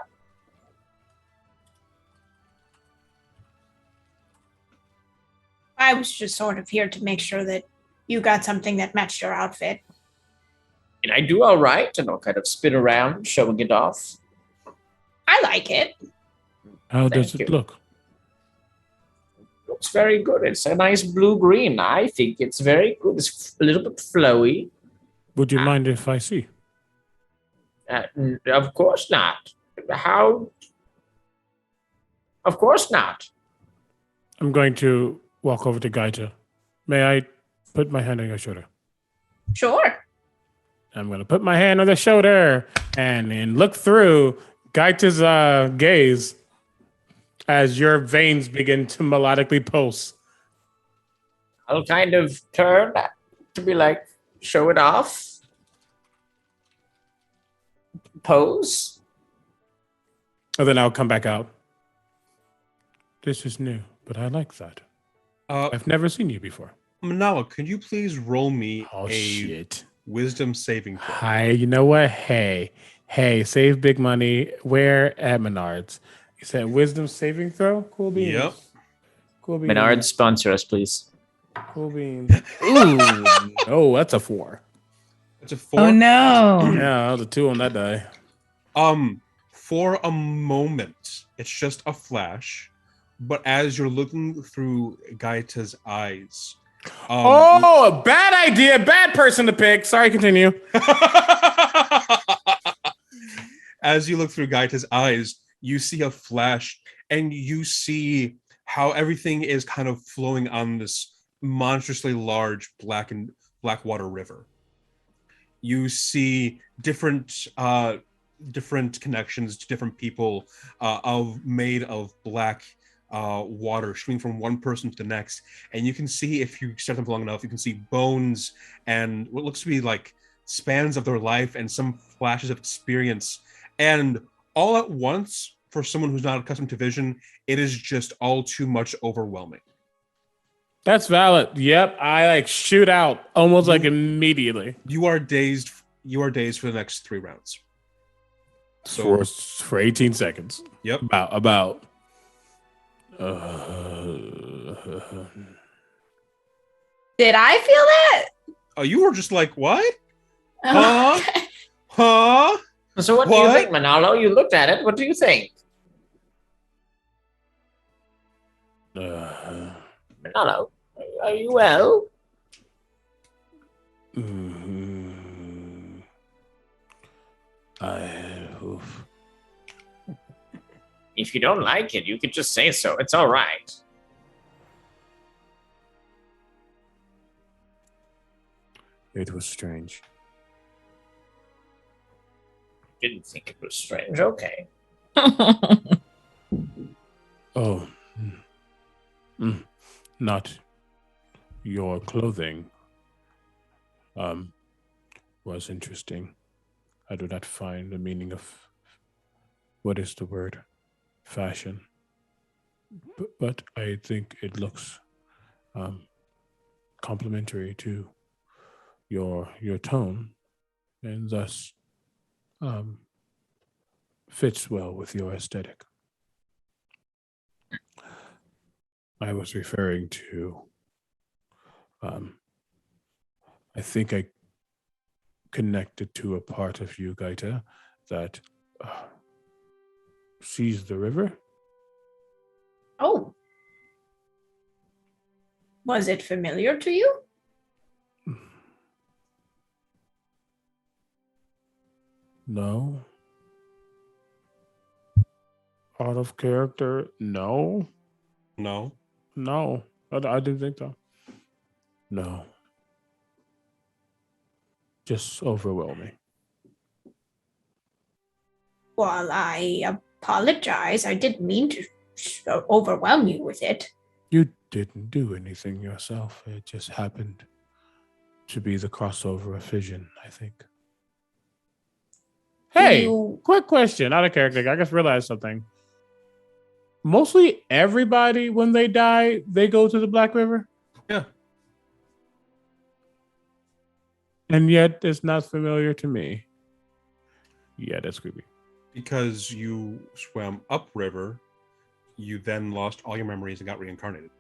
I was just sort of here to make sure that you got something that matched your outfit. And I do all right, and I'll kind of spin around, showing it off. I like it. How Thank does it you. look? Looks very good. It's a nice blue-green. I think it's very good. It's a little bit flowy. Would you mind if I see? Of course not. How? Of course not. I'm going to walk over to Gaita. May I put my hand on your shoulder? Sure. I'm going to put my hand on the shoulder and then look through Gaita's gaze as your veins begin to melodically pulse. I'll kind of turn to be like, show it off. Pose. And then I'll come back out. This is new, but I like that. I've never seen you before. Manalo, could you please roll me Oh, a shit. wisdom saving throw? Hi, you know what? Hey, save big money. Where at Menards? You said wisdom saving throw? Cool beans. Yep. Cool beans. Menards, sponsor us, please. Cool beans. Ooh, no, that's a 4. It's a 4. Oh no. Yeah, that was a 2 on that die. For a moment, it's just a flash, but as you're looking through Gaita's eyes, Oh, bad idea. Bad person to pick. Sorry, continue. as you look through Gaita's eyes, you see a flash, and you see how everything is kind of flowing on this monstrously large black water river. You see different connections to different people made of black water streaming from one person to the next, and you can see, if you stare them for long enough, you can see bones and what looks to be like spans of their life and some flashes of experience, and all at once, for someone who's not accustomed to vision, it is just all too much overwhelming. That's valid. Yep, I shoot out almost immediately. You are dazed for the next 3 rounds. So For 18 seconds. Yep. About. Did I feel that? Oh, you were just like, what? Oh, Huh? okay. Huh? So what do you think, Manalo? You looked at it. What do you think? Manalo, are you well? If you don't like it, you could just say so. It's all right. It was strange. Didn't think it was strange. Okay. Oh. Not your clothing was interesting. I do not find the meaning of what is the word? Fashion. But I think it looks complementary to your tone, and thus fits well with your aesthetic. I was referring to, I think I connected to a part of you, Gaita, that sees the river. Oh. Was it familiar to you? No. Out of character? No. No. No. I didn't think so. No. Just overwhelming. Well, I apologize. I didn't mean to overwhelm you with it. You didn't do anything yourself. It just happened to be the crossover of fission, I think. Hey, quick question, out of character. I just realized something. Mostly everybody, when they die, they go to the Black River? Yeah. And yet it's not familiar to me. Yeah, that's creepy. Because you swam upriver, you then lost all your memories and got reincarnated.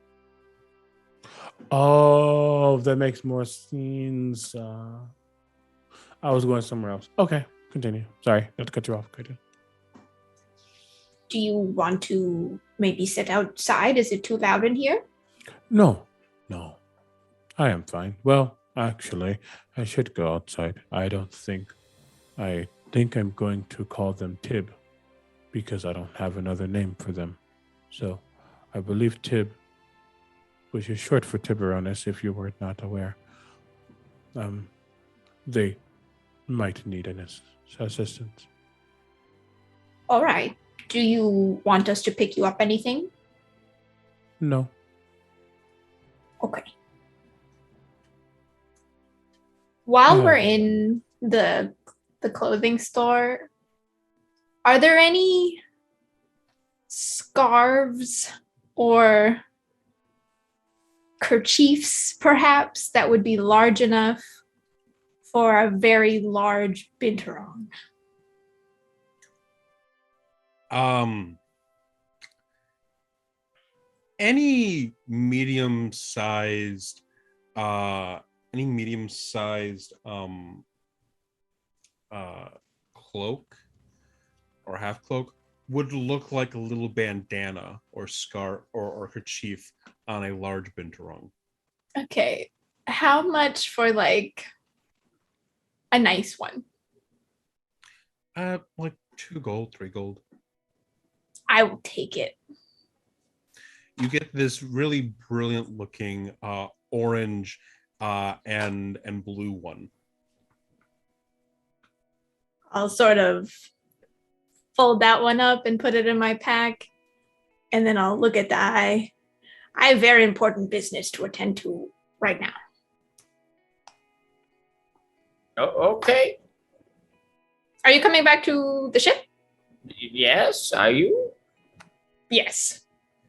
Oh, that makes more sense. I was going somewhere else. Okay, continue. Sorry, not to cut you off. Continue. Do you want to maybe sit outside? Is it too loud in here? No. I am fine. Well, actually, I should go outside. I think I'm going to call them Tib because I don't have another name for them. So I believe Tib, which is short for Tiburonus if you were not aware, they might need an assistance. All right. Do you want us to pick you up anything? No. Okay. While we're in the clothing store, are there any scarves or kerchiefs, perhaps, that would be large enough for a very large binturong? Any medium-sized cloak or half cloak would look like a little bandana or scarf or kerchief on a large binturong. Okay. How much for like a nice one? Like 2 gold, 3 gold. I will take it. You get this really brilliant looking orange and blue one. I'll sort of fold that one up and put it in my pack. And then I'll look at the eye. I have very important business to attend to right now. Oh, okay. Are you coming back to the ship? Yes, are you? Yes.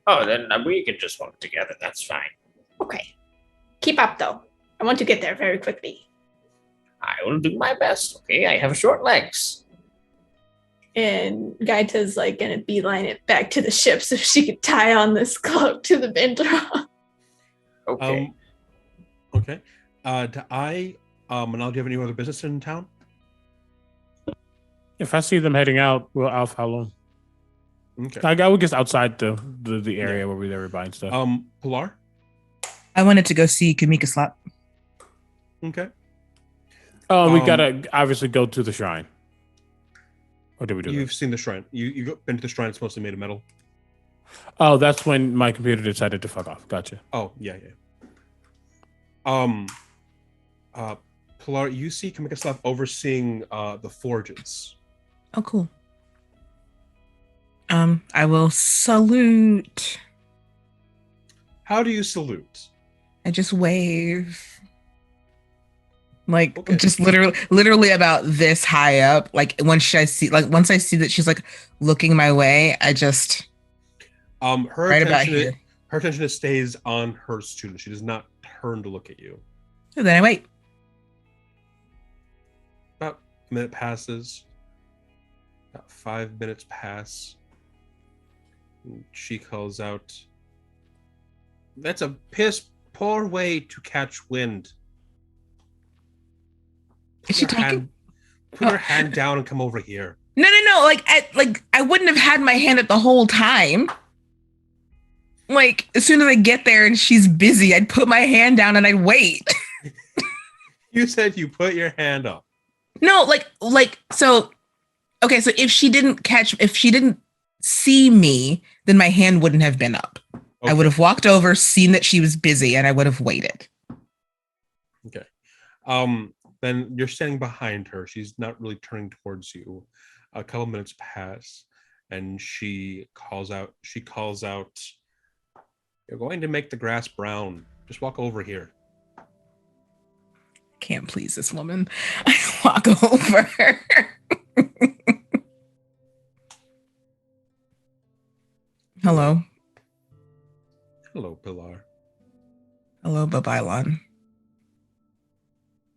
Oh, then we can just walk together. That's fine. Okay. Keep up, though. I want to get there very quickly. I will do my best, okay? I have short legs. And Gaita's like going to beeline it back to the ship so she could tie on this cloak to the binturong. Okay. Okay. Manal, do you have any other business in town? If I see them heading out, I'll follow. Okay. I would guess outside the area where they were buying stuff. Pilar? I wanted to go see Kamika Slap. Okay. Oh, we gotta obviously go to the shrine. Or did we do You've that? seen the shrine. You've been to the shrine. It's mostly made of metal. Oh, that's when my computer decided to fuck off. Gotcha. Oh, yeah. Pilar, you see Kamika Slap overseeing the forges. Oh, cool. I will salute. How do you salute? I just wave. Like Okay. just literally about this high up. Like once I see that she's like looking my way, I just her right about attention here. her attention stays on her student. She does not turn to look at you. So then I wait. About a minute passes. About 5 minutes pass. And she calls out, "That's a piss poor way to catch wind. Is she talking? Put your hand down and come over here." No. I wouldn't have had my hand up the whole time. Like as soon as I get there and she's busy, I'd put my hand down and I'd wait. You said you put your hand up. No, so. Okay, so if she didn't see me, then my hand wouldn't have been up. Okay. I would have walked over, seen that she was busy, and I would have waited. Okay. Then you're standing behind her. She's not really turning towards you. A couple minutes pass, and she calls out, "You're going to make the grass brown. Just walk over here." Can't please this woman. I walk over. Hello. Hello, Pilar. Hello, Babailon.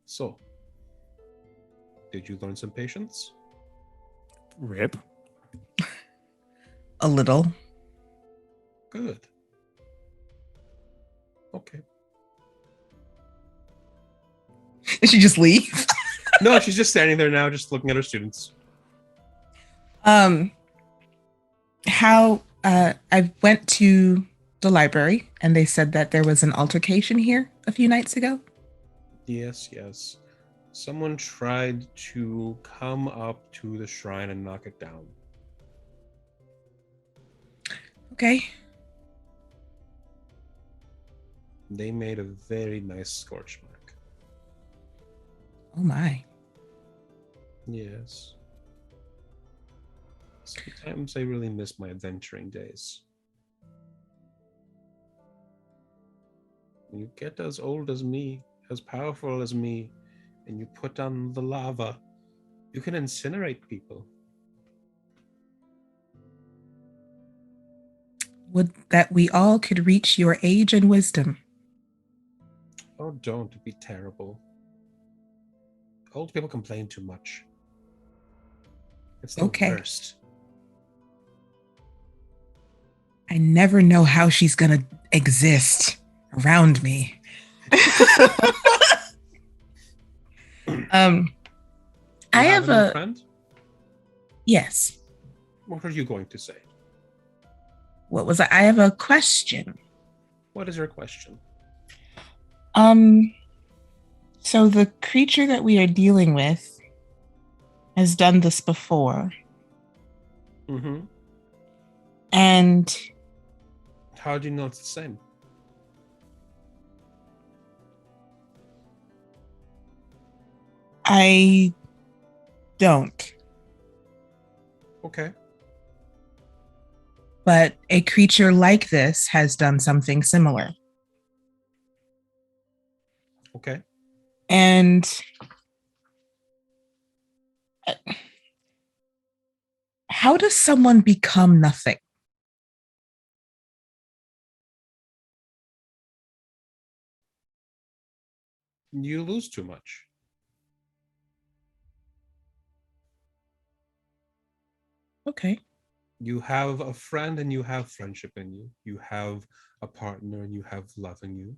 So, did you learn some patience? Rip. A little. Good. Okay. Did she just leave? No, she's just standing there now, just looking at her students. I went to the library and they said that there was an altercation here a few nights ago. Yes. Someone tried to come up to the shrine and knock it down. Okay. They made a very nice scorch mark. Oh my. Yes. Sometimes I really miss my adventuring days. When you get as old as me, as powerful as me, and you put on the lava, you can incinerate people. Would that we all could reach your age and wisdom. Oh, don't be terrible. Old people complain too much. It's the Okay. worst. I never know how she's gonna exist around me. I have new a friend. yes. What are you going to say? What was I have a question. What is your question? So the creature that we are dealing with has done this before. Mm-hmm. And How do you know it's the same? I don't. Okay. But a creature like this has done something similar. Okay. And how does someone become nothing? You lose too much. Okay. You have a friend and you have friendship in you. You have a partner and you have love in you.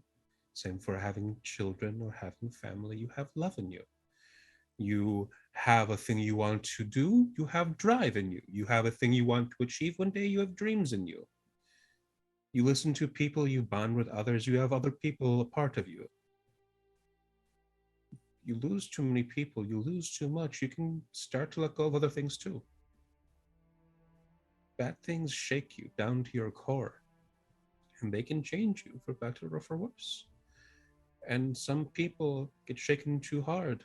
Same for having children or having family. You have love in you. You have a thing you want to do. You have drive in you. You have a thing you want to achieve one day. You have dreams in you. You listen to people, you bond with others. You have other people a part of you. You lose too many people. You lose too much. You can start to let go of other things too. Bad things shake you down to your core, and they can change you for better or for worse. And some people get shaken too hard,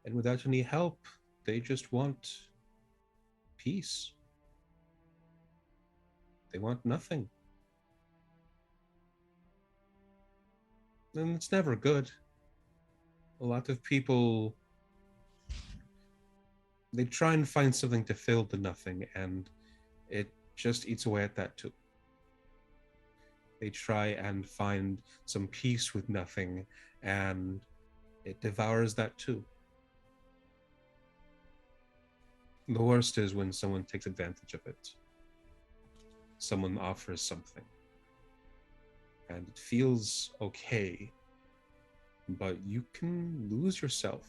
and without any help, they just want peace. They want nothing. And it's never good. A lot of people, they try and find something to fill the nothing, and it just eats away at that too. They try and find some peace with nothing, and it devours that too. The worst is when someone takes advantage of it. Someone offers something, and it feels okay, but you can lose yourself.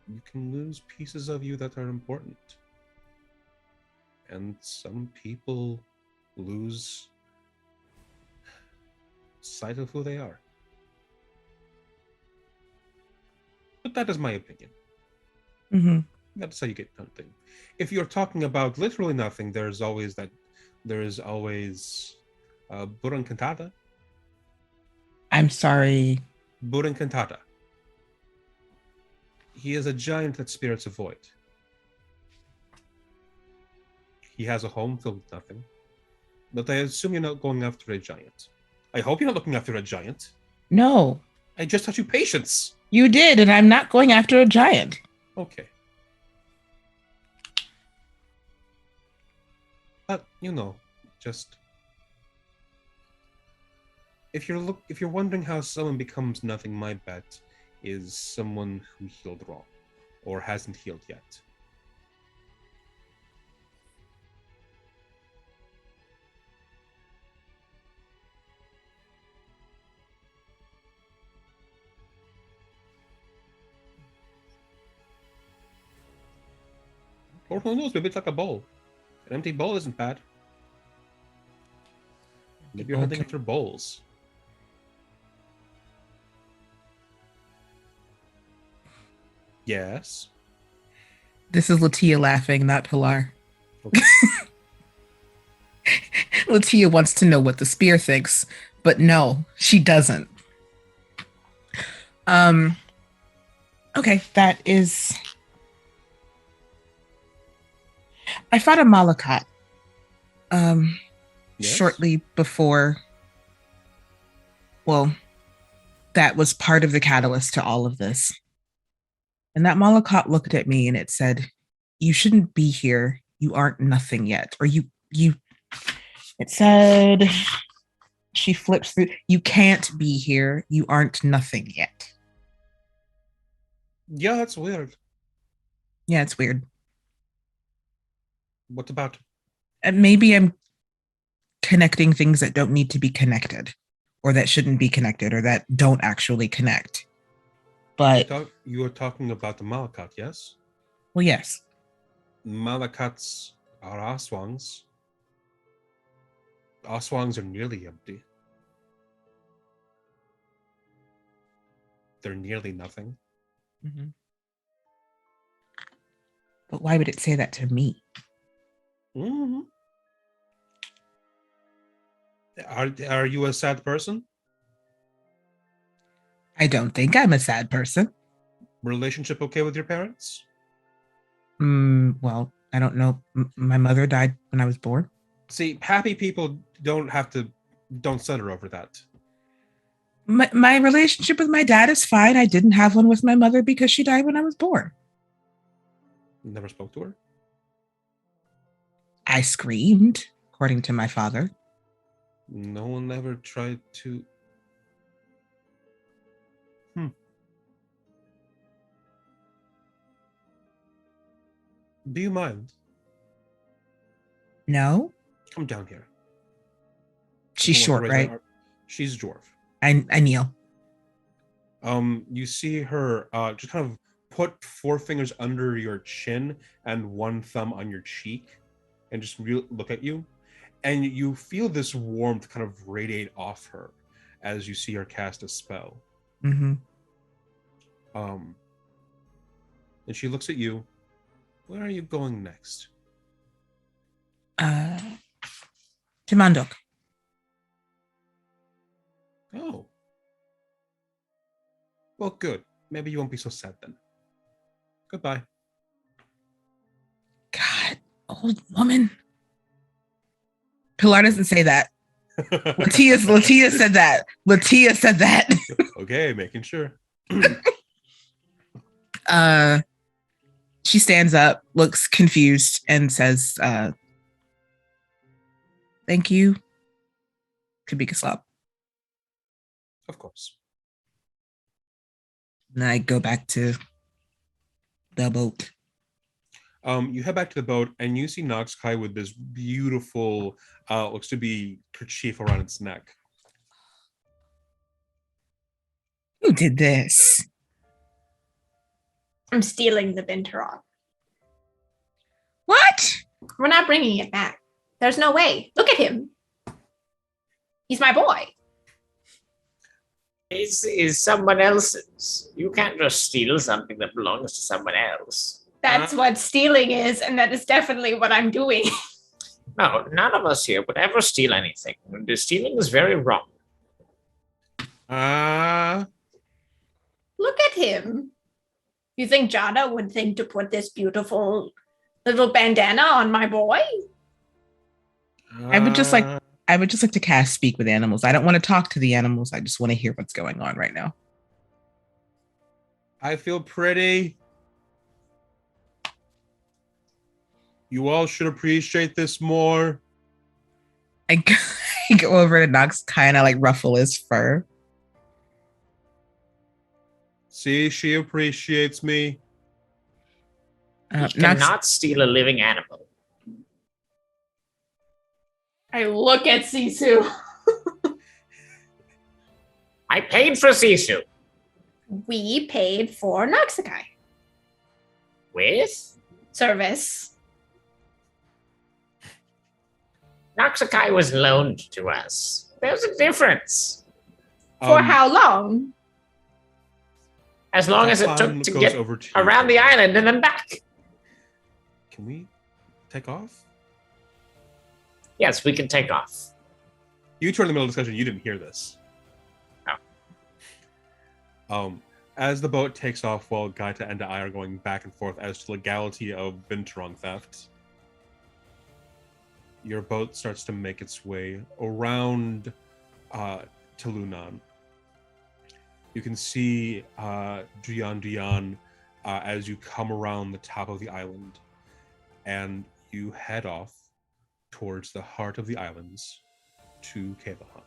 You can lose pieces of you that are important. And some people lose sight of who they are. But that is my opinion. Mm-hmm. That's how you get nothing. If you're talking about literally nothing, there is always Burun Cantata. I'm sorry. Burun Cantata. He is a giant that spirits avoid. he has a home filled with nothing. But I assume you're not going after a giant. I hope you're not looking after a giant. No, I just taught you patience. you did, and I'm not going after a giant. Okay. But just if you're wondering how someone becomes nothing, my bet is someone who healed wrong or hasn't healed yet. Or who knows, maybe it's like a bowl. An empty bowl isn't bad. Maybe you're hunting after bowls. Yes. This is Latia laughing, not Pilar. Okay. Latia wants to know what the spear thinks, but no, she doesn't. Okay, that is. I fought a Malakat Yes? shortly before. Well, that was part of the catalyst to all of this. And that Malakat looked at me and it said, "You shouldn't be here. You aren't nothing yet." Or you it said, she flips through, "You can't be here. You aren't nothing yet." Yeah, that's weird. Yeah, it's weird. What about? And maybe I'm connecting things that don't need to be connected, or that shouldn't be connected, or that don't actually connect. But, You were talking about the Malakat, yes? well, yes. Malakats are Aswangs. Aswangs are nearly empty. They're nearly nothing. Mm-hmm. But why would it say that to me? Mm-hmm. Are you a sad person? I don't think I'm a sad person. Relationship okay with your parents? Well, I don't know. My mother died when I was born. See, happy people don't stutter over that. My relationship with my dad is fine. I didn't have one with my mother because she died when I was born. Never spoke to her? I screamed, according to my father. No one ever tried to. Do you mind? No? Come down here. She's I want to short, raise my right? She's dwarf. I kneel. You see her just kind of put 4 fingers under your chin and 1 thumb on your cheek and just look at you. And you feel this warmth kind of radiate off her as you see her cast a spell. Mm-hmm. And she looks at you. Where are you going next? Timandok. Oh. Well, good. Maybe you won't be so sad then. Goodbye. God, old woman. Pilar doesn't say that. Latia said that. Latia said that. Okay, making sure. She stands up, looks confused, and says, "Thank you, Kabika. Of course. And I go back to the boat. You head back to the boat and you see Noxkai with this beautiful, looks to be kerchief around its neck. Who did this? I'm stealing the Binturong. What? We're not bringing it back. There's no way. Look at him. He's my boy. Is someone else's. You can't just steal something that belongs to someone else. That's what stealing is, and that is definitely what I'm doing. No, none of us here would ever steal anything. The stealing is very wrong. Look at him. You think Jada would think to put this beautiful little bandana on my boy? I would just like to cast speak with animals. I don't want to talk to the animals. I just want to hear what's going on right now. I feel pretty. You all should appreciate this more. I go over to Nox, kind of like ruffle his fur. See, she appreciates me. You Nox, cannot steal a living animal. I look at Sisu. I paid for Sisu. We paid for Noxakai With? service. Noxakai was loaned to us. There's a difference. For Um, how long? As long as it Hassan took to goes get over to around the island and then back. Can we take off? Yes, we can take off. You two are in the middle of discussion. You didn't hear this. As the boat takes off while Gaita and I are going back and forth as to legality of Binturong theft, your boat starts to make its way around to Lunan. You can see Dian as you come around the top of the island, and you head off towards the heart of the islands to Kalahan.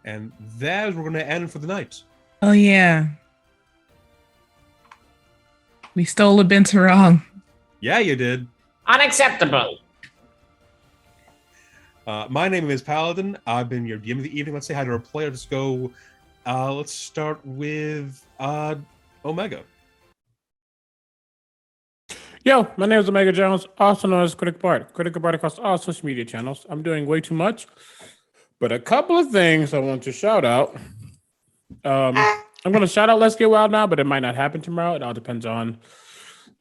And that's where we're going to end for the night. oh yeah, we stole a Binturong. Yeah, you did. Unacceptable. My name is Paladin. I've been your DM of the evening. Let's say hi to our player. Let's go. Let's start with Omega. Yo, my name is Omega Jones, also known as Critical Bard. Critical Bard across all social media channels. I'm doing way too much, but a couple of things I want to shout out. I'm going to shout out Let's Get Wild now, but it might not happen tomorrow. It all depends on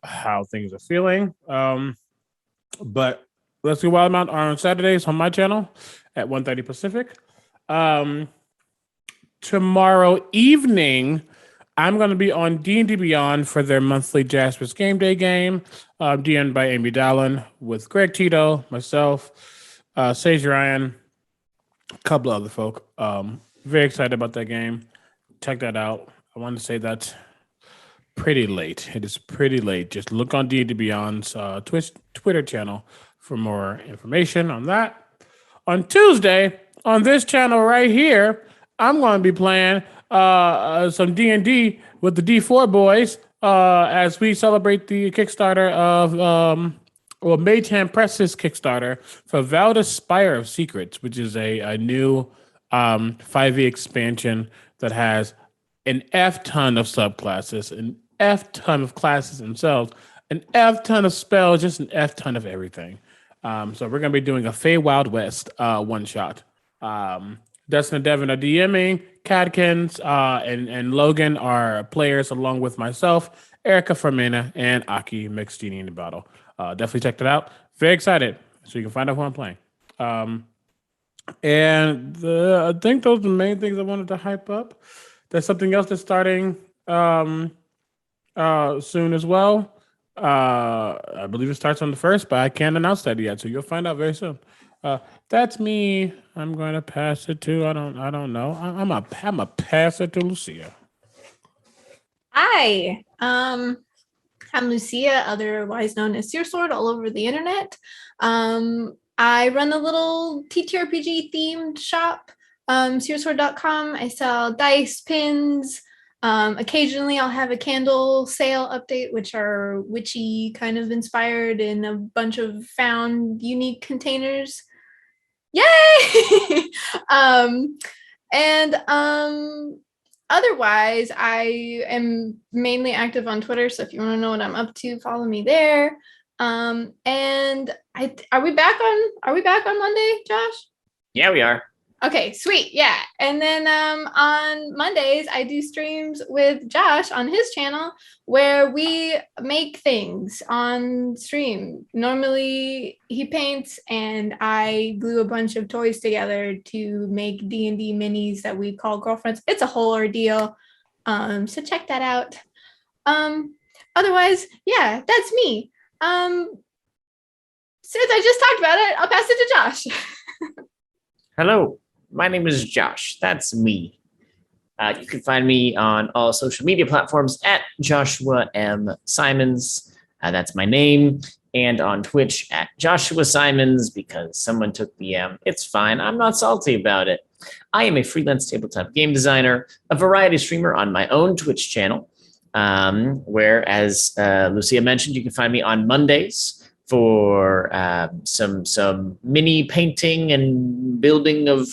how things are feeling. But Let's Get Wild Mount are on Saturdays on my channel at 1:30 Pacific. Tomorrow evening, I'm going to be on D&D Beyond for their monthly Jasper's Game Day game, DN by Amy Dallin with Greg Tito, myself, Sage Ryan, a couple of other folk. Very excited about that game. Check that out. I want to say that's pretty late. It is pretty late. Just look on D&D Beyond's Twitter channel for more information on that. On Tuesday, on this channel right here, I'm going to be playing some D&D with the D4 boys as we celebrate the Kickstarter of Maytan Press's Kickstarter for Valda Spire of Secrets, which is a new 5e expansion that has an F ton of subclasses, an F ton of classes themselves, an F ton of spells, just an F ton of everything. So we're going to be doing a Fey Wild West one shot. Dustin and Devin are DMing, Cadkins and Logan are players along with myself, Erica Fermina, and Aki mixed genie in the bottle. Definitely check that out. Very excited. So you can find out who I'm playing. And I think those are the main things I wanted to hype up. There's something else that's starting soon as well. I believe it starts on the 1st, but I can't announce that yet. So you'll find out very soon. That's me. I'm going to pass it to, I don't know. I'm a pass it to Lucia. Hi. I'm Lucia, otherwise known as Searsword all over the internet. I run a little TTRPG themed shop, searsword.com. I sell dice, pins. Occasionally I'll have a candle sale update, which are witchy kind of inspired in a bunch of found unique containers. Yay! Otherwise, I am mainly active on Twitter, so if you want to know what I'm up to, follow me there. Are we back on Monday, Josh? Yeah, we are. Okay, sweet. Yeah. And then on Mondays, I do streams with Josh on his channel where we make things on stream. Normally he paints and I glue a bunch of toys together to make D&D minis that we call girlfriends. It's a whole ordeal. So check that out. Otherwise, yeah, that's me. Since I just talked about it, I'll pass it to Josh. Hello, my name is Josh. That's me. You can find me on all social media platforms at Joshua M. Simons. That's my name. And on Twitch at Joshua Simons because someone took the M. It's fine. I'm not salty about it. I am a freelance tabletop game designer, a variety streamer on my own Twitch channel, where, as Lucia mentioned, you can find me on Mondays for some mini painting and building of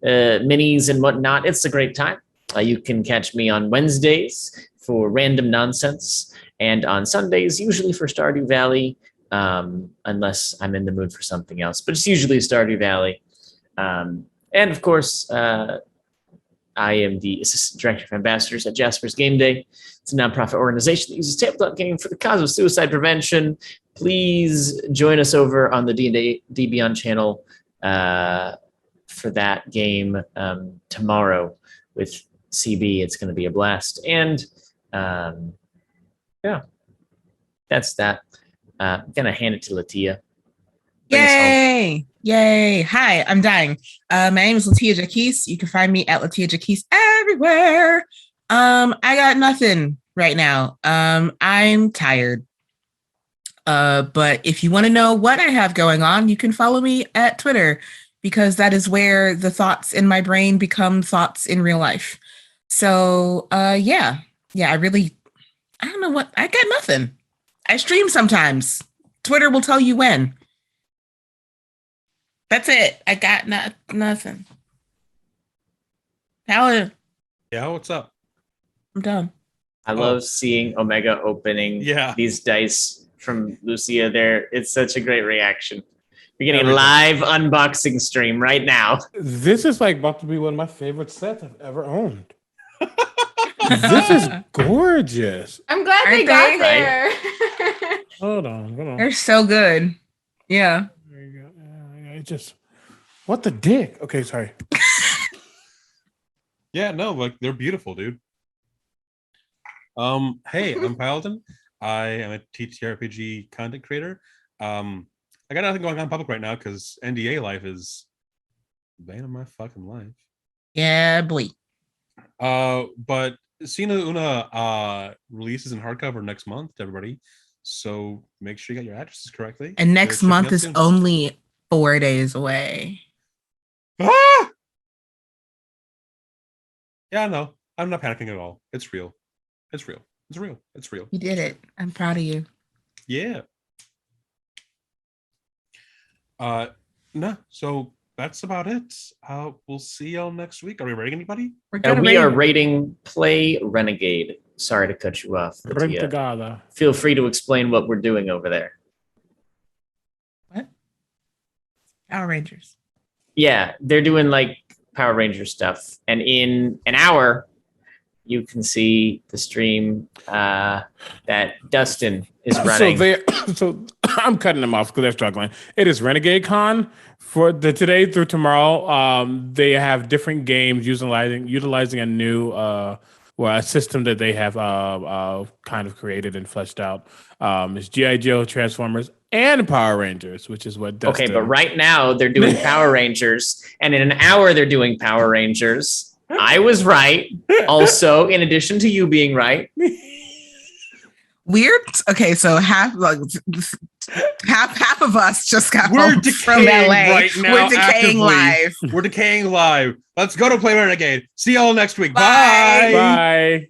minis and whatnot. It's a great time. You can catch me on Wednesdays for random nonsense and on Sundays, usually for Stardew Valley, unless I'm in the mood for something else, but it's usually Stardew Valley. And of course, I am the assistant director of ambassadors at Jasper's Game Day. It's a nonprofit organization that uses tabletop gaming for the cause of suicide prevention. Please join us over on the D&D Beyond channel for that game tomorrow with CB. It's going to be a blast. And yeah, that's that. I'm going to hand it to Latia. Yay! Yay! Hi, I'm dying. My name is Latia Jaquise. You can find me at Latia Jaquise everywhere. I got nothing right now. I'm tired. But if you want to know what I have going on, you can follow me at Twitter because that is where the thoughts in my brain become thoughts in real life. So yeah, I don't know what, I got nothing. I stream sometimes. Twitter will tell you when. That's it. I got nothing. Paladin. Yeah, what's up? I'm done. I love seeing Omega opening these dice from Lucia there. It's such a great reaction. You're getting a live unboxing stream right now. This is like about to be one of my favorite sets I've ever owned. This is gorgeous. I'm glad Aren't they got they? there. Hold on. They're so good. Yeah. There you go. It just, what the dick? Okay, sorry. Yeah, no, like they're beautiful, dude. Hey, I'm Paladin. I am a TTRPG content creator. I got nothing going on in public right now because NDA life is the bane of my fucking life. Yeah, boy. But Sina Una releases in hardcover next month to everybody. So make sure you got your addresses correctly. And next month is only 4 days away. Ah! Yeah, no, I'm not panicking at all. It's real. It's real. It's real. It's real. You did it. I'm proud of you. Yeah. No, so that's about it. We'll see y'all next week. Are we rating anybody? And we are rating Play Renegade. Sorry to cut you off. Latia. Feel free to explain what we're doing over there. What? Power Rangers. Yeah, they're doing like Power Ranger stuff. And in an hour, you can see the stream that Dustin is running. So I'm cutting them off because they're struggling. It is Renegade Con for the today through tomorrow. They have different games utilizing a new a system that they have kind of created and fleshed out. It's G.I. Joe, Transformers, and Power Rangers, which is what Dustin. Okay, but right now they're doing Power Rangers, and in an hour they're doing Power Rangers. I was right. Also, in addition to you being right. Weird. Okay, so half of us just got We're home from decaying LA. right now. We're decaying live. We're decaying live. Let's go to Play Renegade. See y'all next week. Bye. Bye. Bye.